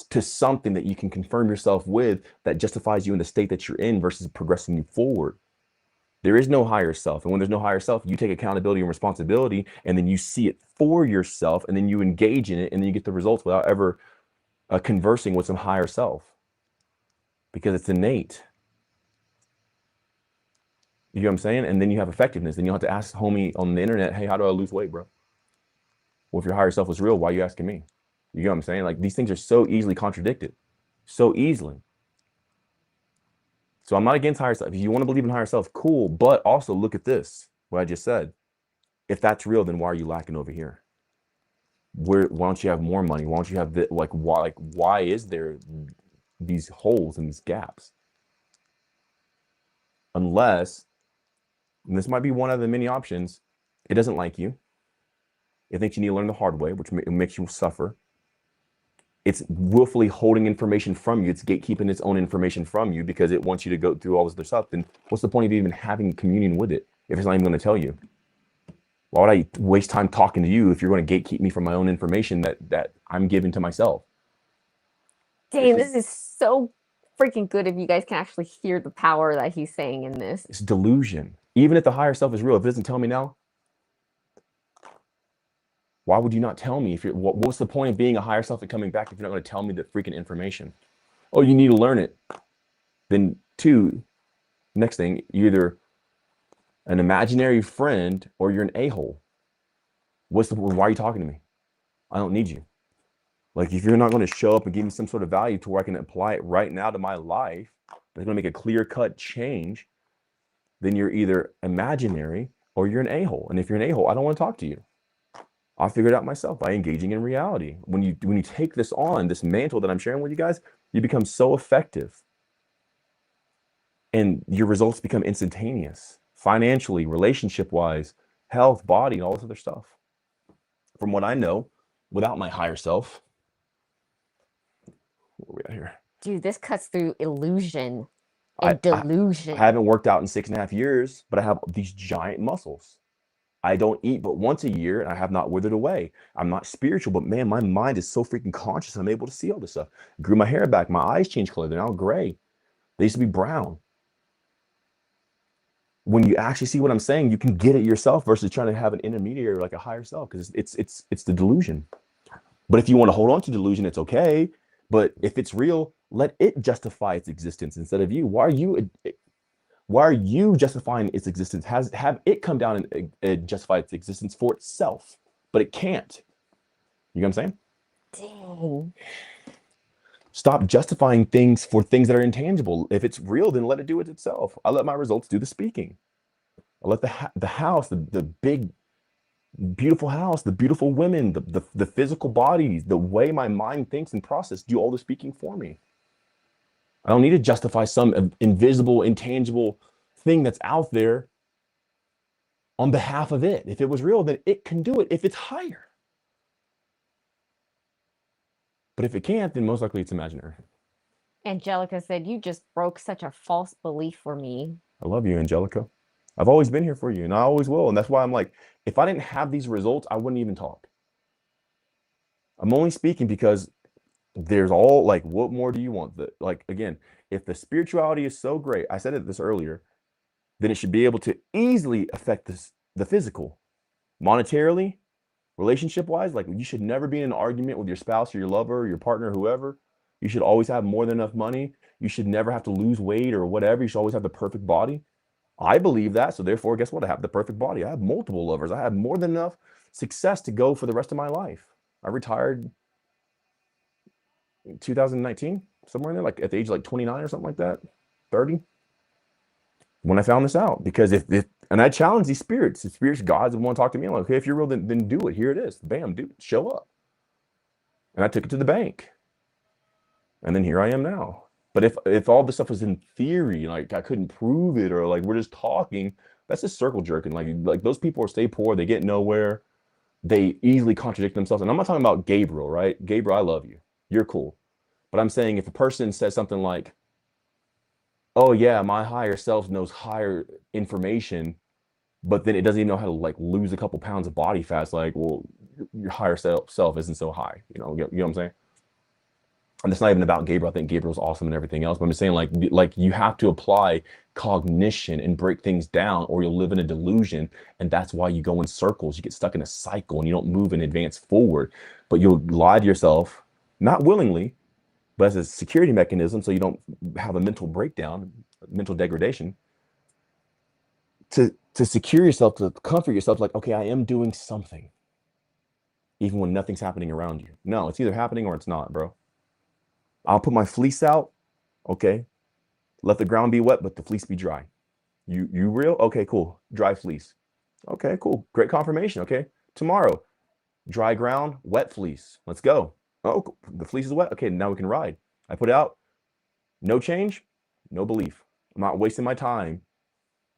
to something that you can confirm yourself with that justifies you in the state that you're in versus progressing you forward. There is no higher self. And when there's no higher self, you take accountability and responsibility, and then you see it for yourself, and then you engage in it, and then you get the results without ever conversing with some higher self, because it's innate. You know what I'm saying? And then you have effectiveness. Then you don't have to ask homie on the internet, hey, how do I lose weight, bro? Well, if your higher self was real, why are you asking me? You know what I'm saying? Like these things are so easily contradicted, so easily. So I'm not against higher self. If you want to believe in higher self, cool. But also look at this, what I just said. If that's real, then why are you lacking over here? Why don't you have more money? Why don't you have why is there these holes and these gaps? Unless, and this might be one of the many options, it doesn't like you. It thinks you need to learn the hard way, which makes you suffer. It's willfully holding information from you. It's gatekeeping its own information from you because it wants you to go through all this other stuff. Then what's the point of even having communion with it if it's not even going to tell you? Why would I waste time talking to you if you're going to gatekeep me from my own information that I'm giving to myself? Dang, this is so freaking good if you guys can actually hear the power that he's saying in this. It's delusion. Even if the higher self is real, if it doesn't tell me now, why would you not tell me? If you're, what's the point of being a higher self and coming back if you're not going to tell me the freaking information? Oh, you need to learn it. Then two, next thing, you're either an imaginary friend or you're an a-hole. Why are you talking to me? I don't need you. Like if you're not going to show up and give me some sort of value to where I can apply it right now to my life, that's going to make a clear-cut change, then you're either imaginary or you're an a-hole. And if you're an a-hole, I don't want to talk to you. I'll figure it out myself by engaging in reality. When you take this on, this mantle that I'm sharing with you guys, You become so effective and your results become instantaneous, financially, relationship wise, health, body, and all this other stuff. From what I know, without my higher self, what are we at here? Dude, this cuts through illusion I, and I, delusion. I haven't worked out in 6.5 years, but I have these giant muscles. I don't eat but once a year and I have not withered away. I'm not spiritual, but man, my mind is so freaking conscious. I'm able to see all this stuff. Grew my hair back. My eyes changed color. They're now gray. They used to be brown. When you actually see what I'm saying, you can get it yourself versus trying to have an intermediary like a higher self, because it's the delusion. But if you want to hold on to delusion, it's okay. But if it's real, let it justify its existence instead of you. Why are you justifying its existence? Have it come down and justify its existence for itself, but it can't. You know what I'm saying? Dang. Stop justifying things for things that are intangible. If it's real, then let it do it itself. I let my results do the speaking. I let the house, the big, beautiful house, the beautiful women, the physical bodies, the way my mind thinks and process do all the speaking for me. I don't need to justify some invisible, intangible thing that's out there on behalf of it. If it was real, then it can do it if it's higher. But if it can't, then most likely it's imaginary. Angelica said, you just broke such a false belief for me. I love you, Angelica. I've always been here for you, and I always will. And that's why I'm like, if I didn't have these results, I wouldn't even talk. I'm only speaking because there's all like, what more do you want? Like, again, if the spirituality is so great, I said this earlier, then it should be able to easily affect the physical, monetarily, relationship wise. Like, you should never be in an argument with your spouse or your lover or your partner, whoever. You should always have more than enough money. You should never have to lose weight or whatever. You should always have the perfect body. I believe that. So therefore, guess what? I have the perfect body. I have multiple lovers. I have more than enough success to go for the rest of my life. I retired in 2019, somewhere in there, like at the age of like 29 or something like that, 30. When I found this out, because if and I challenge these spirits, the spirits, gods want to talk to me. I'm like, okay, if you're real, then do it. Here it is. Bam, dude, show up. And I took it to the bank. And then here I am now. But if all this stuff was in theory, like I couldn't prove it, or like we're just talking, that's just circle jerking. Like those people stay poor, they get nowhere, they easily contradict themselves. And I'm not talking about Gabriel, right? Gabriel, I love you. You're cool. But I'm saying if a person says something like, oh yeah, my higher self knows higher information, but then it doesn't even know how to like lose a couple pounds of body fat. It's like, well, your higher self isn't so high. You know what I'm saying? And it's not even about Gabriel. I think Gabriel's awesome and everything else. But I'm just saying, like you have to apply cognition and break things down, or you'll live in a delusion. And that's why you go in circles. You get stuck in a cycle and you don't move and advance forward. But you'll lie to yourself, not willingly, but as a security mechanism, so you don't have a mental breakdown, mental degradation, to secure yourself, to comfort yourself, like, okay, I am doing something, even when nothing's happening around you. No, it's either happening or it's not, bro. I'll put my fleece out. Okay. Let the ground be wet, but the fleece be dry. You real? Okay, cool. Dry fleece. Okay, cool. Great confirmation. Okay. Tomorrow, dry ground, wet fleece. Let's go. Oh, cool. The fleece is wet. Okay, now we can ride. I put it out. No change, no belief. I'm not wasting my time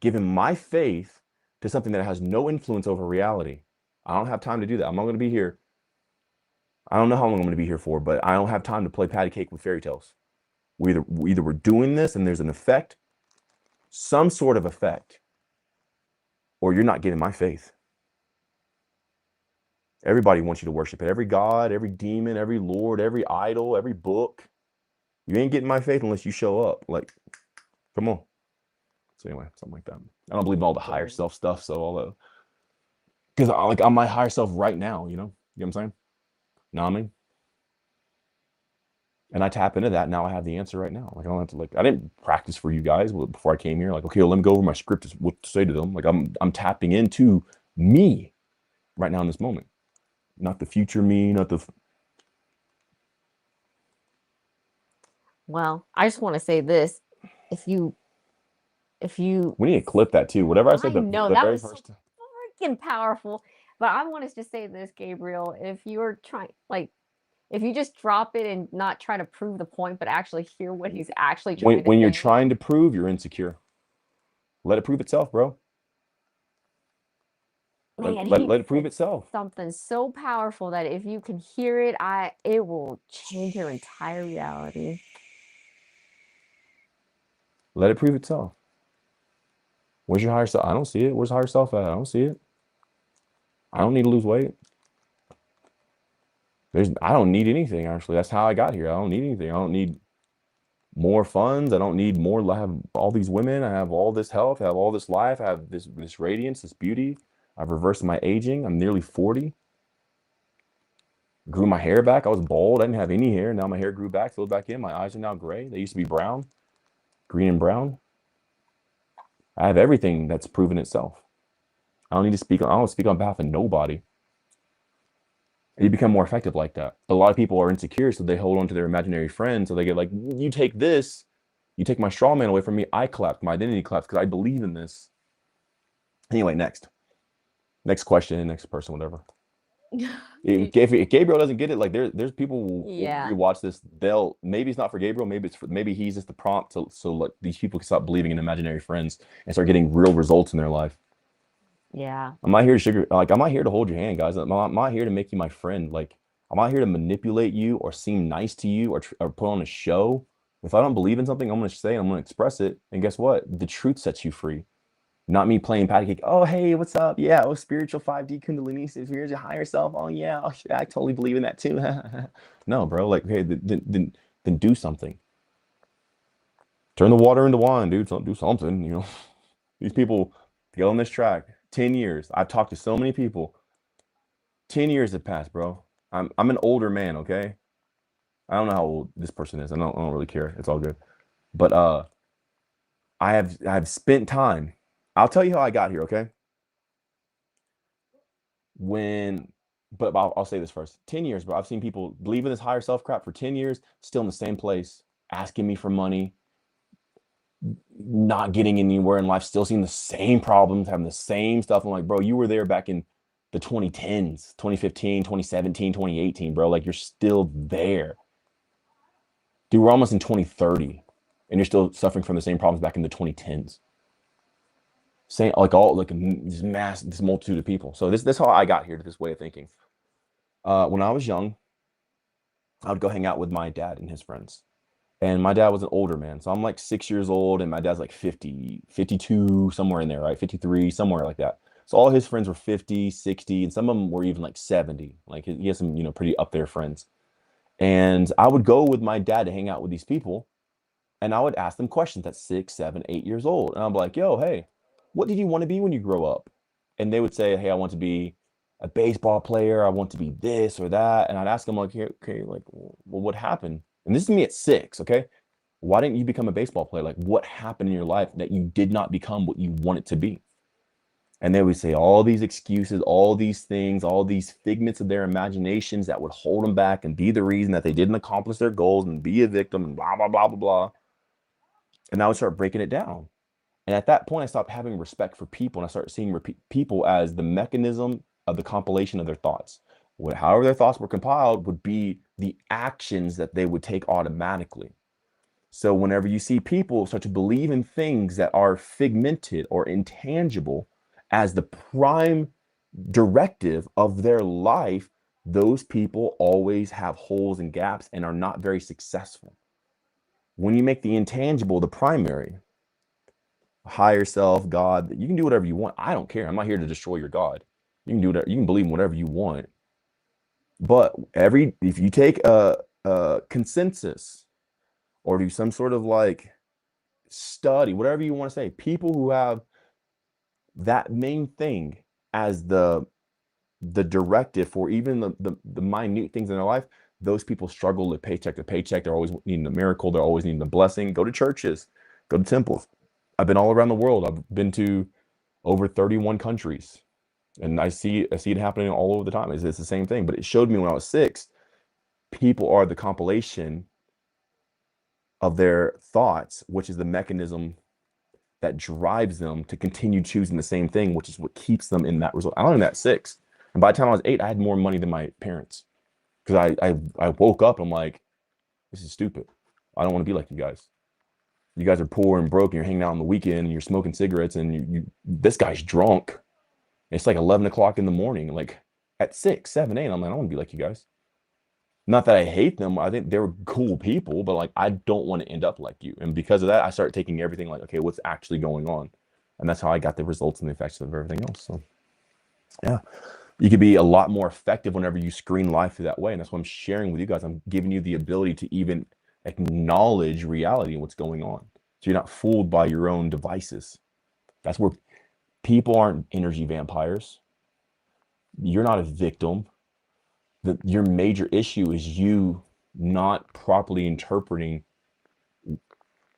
giving my faith to something that has no influence over reality. I don't have time to do that. I'm not going to be here. I don't know how long I'm going to be here for, but I don't have time to play patty cake with fairy tales. We're doing this and there's an effect, some sort of effect, or you're not getting my faith. Everybody wants you to worship it. Every god, every demon, every lord, every idol, every book. You ain't getting my faith unless you show up. Like, come on. So anyway, something like that. I don't believe in all the higher self stuff. So all the, because I'm my higher self right now, you know what I'm saying? Know what I mean? And I tap into that. Now I have the answer right now. Like, I don't have to, like, I didn't practice for you guys before I came here. Like, okay, well, let me go over my script, what to say to them. Like, I'm tapping into me right now in this moment, not the future me, not the. Well, I just want to say this. If you We need to clip that too. Whatever I said I know the that very was so first time. freaking powerful. But I want us to say this, Gabriel. If you're trying, like, If you just drop it and not try to prove the point, but actually hear what he's actually trying to When you're say. trying to prove, you're insecure. Let it prove itself, bro. Man, Let he it prove said itself. something so powerful that if you can hear it, it will change your entire reality. Let it prove itself. Where's your higher self? I don't see it. Where's higher self at? I don't see it. I don't need to lose weight. I don't need anything, actually. That's how I got here. I don't need anything. I don't need more funds. I don't need more. I have all these women. I have all this health. I have all this life. I have this radiance, this beauty. I've reversed my aging. I'm nearly 40. Grew my hair back. I was bald. I didn't have any hair. Now my hair grew back, filled back in. My eyes are now gray. They used to be brown, green and brown. I have everything that's proven itself. I don't speak on behalf of nobody. You become more effective like that. A lot of people are insecure, so they hold on to their imaginary friends. So they get like, you take this, you take my straw man away from me. I collapse, my identity collapse because I believe in this. Anyway, next question, next person, whatever. If Gabriel doesn't get it, like there's people who Yeah. rewatch this. Maybe it's not for Gabriel. Maybe he's just the prompt so like these people can stop believing in imaginary friends and start getting real results in their life. Yeah. I'm not here to I'm not here to hold your hand, guys. I'm not here to make you my friend. Like, I'm not here to manipulate you or seem nice to you or put on a show. If I don't believe in something, I'm going to say, I'm going to express it. And guess what? The truth sets you free. Not me playing patty cake. Oh, hey, what's up? Yeah, oh, spiritual 5D Kundalini, spiritual higher self. Oh, yeah, I totally believe in that too. No, bro. Like, hey, then do something. Turn the water into wine, dude. Do something, you know. These people get on this track. 10 years. I've talked to so many people. 10 years have passed, bro. I'm an older man, okay? I don't know how old this person is. I don't really care. It's all good. But I've spent time. I'll tell you how I got here, okay? But I'll say this first. 10 years, bro. I've seen people believe in this higher self crap for 10 years, still in the same place, asking me for money, not getting anywhere in life, still seeing the same problems, having the same stuff. I'm like, bro, you were there back in the 2010s, 2015, 2017, 2018, bro. Like, you're still there. Dude, we're almost in 2030 and you're still suffering from the same problems back in the 2010s. Same, this multitude of people. So this how I got here to this way of thinking. When I was young, I would go hang out with my dad and his friends. And my dad was an older man. So I'm like 6 years old and my dad's like 50, 52, somewhere in there, right? 53, somewhere like that. So all his friends were 50, 60, and some of them were even like 70. Like he has some, pretty up there friends. And I would go with my dad to hang out with these people. And I would ask them questions at 6, 7, 8 years old. And I'm like, yo, hey, what did you want to be when you grow up? And they would say, hey, I want to be a baseball player. I want to be this or that. And I'd ask them like, okay, like, well, what happened? And this is me at 6, okay? Why didn't you become a baseball player? Like, what happened in your life that you did not become what you wanted to be? And they would say all these excuses, all these things, all these figments of their imaginations that would hold them back and be the reason that they didn't accomplish their goals and be a victim and blah, blah, blah, blah, blah. And I would start breaking it down. And at that point, I stopped having respect for people and I started seeing people as the mechanism of the compilation of their thoughts. However their thoughts were compiled would be the actions that they would take automatically. So whenever you see people start to believe in things that are figmented or intangible as the prime directive of their life, those people always have holes and gaps and are not very successful. When you make the intangible the primary, higher self, God, you can do whatever you want. I don't care. I'm not here to destroy your God. You can do whatever, you can believe in whatever you want. But if you take a consensus or do some sort of like study, whatever you want to say, people who have that main thing as the directive for even the minute things in their life, those people struggle with paycheck to paycheck. They're always needing a miracle. They're always needing a blessing. Go to churches, go to temples. I've been all around the world. I've been to over 31 countries. And I see it happening all over the time. It's the same thing. But it showed me when I was 6, people are the compilation of their thoughts, which is the mechanism that drives them to continue choosing the same thing, which is what keeps them in that result. I learned that at 6. And by the time I was 8, I had more money than my parents. because I woke up and I'm like, this is stupid. I don't want to be like you guys. You guys are poor and broke and you're hanging out on the weekend and you're smoking cigarettes and this guy's drunk. It's like 11 o'clock in the morning, like at 6, 7, 8. I'm like, I don't want to be like you guys. Not that I hate them. I think they're cool people, but like, I don't want to end up like you. And because of that, I started taking everything like, okay, what's actually going on? And that's how I got the results and the effects of everything else. So yeah, you could be a lot more effective whenever you screen life through that way. And that's what I'm sharing with you guys. I'm giving you the ability to even acknowledge reality and what's going on. So you're not fooled by your own devices. That's where people aren't energy vampires. You're not a victim. Your major issue is you not properly interpreting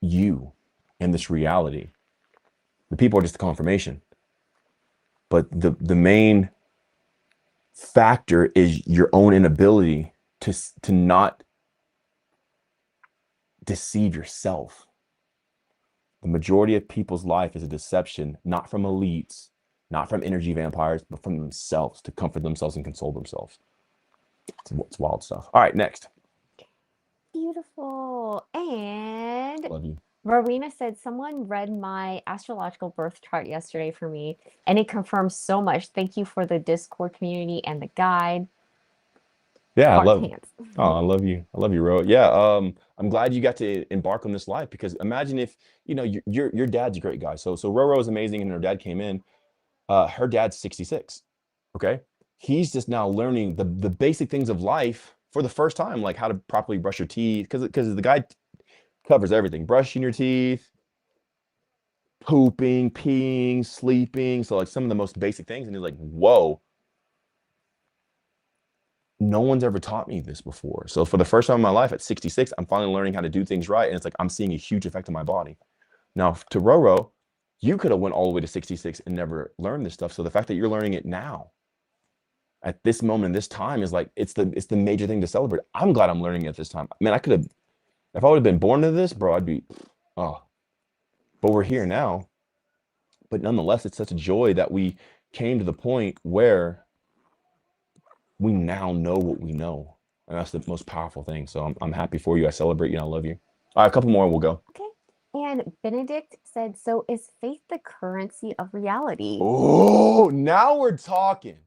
you and this reality. The people are just a confirmation. But the main factor is your own inability to not deceive yourself. The majority of people's life is a deception, not from elites, not from energy vampires, but from themselves, to comfort themselves and console themselves. It's wild stuff. All right, next. Beautiful. And Love you. Rowena said, someone read my astrological birth chart yesterday for me, and it confirms so much. Thank you for the Discord community and the guide. Yeah, I Heart love. hands. Oh, I love you. I love you, Ro. Yeah, I'm glad you got to embark on this life, because imagine if, you know, your dad's a great guy. So Roro is amazing, and her dad came in. Her dad's 66. Okay, he's just now learning the basic things of life for the first time, like how to properly brush your teeth, because the guy covers everything: brushing your teeth, pooping, peeing, sleeping. So like some of the most basic things, and he's like, whoa. No one's ever taught me this before. So for the first time in my life at 66, I'm finally learning how to do things right. And it's like, I'm seeing a huge effect on my body. Now to Roro, you could have went all the way to 66 and never learned this stuff. So the fact that you're learning it now at this moment, this time, is like, it's the major thing to celebrate. I'm glad I'm learning it at this time. Man, I could have, if I would have been born to this, bro, I'd be, oh, but we're here now. But nonetheless, it's such a joy that we came to the point where we now know what we know. And that's the most powerful thing. So I'm happy for you. I celebrate you and I love you. All right, a couple more and we'll go. Okay. And Benedict said, so is faith the currency of reality? Oh, now we're talking.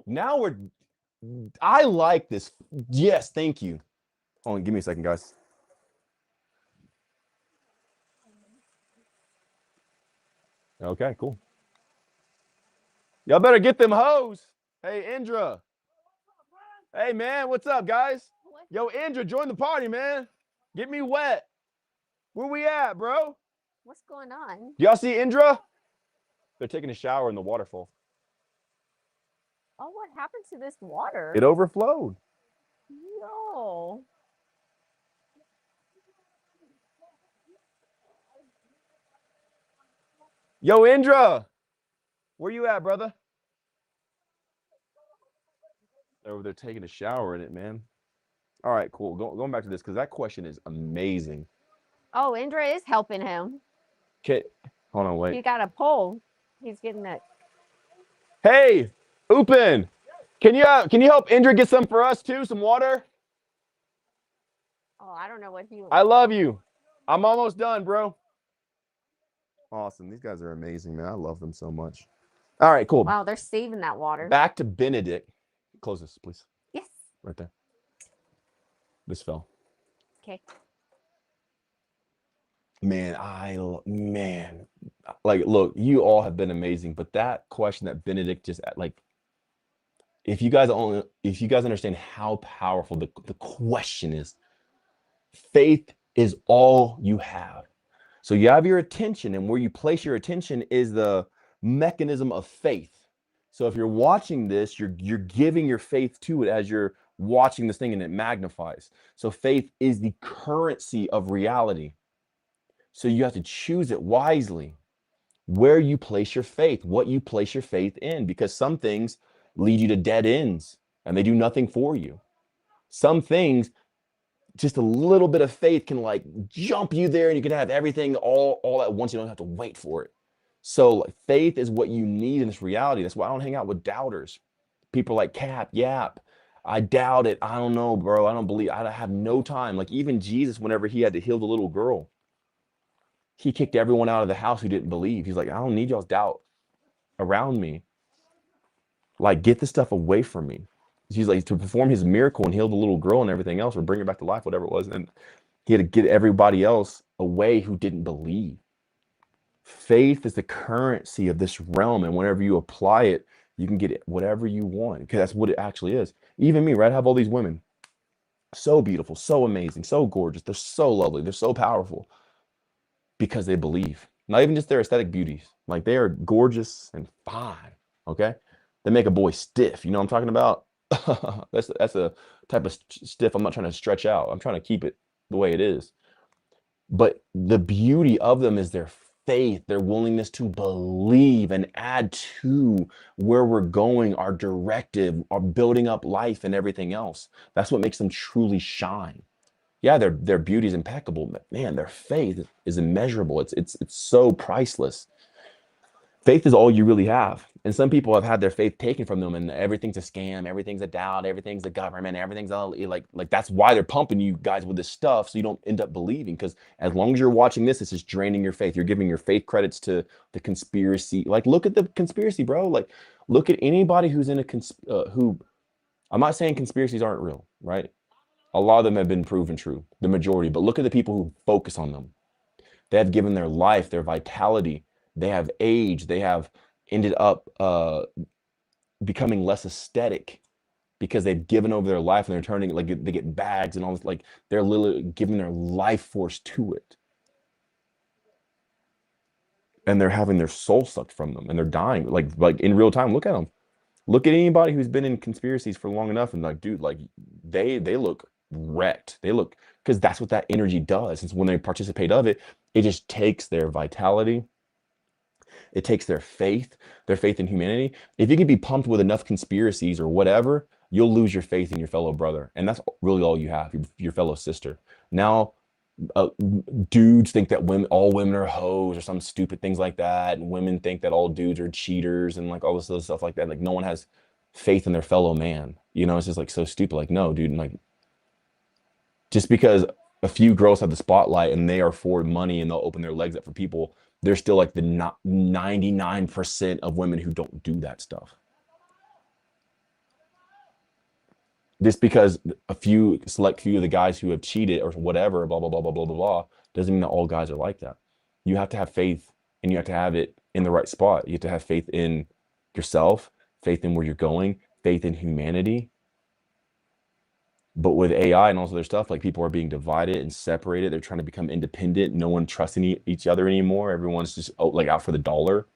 Now I like this. Yes, thank you. Hold on, give me a second, guys. Okay, cool. Y'all better get them hoes. Hey, Indra. Hey, man, what's up, guys? Yo, Indra, join the party, man. Get me wet. Where we at, bro? What's going on? Y'all see Indra? They're taking a shower in the waterfall. Oh, what happened to this water? It overflowed. No. Yo, Indra, where you at, brother? They're over there taking a shower in it, man. All right, cool. Going back to this, because that question is amazing. Oh, Indra is helping him. Okay, hold on, wait. He got a pole. He's getting it. Hey, Upin, can you help Indra get some for us too? Some water? Oh, I don't know what he. I love you. I'm almost done, bro. Awesome. These guys are amazing, man. I love them so much. All right, cool. Wow, they're saving that water. Back to Benedict. Close this, please. Yes. Right there. This fell. Okay. Man, like, look, you all have been amazing, but that question that Benedict just, like, if you guys understand how powerful the question is, faith is all you have. So you have your attention, and where you place your attention is the mechanism of faith. So if you're watching this, you're giving your faith to it as you're watching this thing, and it magnifies. So faith is the currency of reality. So you have to choose it wisely, where you place your faith, what you place your faith in, because some things lead you to dead ends and they do nothing for you. Some things, just a little bit of faith can like jump you there, and you can have everything all at once. You don't have to wait for it. So like, faith is what you need in this reality. That's why I don't hang out with doubters. people like Cap, Yap. I doubt it. I don't know, bro. I don't believe. I have no time. Like even Jesus, whenever he had to heal the little girl, he kicked everyone out of the house who didn't believe. He's like, I don't need y'all's doubt around me. Like, get the stuff away from me. He's like, to perform his miracle and heal the little girl and everything else, or bring her back to life, whatever it was. And he had to get everybody else away who didn't believe. Faith is the currency of this realm. And whenever you apply it, you can get it whatever you want, because that's what it actually is. Even me, right? I have all these women. So beautiful, so amazing, so gorgeous. They're so lovely. They're so powerful because they believe. Not even just their aesthetic beauties. Like, they are gorgeous and fine. Okay. They make a boy stiff. You know what I'm talking about? That's a type of stiff I'm not trying to stretch out. I'm trying to keep it the way it is. But the beauty of them is their faith, their willingness to believe and add to where we're going, our directive, our building up life and everything else. That's what makes them truly shine. Yeah, their beauty is impeccable, but man, their faith is immeasurable. It's so priceless. Faith is all you really have. And some people have had their faith taken from them, and everything's a scam, everything's a doubt, everything's the government, everything's all like that's why they're pumping you guys with this stuff, so you don't end up believing. Because as long as you're watching this, it's just draining your faith. You're giving your faith credits to the conspiracy. Like, look at the conspiracy, bro. Like, look at anybody who's in who. I'm not saying conspiracies aren't real, right? A lot of them have been proven true, the majority. But look at the people who focus on them. They have given their life, their vitality. They have aged. They have ended up becoming less aesthetic because they've given over their life, and they're turning, like, they get bags and all this. Like, they're literally giving their life force to it. And they're having their soul sucked from them, and they're dying like in real time. Look at them. Look at anybody who's been in conspiracies for long enough, and like, dude, like they look wrecked. They look, because that's what that energy does. Since when they participate of it, it just takes their vitality. It takes their faith in humanity. If you can be pumped with enough conspiracies or whatever, you'll lose your faith in your fellow brother. And that's really all you have, your fellow sister. Now, dudes think that all women are hoes or some stupid things like that. And women think that all dudes are cheaters and like all this other stuff like that. Like, no one has faith in their fellow man. You know, it's just like so stupid. Like, no, dude. And like, just because a few girls have the spotlight and they are for money and they'll open their legs up for people, there's still like the 99% of women who don't do that stuff. Just because a select few of the guys who have cheated or whatever, blah, blah, blah, blah, blah, blah, blah, doesn't mean that all guys are like that. You have to have faith, and you have to have it in the right spot. You have to have faith in yourself, faith in where you're going, faith in humanity. But with AI and all this other stuff, like, people are being divided and separated. They're trying to become independent. No one trusts each other anymore. Everyone's just like out for the dollar.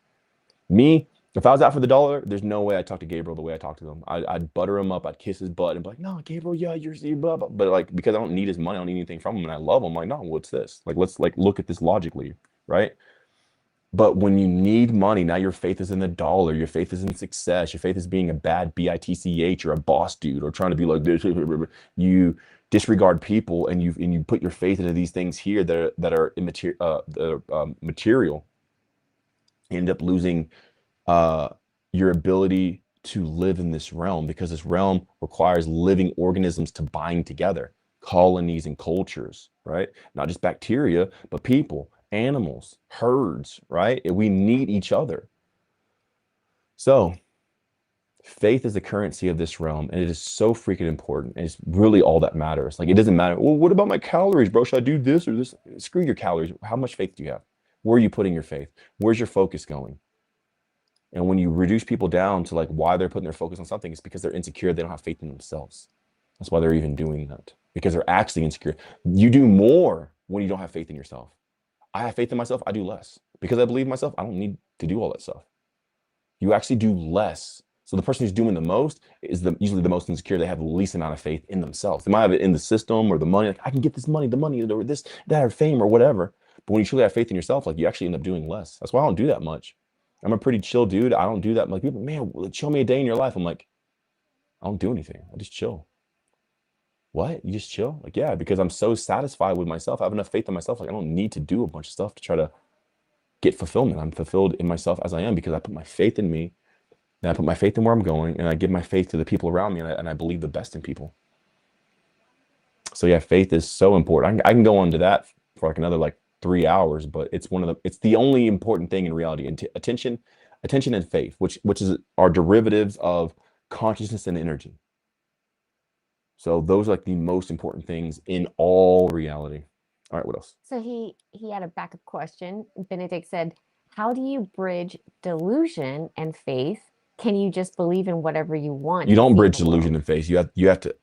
Me, if I was out for the dollar, there's no way I'd talk to Gabriel the way I talk to him. I'd butter him up. I'd kiss his butt and be like, no, Gabriel, yeah, you're blah, blah. But like, because I don't need his money, I don't need anything from him, and I love him. I'm like, no, what's this? Like, let's like look at this logically, right? But when you need money, now your faith is in the dollar. Your faith is in success. Your faith is being a bad bitch or a boss dude or trying to be like this. You disregard people, and you put your faith into these things here that are immaterial, material. You end up losing your ability to live in this realm, because this realm requires living organisms to bind together, colonies and cultures, right? Not just bacteria, but people, animals, herds, right? We need each other. So faith is the currency of this realm, and it is so freaking important. And it's really all that matters. Like, it doesn't matter, well, what about my calories, bro? Should I do this or this? Screw your calories. How much faith do you have? Where are you putting your faith? Where's your focus going? And when you reduce people down to like why they're putting their focus on something, it's because they're insecure. They don't have faith in themselves. That's why they're even doing that, because they're actually insecure. You do more when you don't have faith in yourself. I have faith in myself. I do less because I believe in myself. I don't need to do all that stuff. You actually do less. So the person who's doing the most is usually the most insecure. They have the least amount of faith in themselves. They might have it in the system or the money. Like, I can get this money, or this, that, or fame or whatever. But when you truly have faith in yourself, like, you actually end up doing less. That's why I don't do that much. I'm a pretty chill dude. I don't do that. Like, people, man, show me a day in your life. I'm like, I don't do anything. I just chill. What? You just chill? Like, yeah, because I'm so satisfied with myself. I have enough faith in myself. Like, I don't need to do a bunch of stuff to try to get fulfillment. I'm fulfilled in myself as I am because I put my faith in me. and I put my faith in where I'm going, and I give my faith to the people around me, and I believe the best in people. So yeah, faith is so important. I can go on to that for like another like 3 hours, but it's the only important thing in reality. And attention and faith, which are derivatives of consciousness and energy. So those are like the most important things in all reality. All right, what else? So he had a backup question. Benedict said, "How do you bridge delusion and faith? Can you just believe in whatever you want You to don't see in bridge the world?" delusion and faith. You have to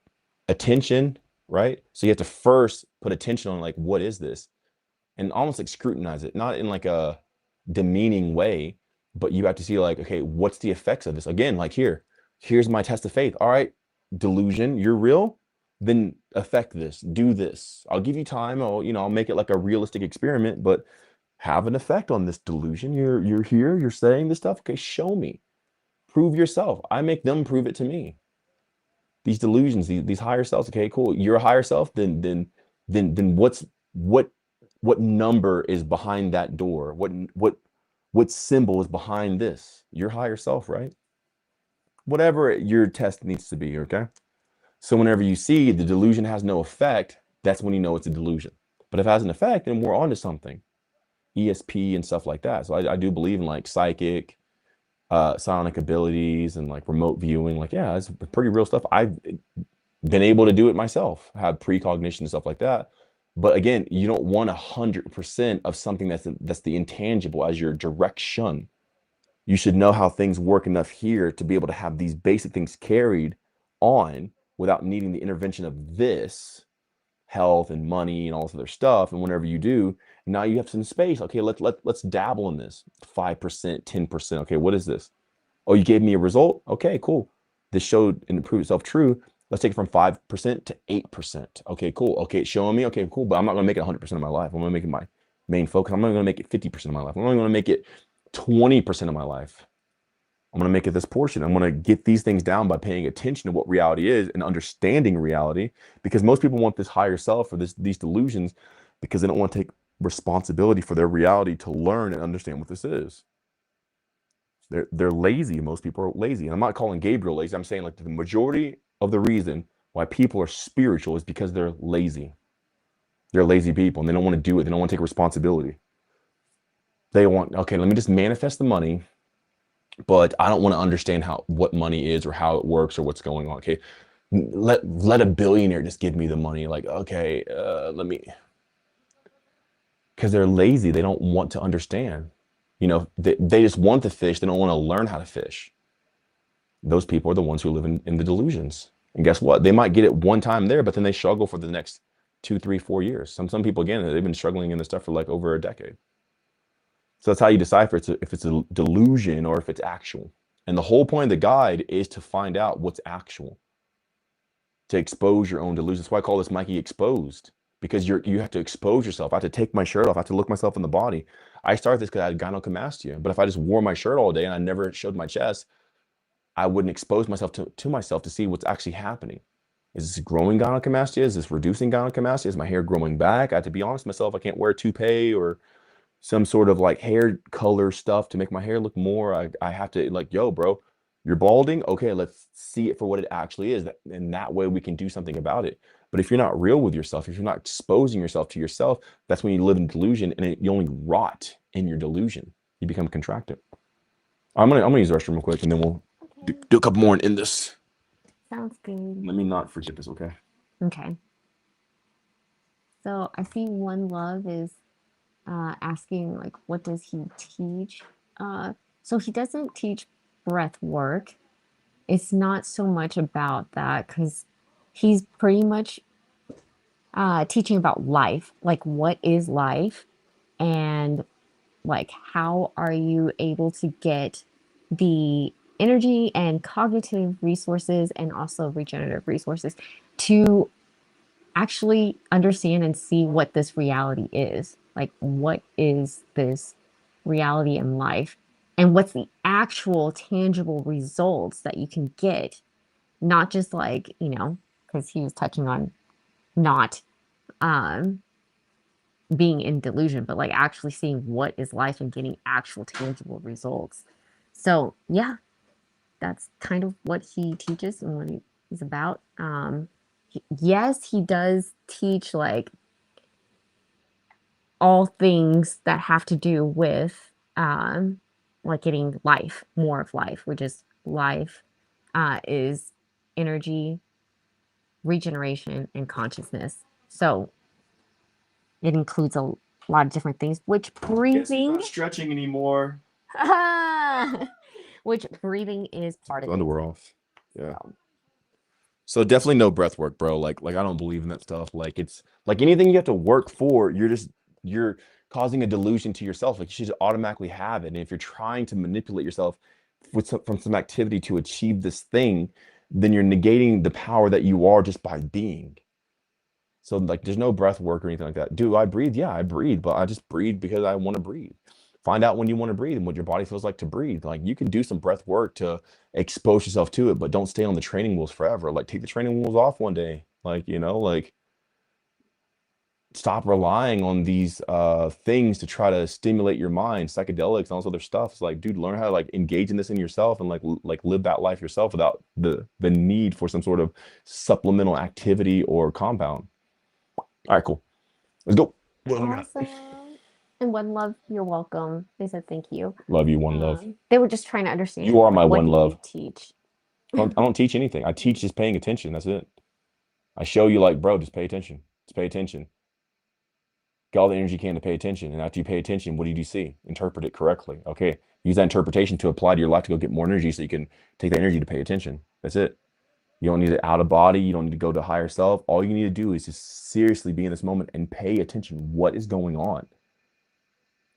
attention, right? So you have to first put attention on like, what is this? And almost like scrutinize it, not in like a demeaning way, but you have to see like, okay, what's the effects of this? Again, like here's my test of faith. All right, delusion, you're real, then affect this, do this. I'll give you time. I'll make it like a realistic experiment, but have an effect on this delusion. You're here, you're saying this stuff. Okay, show me. Prove yourself. I make them prove it to me. These delusions, these higher selves. Okay, cool. You're a higher self. Then what number is behind that door? What symbol is behind this? Your higher self, right? Whatever your test needs to be. Okay. So whenever you see the delusion has no effect, that's when you know it's a delusion. But if it has an effect, then we're onto something. ESP and stuff like that. So I do believe in like psychic, psionic abilities and like remote viewing. Like, yeah, it's pretty real stuff. I've been able to do it myself, have precognition and stuff like that. But again, you don't want 100% of something that's the intangible as your direction. You should know how things work enough here to be able to have these basic things carried on without needing the intervention of this health and money and all this other stuff. And whenever you do, now you have some space. Okay, let's dabble in this 5%, 10%. Okay, what is this? Oh, you gave me a result. Okay, cool. This showed and proved itself true. Let's take it from 5% to 8%. Okay, cool. Okay, it's showing me. Okay, cool. But I'm not going to make it 100% of my life. I'm going to make it my main focus. I'm not going to make it 50% of my life. I'm only going to make it 20% of my life. I'm going to make it this portion. I'm going to get these things down by paying attention to what reality is and understanding reality, because most people want this higher self or these delusions because they don't want to take responsibility for their reality to learn and understand what this is. They're lazy. Most people are lazy. And I'm not calling Gabriel lazy. I'm saying like the majority of the reason why people are spiritual is because they're lazy. They're lazy people and they don't want to do it. They don't want to take responsibility. They want, okay, let me just manifest the money, but I don't want to understand what money is or how it works or what's going on. Okay, let a billionaire just give me the money. Like, okay, because they're lazy. They don't want to understand. They just want to fish. They don't want to learn how to fish. Those people are the ones who live in the delusions. And guess what? They might get it one time there, but then they struggle for the next 2, 3, 4 years. Some people, again, they've been struggling in this stuff for like over a decade. So that's how you decipher if it's a delusion or if it's actual. And the whole point of the guide is to find out what's actual, to expose your own delusions. That's why I call this Mikey Exposed, because you have to expose yourself. I have to take my shirt off. I have to look myself in the body. I started this because I had gynecomastia. But if I just wore my shirt all day and I never showed my chest, I wouldn't expose myself to myself to see what's actually happening. Is this growing gynecomastia? Is this reducing gynecomastia? Is my hair growing back? I have to be honest with myself. I can't wear a toupee or some sort of like hair color stuff to make my hair look more. I have to like, yo, bro, you're balding. Okay, let's see it for what it actually is. And that way we can do something about it. But if you're not real with yourself, if you're not exposing yourself to yourself, that's when you live in delusion and you only rot in your delusion. You become contracted. I'm gonna use the restroom real quick and then we'll do a couple more in this. Sounds good. Let me not forget this, okay? Okay. So I see One Love is asking like, what does he teach? So he doesn't teach breath work. It's not so much about that because he's pretty much teaching about life, like what is life, and like how are you able to get the energy and cognitive resources and also regenerative resources to actually understand and see what this reality is. Like, what is this reality in life? And what's the actual tangible results that you can get? Not just like, because he was touching on not um, being in delusion, but like actually seeing what is life and getting actual tangible results. So, yeah, that's kind of what he teaches and what he's about. Yes, he does teach like all things that have to do with like getting life, more of life, which is life is energy, regeneration, and consciousness. So it includes a lot of different things, which Guess he's breathing, not stretching anymore. which breathing is part of it. We're off. Yeah. So, So definitely no breath work, bro. Like I don't believe in that stuff. Like it's like anything you have to work for, you're causing a delusion to yourself. Like you should automatically have it. And if you're trying to manipulate yourself from some activity to achieve this thing, then you're negating the power that you are just by being. So like there's no breath work or anything like that. Do I breathe? Yeah, I breathe, but I just breathe because I want to breathe. Find out when you want to breathe and what your body feels like to breathe. Like you can do some breath work to expose yourself to it, but don't stay on the training wheels forever. Like take the training wheels off one day. Like, like stop relying on these things to try to stimulate your mind, psychedelics and all this other stuff. It's like, dude, learn how to like engage in this in yourself and like live that life yourself without the need for some sort of supplemental activity or compound. All right, cool. Let's go. awesome. And One Love, you're welcome. They said thank you. Love you, One Love. They were just trying to understand. You are my what one do you love. teach. I don't teach anything. I teach just paying attention. That's it. I show you like, bro, just pay attention. Just pay attention. Get all the energy you can to pay attention. And after you pay attention, what do you see? Interpret it correctly. Okay. Use that interpretation to apply to your life to go get more energy so you can take that energy to pay attention. That's it. You don't need it out of body. You don't need to go to higher self. All you need to do is just seriously be in this moment and pay attention. What is going on?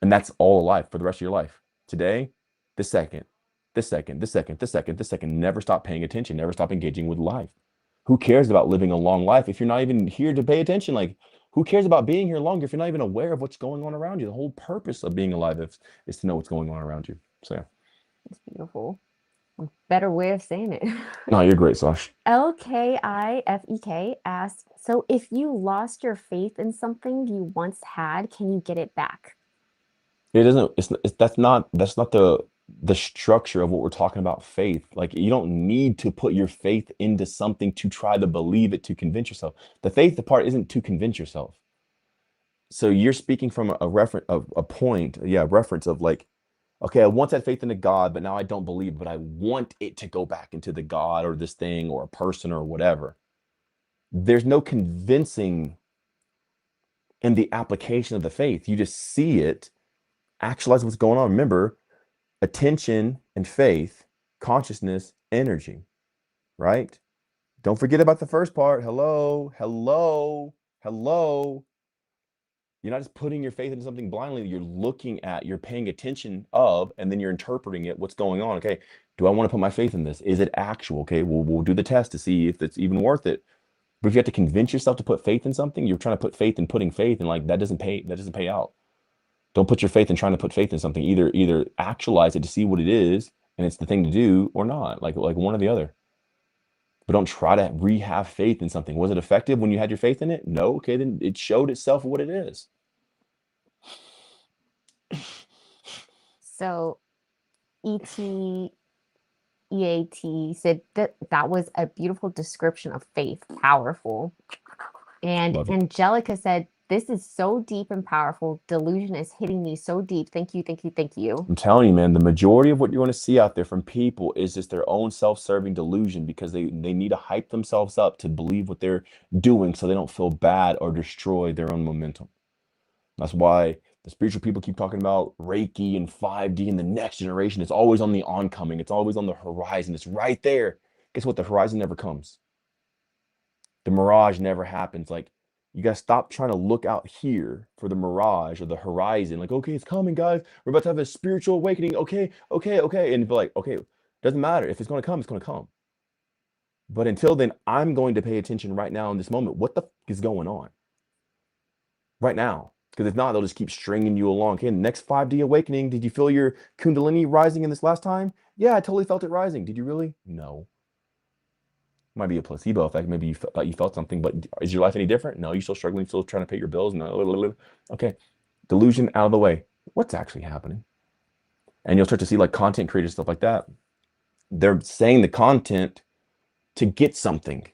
And that's all life for the rest of your life. Today, this second, this second, this second, this second, this second. Never stop paying attention. Never stop engaging with life. Who cares about living a long life if you're not even here to pay attention? Like, who cares about being here longer if you're not even aware of what's going on around you? The whole purpose of being alive is to know what's going on around you. So, yeah. It's beautiful. Better way of saying it. No, you're great, Sash. LKIFEK asked, so if you lost your faith in something you once had, can you get it back? It doesn't, that's not the structure of what we're talking about faith. Like you don't need to put your faith into something to try to believe it, to convince yourself. The faith, the part isn't to convince yourself. So you're speaking from a reference of a point, reference of like, okay, I once had faith in a God, but now I don't believe, but I want it to go back into the God or this thing or a person or whatever. There's no convincing in the application of the faith. You just see it, actualize what's going on. Remember, attention and faith, consciousness, energy, right? Don't forget about the first part. Hello. You're not just putting your faith into something blindly. You're paying attention of, and then you're interpreting it. What's going on? Okay. Do I want to put my faith in this? Is it actual? Okay. We'll do the test to see if it's even worth it. But if you have to convince yourself to put faith in something, you're trying to put faith in putting faith, and like that doesn't pay out. Don't put your faith in trying to put faith in something. Either actualize it to see what it is, and it's the thing to do, or not. Like one or the other. But don't try to have faith in something. Was it effective when you had your faith in it? No. Okay, then it showed itself what it is. So EAT said that was a beautiful description of faith. Powerful. And Angelica said, this is so deep and powerful. Delusion is hitting me so deep. Thank you, thank you, thank you. I'm telling you, man, the majority of what you're going to see out there from people is just their own self-serving delusion, because they need to hype themselves up to believe what they're doing so they don't feel bad or destroy their own momentum. That's why the spiritual people keep talking about Reiki and 5D and the next generation. It's always on the oncoming. It's always on the horizon. It's right there. Guess what? The horizon never comes. The mirage never happens. Like, you got to stop trying to look out here for the mirage or the horizon. Like, okay, it's coming, guys. We're about to have a spiritual awakening. Okay. And be like, okay, doesn't matter. If it's going to come, it's going to come. But until then, I'm going to pay attention right now in this moment. What the is going on right now? Because if not, they'll just keep stringing you along. Okay, next 5D awakening. Did you feel your Kundalini rising in this last time? Yeah, I totally felt it rising. Did you really? No. Might be a placebo effect. Maybe you thought you felt something, but is your life any different? No, you're still struggling, still trying to pay your bills. No. Okay, delusion out of the way. What's actually happening? And you'll start to see like content creators, stuff like that. they're saying the content to get something.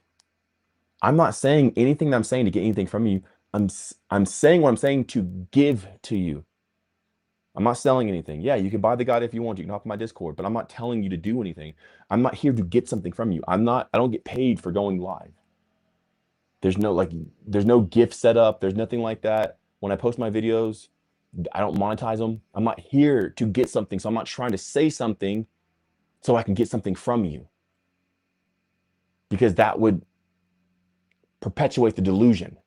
I'm not saying anything that I'm saying to get anything from you. I'm saying what I'm saying to give to you. I'm not selling anything. Yeah, you can buy the guide if you want. You can hop on my Discord, but I'm not telling you to do anything. I'm not here to get something from you. I don't get paid for going live. There's no gift set up. There's nothing like that. When I post my videos, I don't monetize them. I'm not here to get something. So I'm not trying to say something so I can get something from you, because that would perpetuate the delusion.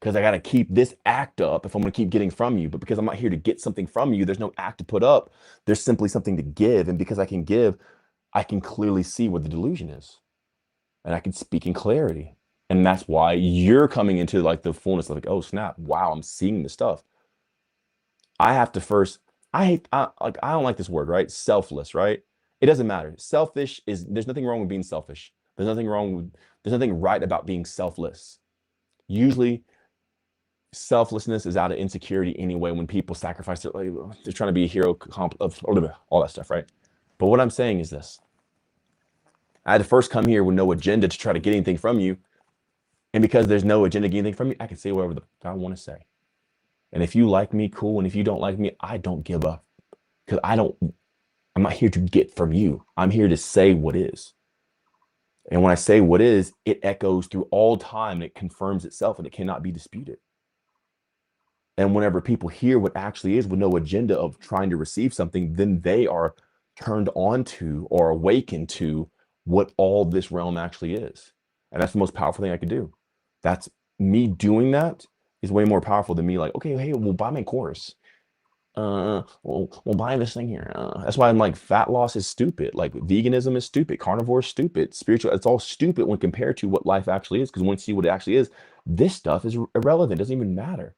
Because I got to keep this act up if I'm going to keep getting from you. But because I'm not here to get something from you, there's no act to put up. There's simply something to give. And because I can give, I can clearly see what the delusion is. And I can speak in clarity. And that's why you're coming into like the fullness of like, oh snap, wow, I'm seeing this stuff. I have to first, I don't like this word, right? Selfless, right? It doesn't matter. Selfish is, there's nothing wrong with being selfish. There's nothing right about being selfless. Usually selflessness is out of insecurity anyway. When people sacrifice their, like, they're trying to be a hero of all that stuff, right? But what I'm saying is this: I had to first come here with no agenda to try to get anything from you, and because there's no agenda to get anything from you, I can say whatever I want to say. And if you like me, cool. And if you don't like me, I don't give up, because I'm not here to get from you. I'm here to say what is. And when I say what is, it echoes through all time and it confirms itself and it cannot be disputed. And whenever people hear what actually is with no agenda of trying to receive something, then they are turned on to or awakened to what all this realm actually is. And that's the most powerful thing I could do. That's me doing that is way more powerful than me like, okay, hey, we'll buy my course. We'll buy this thing here. That's why I'm like, fat loss is stupid. Like veganism is stupid. Carnivore is stupid. Spiritual, it's all stupid when compared to what life actually is. Because once you see what it actually is, this stuff is irrelevant. It doesn't even matter.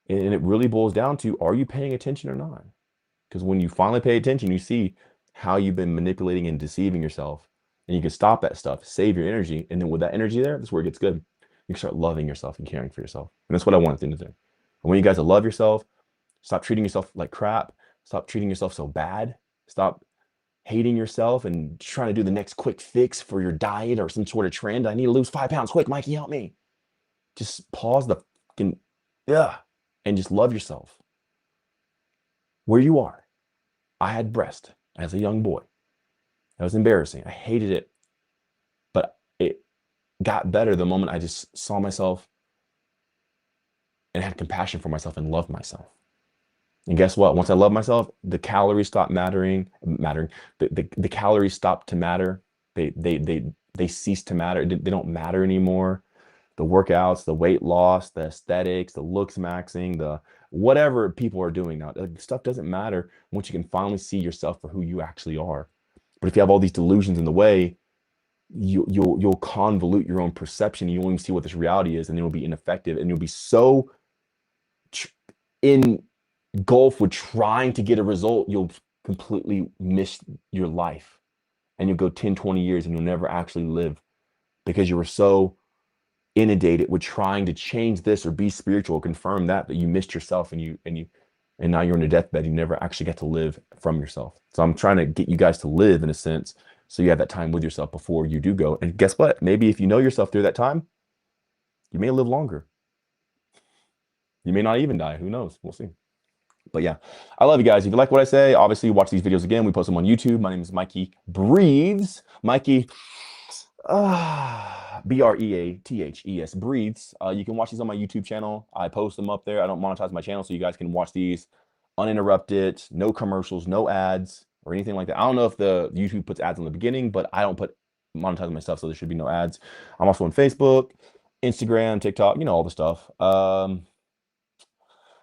And it really boils down to, are you paying attention or not? Because when you finally pay attention, you see how you've been manipulating and deceiving yourself. And you can stop that stuff, save your energy. And then with that energy there, that's where it gets good. You can start loving yourself and caring for yourself. And that's what I want them to do. And when you guys love yourself, stop treating yourself like crap. Stop treating yourself so bad. Stop hating yourself and trying to do the next quick fix for your diet or some sort of trend. I need to lose 5 pounds quick. Mikey, help me. Just pause the fucking, and just love yourself where you are. I had breast as a young boy. That was embarrassing. I hated it. But it got better the moment I just saw myself and had compassion for myself and loved myself. And guess what? Once I loved myself, the calories stopped mattering. The calories stopped to matter. They ceased to matter. They don't matter anymore. The workouts, the weight loss, the aesthetics, the looksmaxxing, the whatever people are doing now, like, stuff doesn't matter once you can finally see yourself for who you actually are. But if you have all these delusions in the way, you'll convolute your own perception. You won't even see what this reality is, and it'll be ineffective, and you'll be so engulfed with trying to get a result, you'll completely miss your life, and you'll go 10, 20 years, and you'll never actually live because you were so inundated with trying to change this or be spiritual, confirm that you missed yourself, and now you're on your deathbed. You never actually get to live from yourself. So I'm trying to get you guys to live in a sense, so you have that time with yourself before you do go. And guess what? Maybe if you know yourself through that time, you may live longer. You may not even die. Who knows? We'll see. But yeah, I love you guys. If you like what I say, obviously watch these videos again. We post them on YouTube. My name is Mikeybreathes. Mikey. Breathes, breathes. You can watch these on my YouTube channel. I post them up there. I don't monetize my channel, so you guys can watch these uninterrupted, no commercials, no ads or anything like that. I don't know if the YouTube puts ads in the beginning, but I don't monetize my stuff, so there should be no ads. I'm also on Facebook, Instagram, TikTok, all the stuff.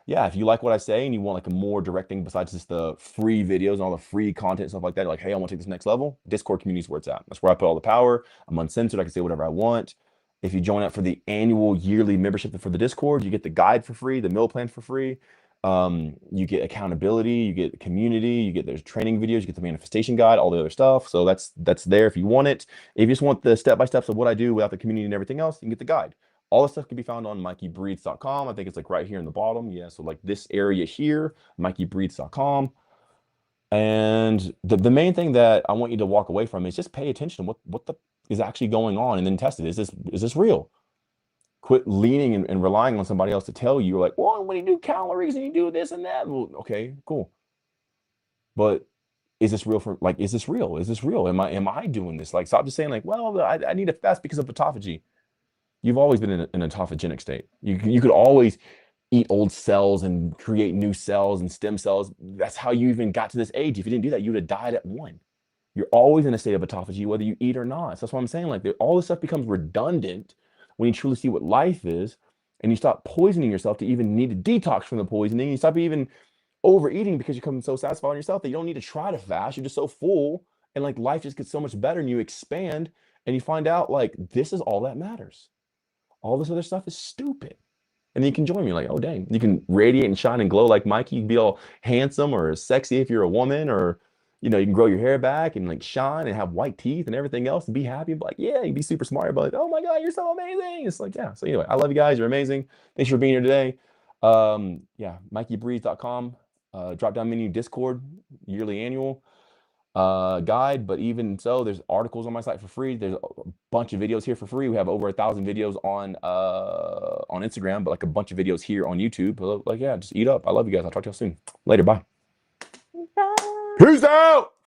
Yeah, if you like what I say and you want like a more direct thing besides just the free videos and all the free content, stuff like that, like, hey, I want to take this next level, Discord community is where it's at. That's where I put all the power. I'm uncensored. I can say whatever I want. If you join up for the annual yearly membership for the Discord, you get the guide for free, the meal plan for free. You get accountability, you get community, you get there's training videos, you get the manifestation guide, all the other stuff. So that's there if you want it. If you just want the step-by-steps of what I do without the community and everything else, you can get the guide. All this stuff can be found on Mikeybreathes.com. I think it's like right here in the bottom. Yeah, so like this area here, Mikeybreathes.com. And the main thing that I want you to walk away from is just pay attention to what the is actually going on, and then test it. Is this real? Quit leaning and relying on somebody else to tell you, like, well, when you do calories and you do this and that, well, okay, cool. But is this real for, like, is this real? Is this real? Am I doing this? Like, stop just saying like, well, I need to fast because of autophagy. You've always been in an autophagenic state. You could always eat old cells and create new cells and stem cells. That's how you even got to this age. If you didn't do that, you would have died at 1. You're always in a state of autophagy, whether you eat or not. So that's what I'm saying. Like, all this stuff becomes redundant when you truly see what life is, and you stop poisoning yourself to even need to detox from the poisoning. You stop even overeating because you become so satisfied on yourself that you don't need to try to fast. You're just so full, and like life just gets so much better, and you expand, and you find out like this is all that matters. All this other stuff is stupid. And then you can join me, like, oh dang, you can radiate and shine and glow like Mikey. You can be all handsome or sexy if you're a woman, or you can grow your hair back and like shine and have white teeth and everything else and be happy. But like, yeah, you can be super smart, but like, oh my God, you're so amazing. It's like, yeah. So anyway, I love you guys. You're amazing. Thanks for being here today. Yeah, Mikeybreathes.com, drop down menu, Discord, yearly, annual guide. But even so, there's articles on my site for free. There's a bunch of videos here for free. We have over 1,000 videos on Instagram, but like a bunch of videos here on YouTube. Like, yeah, just eat up. I love you guys. I'll talk to you soon. Later. Bye. Bye. Peace out.